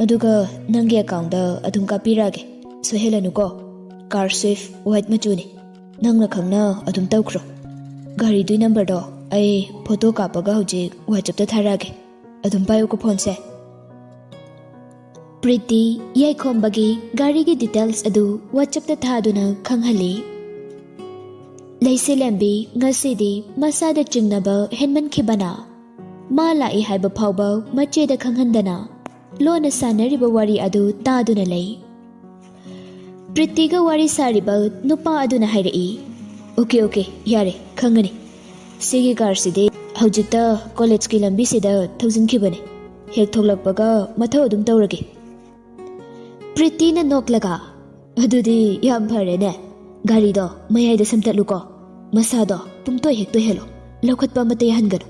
ꯑꯗꯨꯒ ꯅꯪꯒꯤ ꯑꯦꯀꯥꯎꯟꯗ ꯑꯗꯨꯝ ꯀꯥꯞꯄꯤꯔꯛꯑꯒꯦ꯫ ꯁꯣꯏꯍꯜꯂꯅꯨꯀꯣ꯫ ꯀꯥꯔ ꯁ꯭ꯋꯤꯐ ꯋꯥꯏꯠ ꯃꯆꯨꯅꯤ, ꯅꯪꯅ ꯈꯪꯅ ꯑꯗꯨꯝ ꯇꯧꯈ꯭ꯔꯣ꯫ ꯒꯥꯔꯤꯗꯨꯒꯤ ꯅꯝꯕꯔꯗꯣ ꯑꯩ ꯐꯣꯇꯣ ꯀꯥꯞꯄꯒ ꯍꯧꯖꯤꯛ ꯋꯥꯆꯞꯇ ꯊꯥꯔꯛꯑꯒꯦ, ꯑꯗꯨꯝ ꯄꯥꯏꯌꯨꯀꯣ ꯐꯣꯟꯁꯦ꯫ ꯄ꯭ꯔꯤꯇꯤ ꯌꯥꯏꯈꯣꯝꯕꯒꯤ ꯒꯥꯔꯤꯒꯤ ꯗꯤꯇꯦꯜꯁ ꯑꯗꯨ ꯋꯥꯆꯞꯇ ꯊꯥꯗꯨꯅ ꯈꯪꯍꯜꯂꯤ꯫ ꯂꯩꯁꯤꯂꯦꯝꯕꯤ ꯉꯁꯤꯗꯤ ꯃꯁꯥꯗ ꯆꯤꯡꯅꯕ ꯍꯦꯟꯃꯟꯈꯤꯕꯅ ꯃꯥ ꯂꯥꯛꯏ ꯍꯥꯏꯕ ꯐꯥꯎꯕ ꯃꯆꯦꯗ ꯈꯪꯍꯟꯗꯅ ꯂꯣꯟꯅ ꯁꯥꯟꯅꯔꯤꯕ ꯋꯥꯔꯤ ꯑꯗꯨ ꯇꯥꯗꯨꯅ ꯂꯩ꯫ ꯄ꯭ꯔꯤꯇꯤꯒ ꯋꯥꯔꯤ ꯁꯥꯔꯤꯕ ꯅꯨꯄꯥ ꯑꯗꯨꯅ ꯍꯥꯏꯔꯛꯏ, ꯑꯣꯀꯦ ꯌꯥꯔꯦ, ꯈꯪꯒꯅꯤ꯫ ꯁꯤꯒꯤ ꯀꯥꯔꯁꯤꯗꯤ ꯍꯧꯖꯤꯛꯇ ꯀꯣꯂꯦꯖꯀꯤ ꯂꯝꯕꯤꯁꯤꯗ ꯊꯧꯖꯤꯟꯈꯤꯕꯅꯤ, ꯍꯦꯛ ꯊꯣꯛꯂꯛꯄꯒ ꯃꯊꯧ ꯑꯗꯨꯝ ꯇꯧꯔꯒꯦ꯫ ꯄ꯭ꯔꯤꯇꯤꯅ ꯅꯣꯛꯂꯒ, ꯑꯗꯨꯗꯤ ꯌꯥꯝ ꯐꯔꯦꯅꯦ꯫ ꯒꯥꯔꯤꯗꯣ ꯃꯌꯥꯏꯗ ꯁꯝꯇꯠꯂꯨꯀꯣ, ꯃꯁꯥꯗꯣ ꯄꯨꯡꯇꯣꯏ ꯍꯦꯛ ꯇꯣꯏꯍꯜꯂꯣ, ꯂꯧꯈꯠꯄ ꯑꯃꯠꯇ ꯌꯥꯍꯟꯒꯅꯨ꯫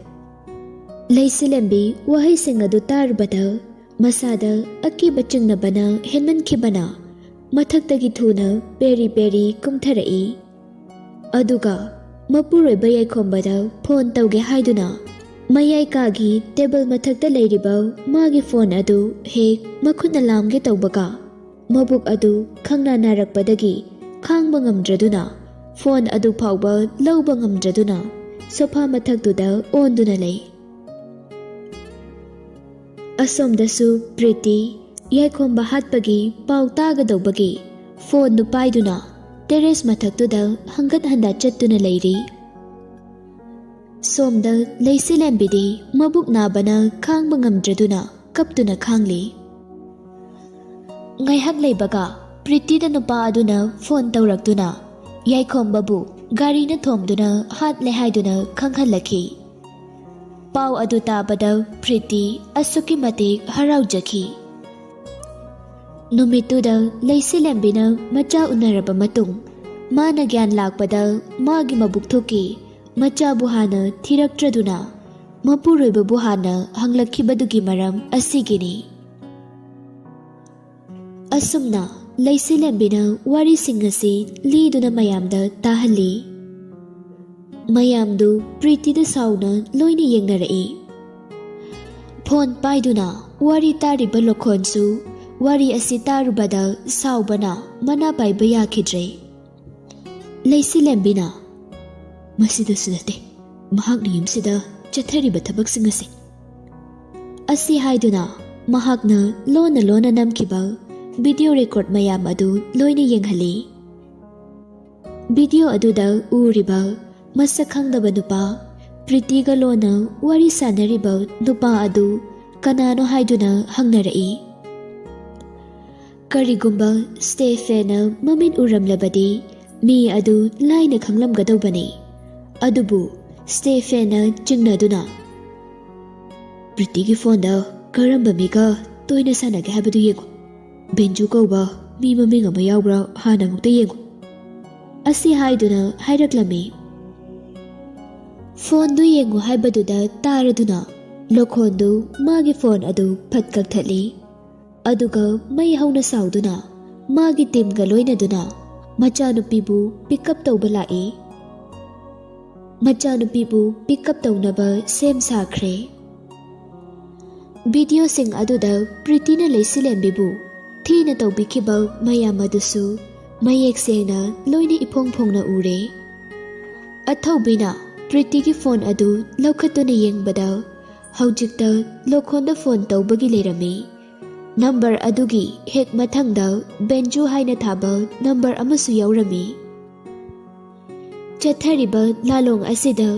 ꯂꯩꯁꯤꯂꯦꯝꯕꯤ ꯋꯥꯍꯩꯁꯤꯡ ꯑꯗꯨ ꯇꯥꯔꯨꯕꯗ ꯃꯁꯥꯗ ꯑꯀꯤꯕ ꯆꯤꯡꯅꯕꯅ ꯍꯦꯟꯃꯟꯈꯤꯕꯅ ꯃꯊꯛꯇꯒꯤ ꯊꯨꯅ ꯄꯦꯔꯤ ꯄꯦꯔꯤ ꯀꯨꯝꯊꯔꯛꯏ꯫ ꯑꯗꯨꯒ ꯃꯄꯨꯔꯣꯏꯕ ꯌꯥꯏꯈꯣꯝꯕꯗ ꯐꯣꯟ ꯇꯧꯒꯦ ꯍꯥꯏꯗꯨꯅ ꯃꯌꯥꯏ ꯀꯥꯒꯤ ꯇꯦꯕꯜ ꯃꯊꯛꯇ ꯂꯩꯔꯤꯕ ꯃꯥꯒꯤ ꯐꯣꯟ ꯑꯗꯨ ꯍꯦꯛ ꯃꯈꯨꯠꯅ ꯂꯥꯝꯒꯦ ꯇꯧꯕꯒ ꯃꯕꯨꯛ ꯑꯗꯨ ꯈꯪꯅ ꯅꯥꯔꯛꯄꯗꯒꯤ ꯈꯥꯡꯕ ꯉꯝꯗ꯭ꯔꯗꯨꯅ ꯐꯣꯟ ꯑꯗꯨ ꯐꯥꯎꯕ ꯂꯧꯕ ꯉꯝꯗ꯭ꯔꯗꯨꯅ ꯁꯣꯐꯥ ꯃꯊꯛꯇꯨꯗ ꯑꯣꯟꯗꯨꯅ ꯂꯩ꯫ ꯑꯁꯣꯝꯗꯁꯨ ꯄ꯭ꯔꯤꯇꯤ ꯌꯥꯏꯈꯣꯝꯕ ꯍꯥꯠꯄꯒꯤ ꯄꯥꯎ ꯇꯥꯒꯗꯧꯕꯒꯤ ꯐꯣꯟꯗꯨ ꯄꯥꯏꯗꯨꯅ ꯇꯦꯔꯦꯁ ꯃꯊꯛꯇꯨꯗ ꯍꯪꯒꯠ ꯍꯟꯗꯥ ꯆꯠꯇꯨꯅ ꯂꯩꯔꯤ꯫ ꯁꯣꯝꯗ ꯂꯩꯁꯤꯂꯦꯝꯕꯤꯗꯤ ꯃꯕꯨꯛ ꯅꯥꯕꯅ ꯈꯥꯡꯕ ꯉꯝꯗ꯭ꯔꯗꯨꯅ ꯀꯞꯇꯨꯅ ꯈꯥꯡꯂꯤ꯫ ꯉꯥꯏꯍꯥꯛ ꯂꯩꯕꯒ ꯄ꯭ꯔꯤꯇꯤꯗ ꯅꯨꯄꯥ ꯑꯗꯨꯅ ꯐꯣꯟ ꯇꯧꯔꯛꯇꯨꯅ ꯌꯥꯏꯈꯣꯝꯕꯕꯨ ꯒꯥꯔꯤꯅ ꯊꯣꯝꯗꯨꯅ ꯍꯥꯠꯂꯦ ꯍꯥꯏꯗꯨꯅ ꯈꯪꯍꯜꯂꯛꯈꯤ꯫ ꯄꯥꯎ ꯑꯗꯨ ꯇꯥꯕꯗ ꯄ꯭ꯔꯤꯇꯤ ꯑꯁꯨꯛꯀꯤ ꯃꯇꯤꯛ ꯍꯔꯥꯎꯖꯈꯤ꯫ ꯅꯨꯃꯤꯠꯇꯨꯗ ꯂꯩꯁꯤꯂꯦꯝꯕꯤꯅ ꯃꯆꯥ ꯎꯅꯔꯕ ꯃꯇꯨꯡ ꯃꯥꯅ ꯒ꯭ꯌꯥꯟ ꯂꯥꯛꯄꯗ ꯃꯥꯒꯤ ꯃꯕꯨꯛ ꯊꯣꯛꯀꯤ ꯃꯆꯥꯕꯨ ꯍꯥꯟꯅ ꯊꯤꯔꯛꯇ꯭ꯔꯗꯨꯅ ꯃꯄꯨꯔꯣꯏꯕꯕꯨ ꯍꯥꯟꯅ ꯍꯪꯂꯛꯈꯤꯕꯗꯨꯒꯤ ꯃꯔꯝ ꯑꯁꯤꯒꯤꯅꯤ꯫ ꯑꯁꯨꯝꯅ ꯂꯩꯁꯤꯂꯦꯝꯕꯤꯅ ꯋꯥꯔꯤꯁꯤꯡ ꯑꯁꯤ ꯂꯤꯗꯨꯅ ꯃꯌꯥꯝꯗ ꯇꯥꯍꯜꯂꯤ꯫ ꯃꯌꯥꯝꯗꯨ ꯄ꯭ꯔꯤꯇꯤꯗ ꯁꯥꯎꯅ ꯂꯣꯏꯅ ꯌꯦꯡꯅꯔꯛꯏ꯫ ꯐꯣꯟ ꯄꯥꯏꯗꯨꯅ ꯋꯥꯔꯤ ꯇꯥꯔꯤꯕ ꯂꯣꯈꯣꯟꯁꯨ ꯋꯥꯔꯤ ꯑꯁꯤ ꯇꯥꯔꯨꯕꯗ ꯁꯥꯎꯕꯅ ꯃꯅꯥ ꯄꯥꯏꯕ ꯌꯥꯈꯤꯗ꯭ꯔꯦ꯫ ꯂꯩꯁꯤꯂꯦꯝꯕꯤꯅ, ꯃꯁꯤꯗꯁꯨ ꯅꯠꯇꯦ ꯃꯍꯥꯛꯅ ꯌꯨꯝꯁꯤꯗ ꯆꯠꯊꯔꯤꯕ ꯊꯕꯛꯁꯤꯡ ꯑꯁꯤ ꯍꯥꯏꯗꯨꯅ ꯃꯍꯥꯛꯅ ꯂꯣꯟꯅ ꯂꯣꯟꯅ ꯅꯝꯈꯤꯕ ꯚꯤꯗꯤꯑꯣ ꯔꯦꯀꯣꯔꯗ ꯃꯌꯥꯝ ꯑꯗꯨ ꯂꯣꯏꯅ ꯌꯦꯡꯍꯜꯂꯤ꯫ ꯚꯤꯗꯤꯑꯣ ꯑꯗꯨꯗ ꯎꯔꯤꯕ ꯃꯁꯛ ꯈꯪꯗꯕ ꯅꯨꯄꯥ ꯄ꯭ꯔꯤꯇꯤꯒ ꯂꯣꯟꯅ ꯋꯥꯔꯤ ꯁꯥꯟꯅꯔꯤꯕ ꯅꯨꯄꯥ ꯑꯗꯨ ꯀꯅꯥꯅꯣ ꯍꯥꯏꯗꯨꯅ ꯍꯪꯅꯔꯛꯏ꯫ ꯀꯔꯤꯒꯨꯝꯕ ꯁ꯭ꯇꯦꯐꯦꯟꯅ ꯃꯃꯤꯠ ꯎꯔꯝꯂꯕꯗꯤ ꯃꯤ ꯑꯗꯨ ꯂꯥꯏꯅ ꯈꯪꯂꯝꯒꯗꯧꯕꯅꯤ꯫ ꯑꯗꯨꯕꯨ ꯁ꯭ꯇꯦꯐꯦꯟꯅ ꯆꯤꯡꯅꯗꯨꯅ, ꯄ꯭ꯔꯤꯇꯤꯒꯤ ꯐꯣꯟꯗ ꯀꯔꯝꯕ ꯃꯤꯒ toina sanage habadu yengo. Benju kauba mi maming ama yaubra hana mukta yengo. Asi haiduna haidaklami. Phone du yengo haibaduda taraduna lokhondu magi phone adu phatkak thali. Aduga mai hauna sauduna magi timga loinaduna machanupibu pick up tauba lai. Machanupibu pick up taunaba sem sakhre. Video sing aduda Pritina Laisilem-bibu thina taubikiba mayam adusu mayek sena loina ipong phongna ure. ATHOUBIna Priti ki phone adu laukhatuna yengbada haujikta lokhonda phone taubagi lerami. Number adugi hek mathangda Benju haina thaba number amasu yaurami. Chathariba lalong asida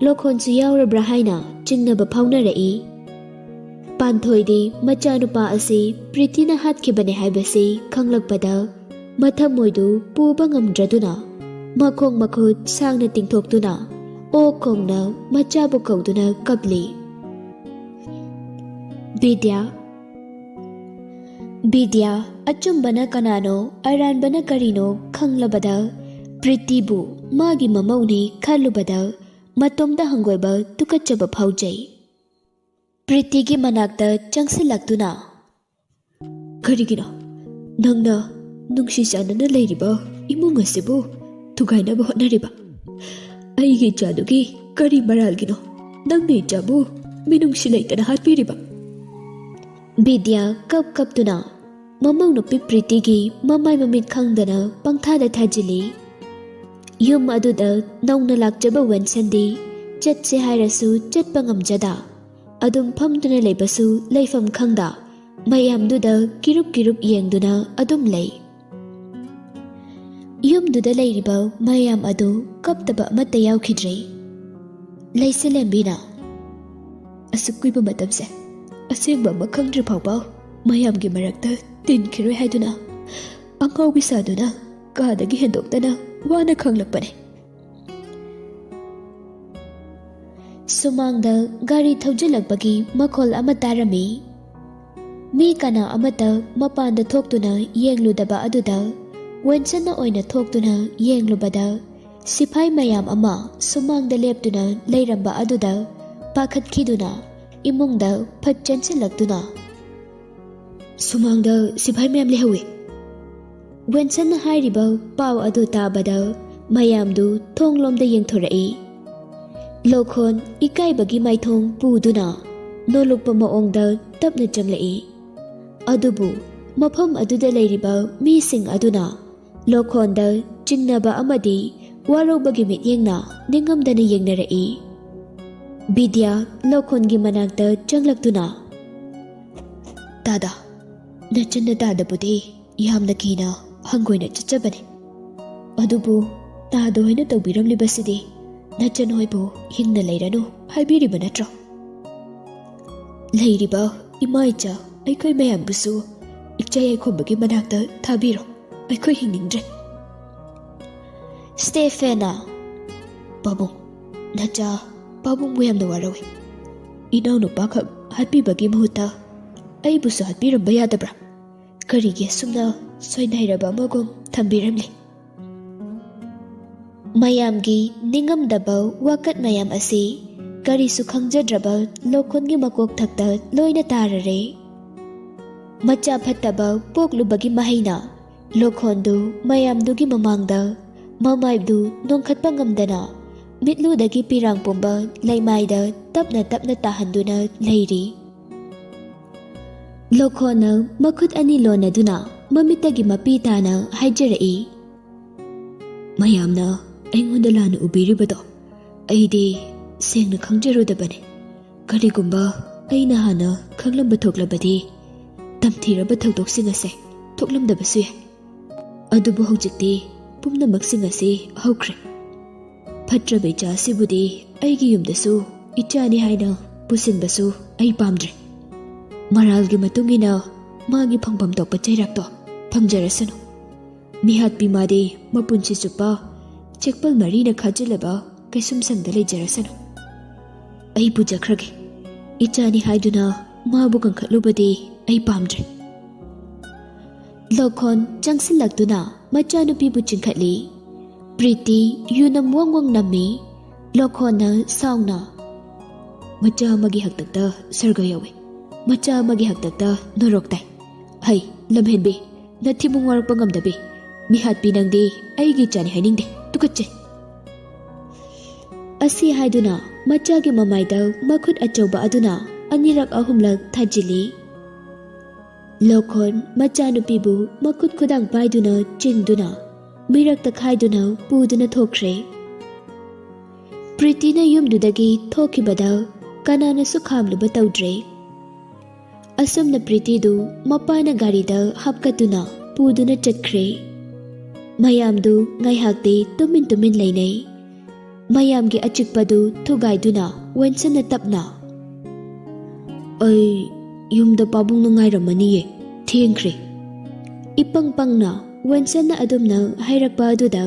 lokhonsu yaurabra haina chingnaba phaunarei. Panthoidi machanupa asi Pritina hatkibane haibasi khanglakpada mathamoidu puba ngamdraduna makhong makhut sangna tingthoktuna o khongna machabu kauduna kapli. Bidya achumbana kanano aranbana karino khanglabada Pritibu magi mamauni khalubada matomda hangoiba tukachaba phaujai. Pritigi manakta changsilaktuna karigina nangna nungsi chanana leiriba imung asibu thugainaba hotnariba aigi chadugi kari maralgino nangni chabu minungsi leitana hatpiriba. Bidya kaptuna mamang nupi Pritigi mamai mamit khangdana pangthada thajili. Yum aduda nauna lakjaba wensandi chatse hairasu chatpa ngamjada adum phamduna leibasu leifam khangda mayamduda kirup yengduna adum lei. Yumduda leiriba mayam adu kaptaba amata yaukhidre. Laisilem-bina asukkuiba matamse asengba ama khangdri phawba mayamgi marakta tinkhiroi haiduna angaubi saduna kadagi hendoktana wana khanglakpane. Sumangda gari thaujalakbagi makhol ama tarami. Mi kana amata mapanda thoktuna yengludaba aduda wensana oina thoktuna yenglubada sipai mayam ama sumangda leptuna leiramba aduda pakhatkiduna imungda phatchansilaktuna sumangda sipai mayam lehawe. Wensana hairiba paw adu tabada mayamdu thonglomda yengthorai. Lokhon ikaibagi maithong puduna nolukpa maongda tapna changlai. Adubu mafam aduda leiriba mising aduna lokhonda chingnaba amadi warobagi mityengna ningamdana yengnarai. Bidya lokhongi manakta changlaktuna tada nachanna tadabudi yamna kina hangoina chachabane. Adubu tado hoina tawbiramlibasidi nachanoibu hingna leiranu haibiriba natro. Leiriba imaicha aikoi mayambusu ikchai aikhobagi manakta thabiro aikoi hingningdre. Stefana babung nacha babung muyamna warawi inau nupa khak hatpibagi mahutta aibusu hatpiramba yadabra karigi sumna soinairaba amagom thambiramli. Mayamgi ningamdaba wakat mayam asi karisu khangjadraba lokhongi makok thakta loina tarare. Macha phattaba poklubagi mahaina lokhondu mayamdugi mamangda mamaibdu nongkhatpa ngamdana mitludagi pirang pumba laimaida tapna tahanduna leiri. Lokhona makhut ani lonaduna mamitagi mapitana haijarai. Mayamna aingonda lana ubiribado aidi sengna khangjarudabane. Karigumba aina hana khanglamba thoklabadi tamthiraba thokdoksing ase thoklamdabasu yai. Adubu hojikti pumnamaksin ase hokre. Phatraba icha asibudi aigi yumdasu ichani haina pusinbasu ai pamdre. Maralgi matungina magi phangpam tokpa chairakto phangjarasanu. Mihat bimadi mapunsi chupa chekpal marina khajilaba kaisum sangda leijarasanu. Ai pujakhrage ichani haiduna mabu kankhatlubadi ꯑꯩ ꯄꯥꯝꯗ꯭ꯔꯦ꯫ ꯂꯣꯈꯣꯟ ꯆꯪꯁꯤꯜꯂꯛꯇꯨꯅ ꯃꯆꯥꯅꯨꯄꯤꯕꯨ ꯆꯤꯡꯈꯠꯂꯤ꯫ ꯄ꯭ꯔꯤꯇꯤ ꯌꯨꯅꯝ ꯋꯪ ꯋꯪ ꯅꯝꯃꯤ꯫ ꯂꯣꯈꯣꯟꯅ ꯁꯥꯎꯅ ꯃꯆꯥ ꯑꯃꯒꯤ ꯍꯛꯇꯛꯇ ꯁꯔꯒ ꯌꯥꯎꯏ, ꯃꯆꯥ ꯑꯃꯒꯤ ꯍꯛꯇꯛꯇ ꯅꯣꯔꯣꯛ ꯇꯥꯏ꯫ ꯍꯩ ꯂꯝꯍꯦꯟꯕꯤ, ꯅꯊꯤꯕꯨꯡ ꯋꯥꯔꯛꯄ ꯉꯝꯗꯕꯤ, ꯃꯤꯍꯥꯠꯄꯤ ꯅꯪꯗꯤ ꯑꯩꯒꯤ ꯏꯆꯥꯅꯤ ꯍꯥꯏꯅꯤꯡꯗꯦ, ꯇꯨꯀꯠꯆꯩ꯫ ꯑꯁꯤ ꯍꯥꯏꯗꯨꯅ ꯃꯆꯥꯒꯤ ꯃꯃꯥꯏꯗ ꯃꯈꯨꯠ ꯑꯆꯧꯕ ꯑꯗꯨꯅ ꯑꯅꯤꯔꯛ ꯑꯍꯨꯝꯂꯛ ꯊꯥꯖꯤꯜꯂꯤ꯫ ꯂꯣꯈꯣꯟ ꯃꯆꯥꯅꯨꯄꯤꯕꯨ ꯃꯈꯨꯠ ꯈꯨꯗꯥꯡ ꯄꯥꯏꯗꯨꯅ ꯆꯤꯡꯗꯨꯅ ꯃꯤꯔꯛꯇ ꯈꯥꯏꯗꯨꯅ ꯄꯨꯗꯨꯅ ꯊꯣꯛꯈ꯭ꯔꯦ꯫ ꯄ꯭ꯔꯤꯇꯤꯅ ꯌꯨꯝꯗꯨꯗꯒꯤ ꯊꯣꯛꯈꯤꯕꯗ ꯀꯅꯥꯅꯁꯨ ꯈꯥꯝꯂꯨꯕ ꯇꯧꯗ꯭ꯔꯦ꯫ ꯑꯁꯨꯝꯅ ꯄ꯭ꯔꯤꯇꯤꯗꯨ ꯃꯄꯥꯅ ꯒꯥꯔꯤꯗ ꯍꯥꯞꯀꯠꯇꯨꯅ ꯄꯨꯗꯨꯅ ꯆꯠꯈ꯭ꯔꯦ꯫ ꯃꯌꯥꯝꯗꯨ ꯉꯥꯏꯍꯥꯛꯇꯤ ꯇꯨꯃꯤꯟ ꯇꯨꯃꯤꯟ ꯂꯩꯅꯩ꯫ ꯃꯌꯥꯝꯒꯤ ꯑꯆꯤꯛꯄꯗꯨ ꯊꯨꯒꯥꯏꯗꯨꯅ ꯋꯦꯟꯁꯟꯅ ꯇꯞꯅ ꯑꯩ ꯌꯨꯝꯗ ꯄꯥꯕꯨꯡꯅ ꯉꯥꯏꯔꯝꯃꯅꯤꯌꯦ, ꯊꯦꯡꯈ꯭ꯔꯦ꯫ ꯏꯄꯪ ꯄꯪꯅ ꯋꯦꯟꯁꯟꯅ ꯑꯗꯨꯝꯅ ꯍꯥꯏꯔꯛꯄ ꯑꯗꯨꯗ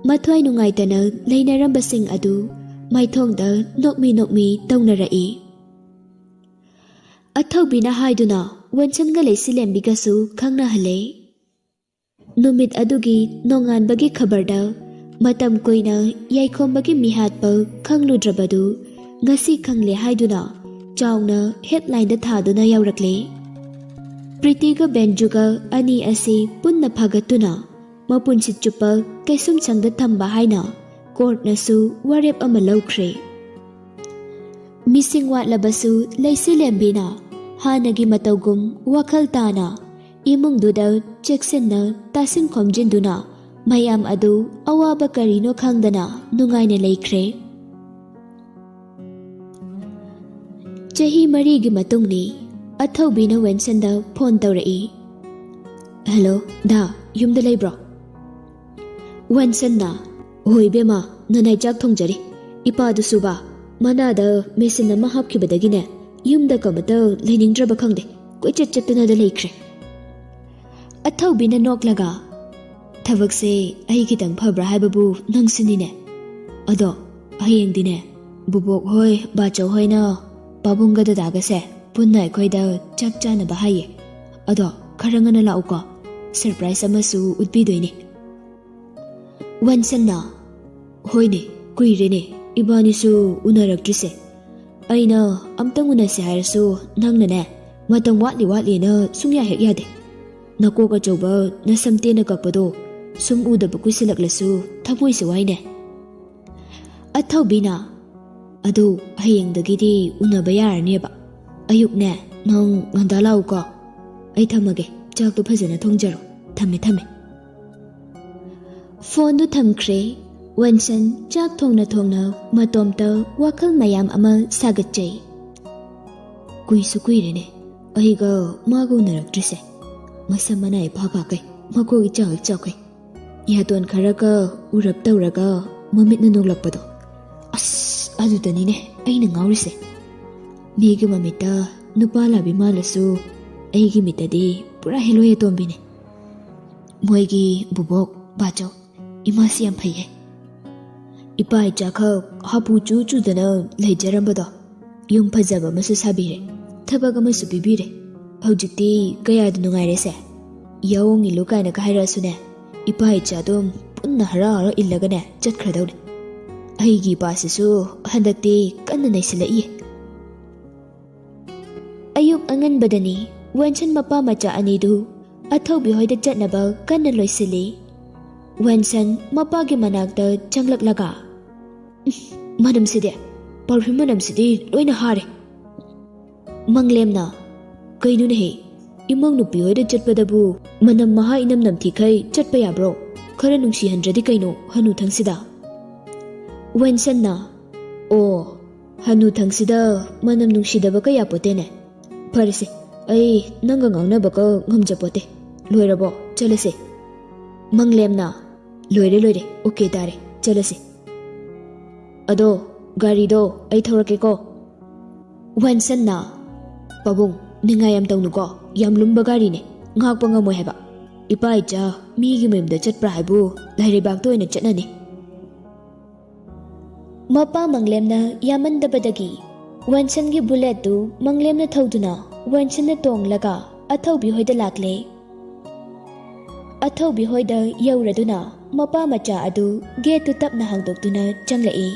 ꯃꯊ꯭ꯋꯥꯏ ꯅꯨꯡꯉꯥꯏꯇꯅ ꯂꯩꯅꯔꯝꯕꯁꯤꯡ ꯑꯗꯨ ꯃꯥꯏꯊꯣꯡꯗ ꯅꯣꯛꯃꯤ ꯅꯣꯛꯃꯤ ꯇꯧꯅꯔꯛꯏ꯫ ꯑꯊꯧꯕꯤꯅ ꯍꯥꯏꯗꯨꯅ ꯋꯦꯟꯁꯟꯒ ꯂꯩꯁꯤꯂꯦꯝꯕꯤꯒꯁꯨ ꯈꯪꯅꯍꯜꯂꯦ꯫ ꯅꯨꯃꯤꯠ ꯑꯗꯨꯒꯤ ꯅꯣꯡꯉꯥꯟꯕꯒꯤ ꯈꯕꯔꯗ ꯃꯇꯝ ꯀꯨꯏꯅ ꯌꯥꯏꯈꯣꯝꯕꯒꯤ ꯃꯤꯍꯥꯠꯄ ꯈꯪꯂꯨꯗ꯭ꯔꯕꯗꯨ ꯉꯁꯤ ꯈꯪꯂꯦ ꯍꯥꯏꯗꯨꯅ ꯆꯥꯎꯅ ꯍꯦꯗꯂꯥꯏꯟꯗ ꯊꯥꯗꯨꯅ ꯌꯥꯎꯔꯛꯂꯦ꯫ ꯄ꯭ꯔꯤꯇꯤꯒ ꯕꯦꯟꯖꯨꯒ ꯑꯅꯤ ꯑꯁꯤ ꯄꯨꯟꯅ ꯐꯥꯒꯠꯇꯨꯅ ꯃꯄꯨꯟꯁꯤ ꯆꯨꯞꯄ ꯀꯩꯁꯨꯝꯁꯪꯗ ꯊꯝꯕ ꯍꯥꯏꯅ ꯀꯣꯔꯠꯅꯁꯨ ꯋꯥꯔꯦꯞ ꯑꯃ ꯂꯧꯈ꯭ꯔꯦ꯫ ꯃꯤꯁꯤꯡ ꯋꯥꯠꯂꯕꯁꯨ ꯂꯩꯁꯤꯂꯦꯝꯕꯤꯅ ꯍꯥꯟꯅꯒꯤ ꯃꯇꯧꯒꯨꯝ ꯋꯥꯈꯜ ꯇꯥꯅ ꯏꯃꯨꯡꯗꯨꯗ ꯆꯦꯛꯁꯤꯟꯅ ꯇꯥꯁꯤꯟ ꯈꯣꯝꯖꯤꯟꯗꯨꯅ ꯃꯌꯥꯝ ꯑꯗꯨ ꯑꯋꯥꯕ ꯀꯔꯤꯅꯣ ꯈꯪꯗꯅ ꯅꯨꯡꯉꯥꯏꯅ ꯂꯩꯈ꯭ꯔꯦ꯫ ꯆꯍꯤ 4ꯒꯤ ꯃꯇꯨꯡꯅꯤ꯫ ꯑꯊꯧꯕꯤꯅ ꯋꯦꯟꯁꯟꯗ ꯐꯣꯟ ꯇꯧꯔꯛꯏ꯫ ꯍꯦꯜꯂꯣ ꯗꯥ, ꯌꯨꯝꯗ ꯂꯩꯕ꯭ꯔꯣ? ꯋꯦꯟꯁꯟꯅ ꯍꯣꯏ ꯕꯦꯝꯃ, ꯅꯅꯥꯏ ꯆꯥꯛ ꯊꯣꯡꯖꯔꯤ꯫ ꯏꯄꯥꯗꯨꯁꯨ ꯕꯥ, ꯃꯅꯥꯗ ꯃꯦꯁꯤꯟ ꯑꯃ ꯍꯥꯞꯈꯤꯕꯗꯒꯤꯅꯦ ꯌꯨꯝꯗ ꯀꯃꯠꯇ ꯂꯩꯅꯤꯡꯗ꯭ꯔꯕ ꯈꯪꯗꯦ, ꯀꯣꯏꯆꯠ ꯆꯠꯇꯨꯅꯗ ꯂꯩꯈ꯭ꯔꯦ꯫ ꯑꯊꯧꯕꯤꯅ ꯅꯣꯛꯂꯒ ꯊꯕꯛꯁꯦ ꯑꯩ ꯈꯤꯇꯪ ꯐꯕ꯭ꯔꯥ ꯍꯥꯏꯕꯕꯨ ꯅꯪꯁꯤꯅꯤꯅꯦ꯫ ꯑꯗꯣ ꯍꯌꯦꯡꯗꯤꯅꯦ ꯕꯨꯕꯣꯛ ꯍꯣꯏ ꯕꯥꯆꯧ ꯍꯣꯏꯅ ꯄꯥꯕꯨꯡꯒ ꯗꯗꯥꯒꯁꯦ ꯄꯨꯟꯅ ꯑꯩꯈꯣꯏꯗ ꯆꯥꯛ ꯆꯥꯅꯕ ꯍꯥꯏꯌꯦ꯫ ꯑꯗꯣ ꯈꯔ ꯉꯟꯅ ꯂꯥꯛꯎꯀꯣ, ꯁꯔꯄ꯭ꯔꯥꯏꯖ ꯑꯃꯁꯨ ꯎꯠꯄꯤꯗꯣꯏꯅꯦ꯫ ꯋꯦꯟꯁꯟꯅ ꯍꯣꯏꯅꯦ, ꯀꯨꯏꯔꯦꯅꯦ ꯏꯕꯥꯅꯤꯁꯨ ꯎꯅꯔꯛꯇ꯭ꯔꯤꯁꯦ꯫ ꯑꯩꯅ ꯑꯝꯇꯪ ꯎꯅꯁꯦ ꯍꯥꯏꯔꯁꯨ ꯅꯪꯅꯅꯦ ꯃꯇꯝ ꯋꯥꯠꯂꯤ ꯁꯨꯡꯌꯥ ꯍꯦꯛ ꯌꯥꯗꯦ꯫ ꯅꯀꯣꯛ ꯑꯆꯧꯕ ꯅꯁꯝ ꯇꯦꯟꯅ ꯀꯛꯄꯗꯣ ꯁꯨꯝ ꯎꯗꯕ ꯀꯨꯏꯁꯤꯜꯂꯛꯂꯁꯨ ꯊꯃꯣꯏꯁꯦ ꯋꯥꯏꯅꯦ꯫ ꯑꯊꯧꯕꯤꯅ ꯑꯗꯨ ꯍꯌꯦꯡꯗꯒꯤꯗꯤ ꯎꯅꯕ ꯌꯥꯔꯅꯦꯕ꯫ ꯑꯌꯨꯛꯅꯦ ꯅꯪ ꯉꯟꯇꯥ ꯂꯥꯛꯎꯀꯣ꯫ ꯑꯩ ꯊꯝꯃꯒꯦ, ꯆꯥꯛꯇꯣ ꯐꯖꯅ ꯊꯣꯡꯖꯔꯣ꯫ ꯊꯝꯃꯦ꯫ ꯐꯣꯟꯗꯨ ꯊꯝꯈ꯭ꯔꯦ꯫ ꯋꯦꯟꯁꯟ ꯆꯥꯛ ꯊꯣꯡꯅ ꯊꯣꯡꯅ ꯃꯇꯣꯝꯇ ꯋꯥꯈꯜ ꯃꯌꯥꯝ ꯑꯃ ꯁꯥꯒꯠꯆꯩ꯫ ꯀꯨꯏꯁꯨ ꯀꯨꯏꯔꯦꯅꯦ ꯑꯩꯒ ꯃꯥꯒ ꯎꯅꯔꯛꯇ꯭ꯔꯤꯁꯦ꯫ ꯃꯁꯝ ꯃꯅꯥ ꯏꯐꯥ ꯐꯥꯈꯩ, ꯃꯀꯣꯛ ꯏꯆꯥꯎ ꯍꯦꯛ ꯆꯥꯎꯈꯩ, ꯌꯥꯇꯣꯟ ꯈꯔꯒ ꯎꯔꯞ ꯇꯧꯔꯒ ꯃꯃꯤꯠꯅ ꯅꯣꯛꯂꯛꯄꯗꯣ, ꯑꯁ ꯑꯗꯨꯗꯅꯤꯅꯦ ꯑꯩꯅ ꯉꯥꯎꯔꯤꯁꯦ꯫ ꯃꯤꯒꯤ ꯃꯃꯤꯠꯇ ꯅꯨꯄꯥ ꯂꯥꯕꯤ ꯃꯥꯜꯂꯁꯨ ꯑꯩꯒꯤ ꯃꯤꯠꯇꯗꯤ ꯄꯨꯔꯥ ꯍꯦꯂꯣꯏ ꯑꯇꯣꯝꯕꯤꯅꯦ꯫ ꯃꯣꯏꯒꯤ ꯕꯨꯕꯣꯛ ꯕꯥꯆꯧ ꯏꯃꯥꯁꯤ ꯌꯥꯝ ꯐꯩꯌꯦ꯫ ꯏꯄꯥ ꯏꯆꯥꯈꯛ ꯍꯥꯄꯨ ꯆꯨꯗꯅ ꯂꯩꯖꯔꯝꯕꯗꯣ ꯌꯨꯝ ꯐꯖꯕ ꯑꯃꯁꯨ ꯁꯥꯕꯤꯔꯦ, ꯊꯕꯛ ꯑꯃꯁꯨ ꯄꯤꯕꯤꯔꯦ꯫ ꯍꯧꯖꯤꯛꯇꯤ ꯀꯌꯥꯗ ꯅꯨꯡꯉꯥꯏꯔꯦꯁꯦ꯫ ꯌꯥꯋꯣꯡ ꯏꯜꯂꯨ ꯀꯥꯏꯅꯒ ꯍꯥꯏꯔꯛꯑꯁꯨꯅꯦ ꯏꯄꯥ ꯏꯆꯥ ꯑꯗꯨꯝ ꯄꯨꯟꯅ ꯍꯔꯥꯎ ꯏꯜꯂꯒꯅꯦ ꯆꯠꯈ꯭ꯔꯗꯧꯅꯦ꯫ ꯑꯩꯒꯤ ꯏꯄꯥꯁꯤꯁꯨ ꯍꯟꯗꯛꯇꯤ ꯀꯟꯅ ꯅꯩꯁꯤꯜꯂꯛꯏꯌꯦ꯫ ꯑꯌꯨꯛ ꯑꯉꯟꯕꯗꯅꯤ ꯋꯦꯟꯁꯟ ꯃꯄꯥ ꯃꯆꯥ ꯑꯅꯤꯗꯨ ꯑꯊꯧꯕꯤ ꯍꯣꯏꯗ ꯆꯠꯅꯕ ꯀꯟꯅ ꯂꯣꯏꯁꯤꯜꯂꯤ꯫ ꯋꯦꯟꯁꯟ ꯃꯄꯥꯒꯤ ꯃꯅꯥꯛꯇ ꯆꯪꯂꯛꯂꯒ ꯃꯅꯝꯁꯤꯗꯤ, ꯄꯔꯐ꯭ꯌꯨꯝ ꯃꯅꯝꯁꯤꯗꯤ ꯂꯣꯏꯅ ꯍꯥꯔꯦ꯫ ꯃꯪꯂꯦꯝꯅ ꯀꯩꯅꯣꯅꯦꯍꯦ, ꯏꯃꯧ ꯅꯨꯄꯤ ꯍꯣꯏꯗ ꯆꯠꯄꯗꯕꯨ ꯃꯅꯝ ꯃꯍꯥ ꯏꯅꯝ ꯅꯝꯊꯤꯈꯩ ꯆꯠꯄ ꯌꯥꯕ꯭ꯔꯣ? ꯈꯔ ꯅꯨꯡꯁꯤꯍꯟꯗ꯭ꯔꯗꯤ ꯀꯩꯅꯣ ꯍꯅꯨꯊꯪꯁꯤꯗ꯫ ꯋꯦꯟꯁꯟꯅ ꯑꯣ, ꯍꯅꯨꯊꯪꯁꯤꯗ ꯃꯅꯝ ꯅꯨꯡꯁꯤꯗꯕ ꯀꯌꯥ ꯄꯣꯠꯇꯦꯅꯦ꯫ ꯐꯔꯦꯁꯦ, ꯑꯩ ꯅꯪꯒ ꯉꯥꯡꯅꯕꯒ ꯉꯝꯖꯄꯣꯠꯇꯦ꯫ ꯂꯣꯏꯔꯕꯣ? ꯆꯠꯂꯁꯦ꯫ ꯃꯪꯂꯦꯝꯅ ꯂꯣꯏꯔꯦ, ꯑꯣꯀꯦ ꯇꯥꯔꯦ, ꯆꯠꯂꯁꯦ꯫ ꯑꯗꯣ ꯒꯥꯔꯤꯗꯣ ꯑꯩ ꯊꯧꯔꯛꯀꯦꯀꯣ꯫ ꯋꯦꯟꯁꯟꯅ ꯄꯥꯕꯨꯡ, ꯅꯤꯡꯉꯥꯏ ꯌꯥꯝ ꯇꯧꯅꯨꯀꯣ, ꯌꯥꯝ ꯂꯨꯝꯕ ꯒꯥꯔꯤꯅꯦ, ꯉꯥꯛꯄ ꯉꯝꯃꯣꯏ ꯍꯥꯏꯕ꯫ ꯏꯄꯥ ꯏꯆꯥ ꯃꯤꯒꯤ ꯃꯌꯨꯝꯗ ꯆꯠꯄ꯭ꯔꯥ ꯍꯥꯏꯕꯨ ꯂꯥꯏꯔꯩꯕꯥꯛꯇ ꯑꯣꯏꯅ ꯆꯠꯅꯅꯤ꯫ ꯃꯄꯥ ꯃꯪꯂꯦꯝꯅ ꯌꯥꯝꯃꯟꯗꯕꯗꯒꯤ ꯋꯦꯟꯁꯟꯒꯤ ꯕꯨꯂꯦꯠꯇꯨ ꯃꯪꯂꯦꯝꯅ ꯊꯧꯗꯨꯅ ꯋꯦꯟꯁꯟꯅ ꯇꯣꯡꯂꯒ ꯑꯊꯧꯕꯤ ꯍꯣꯏꯗ ꯂꯥꯛꯂꯦ꯫ ꯑꯊꯧꯕꯤ ꯍꯣꯏꯗ ꯌꯧꯔꯗꯨꯅ ꯃꯄꯥ ꯃꯆꯥ ꯑꯗꯨ ꯒꯦꯠꯇꯨ ꯇꯞꯅ ꯍꯥꯡꯗꯣꯛꯇꯨꯅ ꯆꯪꯂꯛꯏ꯫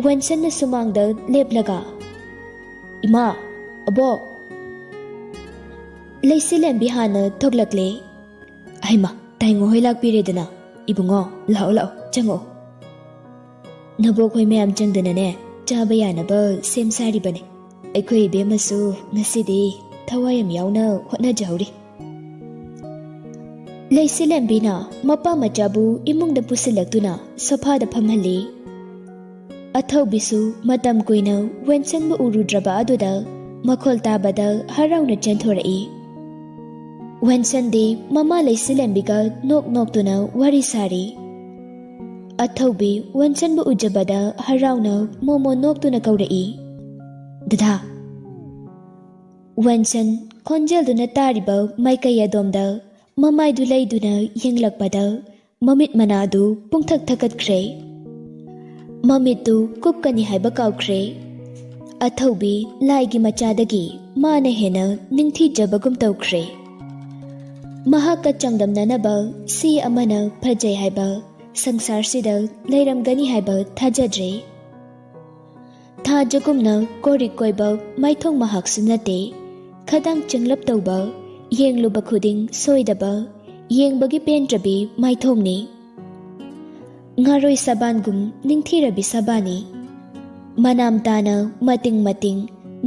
ꯋꯦꯟꯁꯟꯅ ꯁꯨꯃꯥꯡꯗ ꯂꯦꯞꯂꯒ "ꯏꯃꯥ, ꯑꯕꯣꯛ" ꯂꯩꯁꯤꯂꯦꯝꯕꯤ ꯍꯥꯟꯅ ꯊꯣꯛꯂꯛꯂꯦ꯫ "ꯑꯍꯩꯃ, ꯇꯥꯏꯉꯣ ꯍꯣꯏ ꯂꯥꯛꯄꯤꯔꯦꯗꯅ꯫ ꯏꯕꯨꯡꯉꯣ, ꯂꯥꯛꯑꯣ ꯂꯥꯛꯑꯣ, ꯆꯪꯉꯛꯑꯣ꯫ ꯅꯕꯣꯛ ꯍꯣꯏ ꯃꯌꯥꯝ ꯆꯪꯗꯅꯅꯦ ꯆꯥꯕ ꯌꯥꯅꯕ ꯁꯦꯝ ꯁꯥꯔꯤꯕꯅꯦ꯫ ꯑꯩꯈꯣꯏ ꯏꯕꯦꯝꯃꯁꯨ ꯉꯁꯤꯗꯤ ꯊꯋꯥꯏ ꯌꯥꯝ ꯌꯥꯎꯅ ꯍꯣꯠꯅꯖꯍꯧꯔꯤ." ꯂꯩꯁꯤꯂꯦꯝꯕꯤꯅ ꯃꯄꯥ ꯃꯆꯥꯕꯨ ꯏꯃꯨꯡꯗ ꯄꯨꯁꯤꯜꯂꯛꯇꯨꯅ ꯁꯣꯐꯥꯗ ꯐꯝꯍꯜꯂꯤ꯫ ꯑꯊꯧꯕꯤꯁꯨ ꯃꯇꯝ ꯀꯨꯏꯅ ꯋꯦꯟꯁꯟꯕꯨ ꯎꯔꯨꯗ꯭ꯔꯕ ꯑꯗꯨꯗ ꯃꯈꯣꯜ ꯇꯥꯕꯗ ꯍꯔꯥꯎꯅ ꯆꯦꯟꯊꯣꯔꯛꯏ꯫ ꯋꯦꯟꯁꯟꯗꯤ ꯃꯃꯥ ꯂꯩꯁꯤꯂꯦꯝꯕꯤꯒ ꯅꯣꯛ ꯅꯣꯛꯇꯨꯅ ꯋꯥꯔꯤ ꯁꯥꯔꯤ꯫ ꯑꯊꯧꯕꯤ ꯋꯦꯟꯁꯟꯕꯨ ꯎꯖꯕꯗ ꯍꯔꯥꯎꯅ ꯃꯣꯃꯣ ꯅꯣꯛꯇꯨꯅ ꯀꯧꯔꯛꯏ꯫ "ꯗꯗꯥ." ꯋꯦꯟꯁꯟ ꯈꯣꯟꯖꯦꯜꯗꯨꯅ ꯇꯥꯔꯤꯕ ꯃꯥꯏꯀꯩ ꯑꯗꯣꯝꯗ ꯃꯃꯥꯏꯗꯨ ꯂꯩꯗꯨꯅ ꯌꯦꯡꯂꯛꯄꯗ ꯃꯃꯤꯠ ꯃꯅꯥꯗꯨ ꯄꯨꯡꯊꯛ ꯊꯛꯀꯠꯈ꯭ꯔꯦ꯫ ꯃꯃꯤꯠꯇꯨ ꯀꯨꯞꯀꯅꯤ ꯍꯥꯏꯕ ꯀꯥꯎꯈ꯭ꯔꯦ꯫ ꯑꯊꯧꯕꯤ ꯂꯥꯏꯒꯤ ꯃꯆꯥꯗꯒꯤ ꯃꯥꯅ ꯍꯦꯟꯅ ꯅꯤꯡꯊꯤꯖꯕꯒꯨꯝ ꯇꯧꯈ꯭ꯔꯦ꯫ ꯃꯍꯥꯛꯀ ꯆꯥꯡꯗꯝꯅꯅꯕ ꯁꯤ ꯑꯃꯅ ꯐꯖꯩ ꯍꯥꯏꯕ ꯁꯪꯁꯥꯔꯁꯤꯗ ꯂꯩꯔꯝꯒꯅꯤ ꯍꯥꯏꯕ ꯊꯥꯖꯗ꯭ꯔꯦ꯫ ꯊꯥꯖꯒꯨꯝꯅ ꯀꯣꯔꯤꯛ ꯀꯣꯏꯕ ꯃꯥꯏꯊꯣꯡ ꯃꯍꯥꯛꯁꯨ ꯅꯠꯇꯦ꯫ ꯈꯗꯥꯡ ꯆꯪꯂꯞ ꯇꯧꯕ, ꯌꯦꯡꯂꯨꯕ ꯈꯨꯗꯤꯡ ꯁꯣꯏꯗꯕ, ꯌꯦꯡꯕꯒꯤ ꯄꯦꯟꯗ꯭ꯔꯕꯤ ꯃꯥꯏꯊꯣꯡꯅꯤ꯫ ꯉꯥꯔꯣꯏ ꯁꯥꯕꯥꯟꯒꯨꯝ ꯅꯤꯡꯊꯤꯔꯕꯤ ꯁꯥꯕꯥꯟꯅꯤ꯫ ꯃꯅꯥꯝ ꯇꯥꯅ ꯃꯇꯤꯡ ꯃꯇꯤꯡ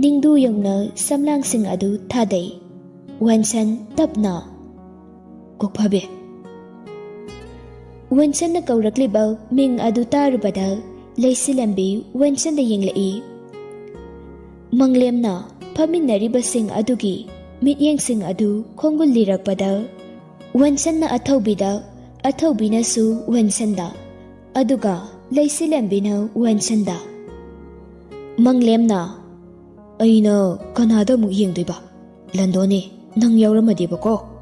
ꯅꯤꯡꯗꯨ ꯌꯧꯅ ꯁꯝꯂꯥꯡꯁꯤꯡ ꯑꯗꯨ ꯊꯥꯗꯩ꯫ ꯋꯦꯟꯁꯟ ꯇꯞꯅ "ꯀꯣꯛꯐꯥꯕꯤ." ꯋꯦꯟꯁꯟꯅ ꯀꯧꯔꯛꯂꯤꯕ ꯃꯤꯡ ꯑꯗꯨ ꯇꯥꯔꯨꯕꯗ ꯂꯩꯁꯤꯂꯦꯝꯕꯤ ꯋꯦꯟꯁꯟꯗ ꯌꯦꯡꯂꯛꯏ꯫ ꯃꯪꯂꯦꯝꯅ ꯐꯝꯃꯤꯟꯅꯔꯤꯕꯁꯤꯡ ꯑꯗꯨꯒꯤ ꯃꯤꯠꯌꯦꯡꯁꯤꯡ ꯑꯗꯨ ꯈꯣꯡꯒꯨꯜ ꯂꯤꯔꯛꯄꯗ ꯋꯦꯟꯁꯟꯅ ꯑꯊꯧꯕꯤꯗ, ꯑꯊꯧꯕꯤꯅꯁꯨ ꯋꯦꯟꯁꯟꯗ, ꯑꯗꯨꯒ ꯂꯩꯁꯤꯂꯦꯝꯕꯤꯅ ꯋꯦꯟꯁꯟꯗ꯫ ꯃꯪꯂꯦꯝꯅ "ꯑꯩꯅ ꯀꯅꯥꯗ ꯑꯃꯨꯛ ꯌꯦꯡꯗꯣꯏꯕ? ꯂꯟꯗꯣꯅꯦ, ꯅꯪ ꯌꯥꯎꯔꯝꯃꯗꯤꯕꯀꯣ."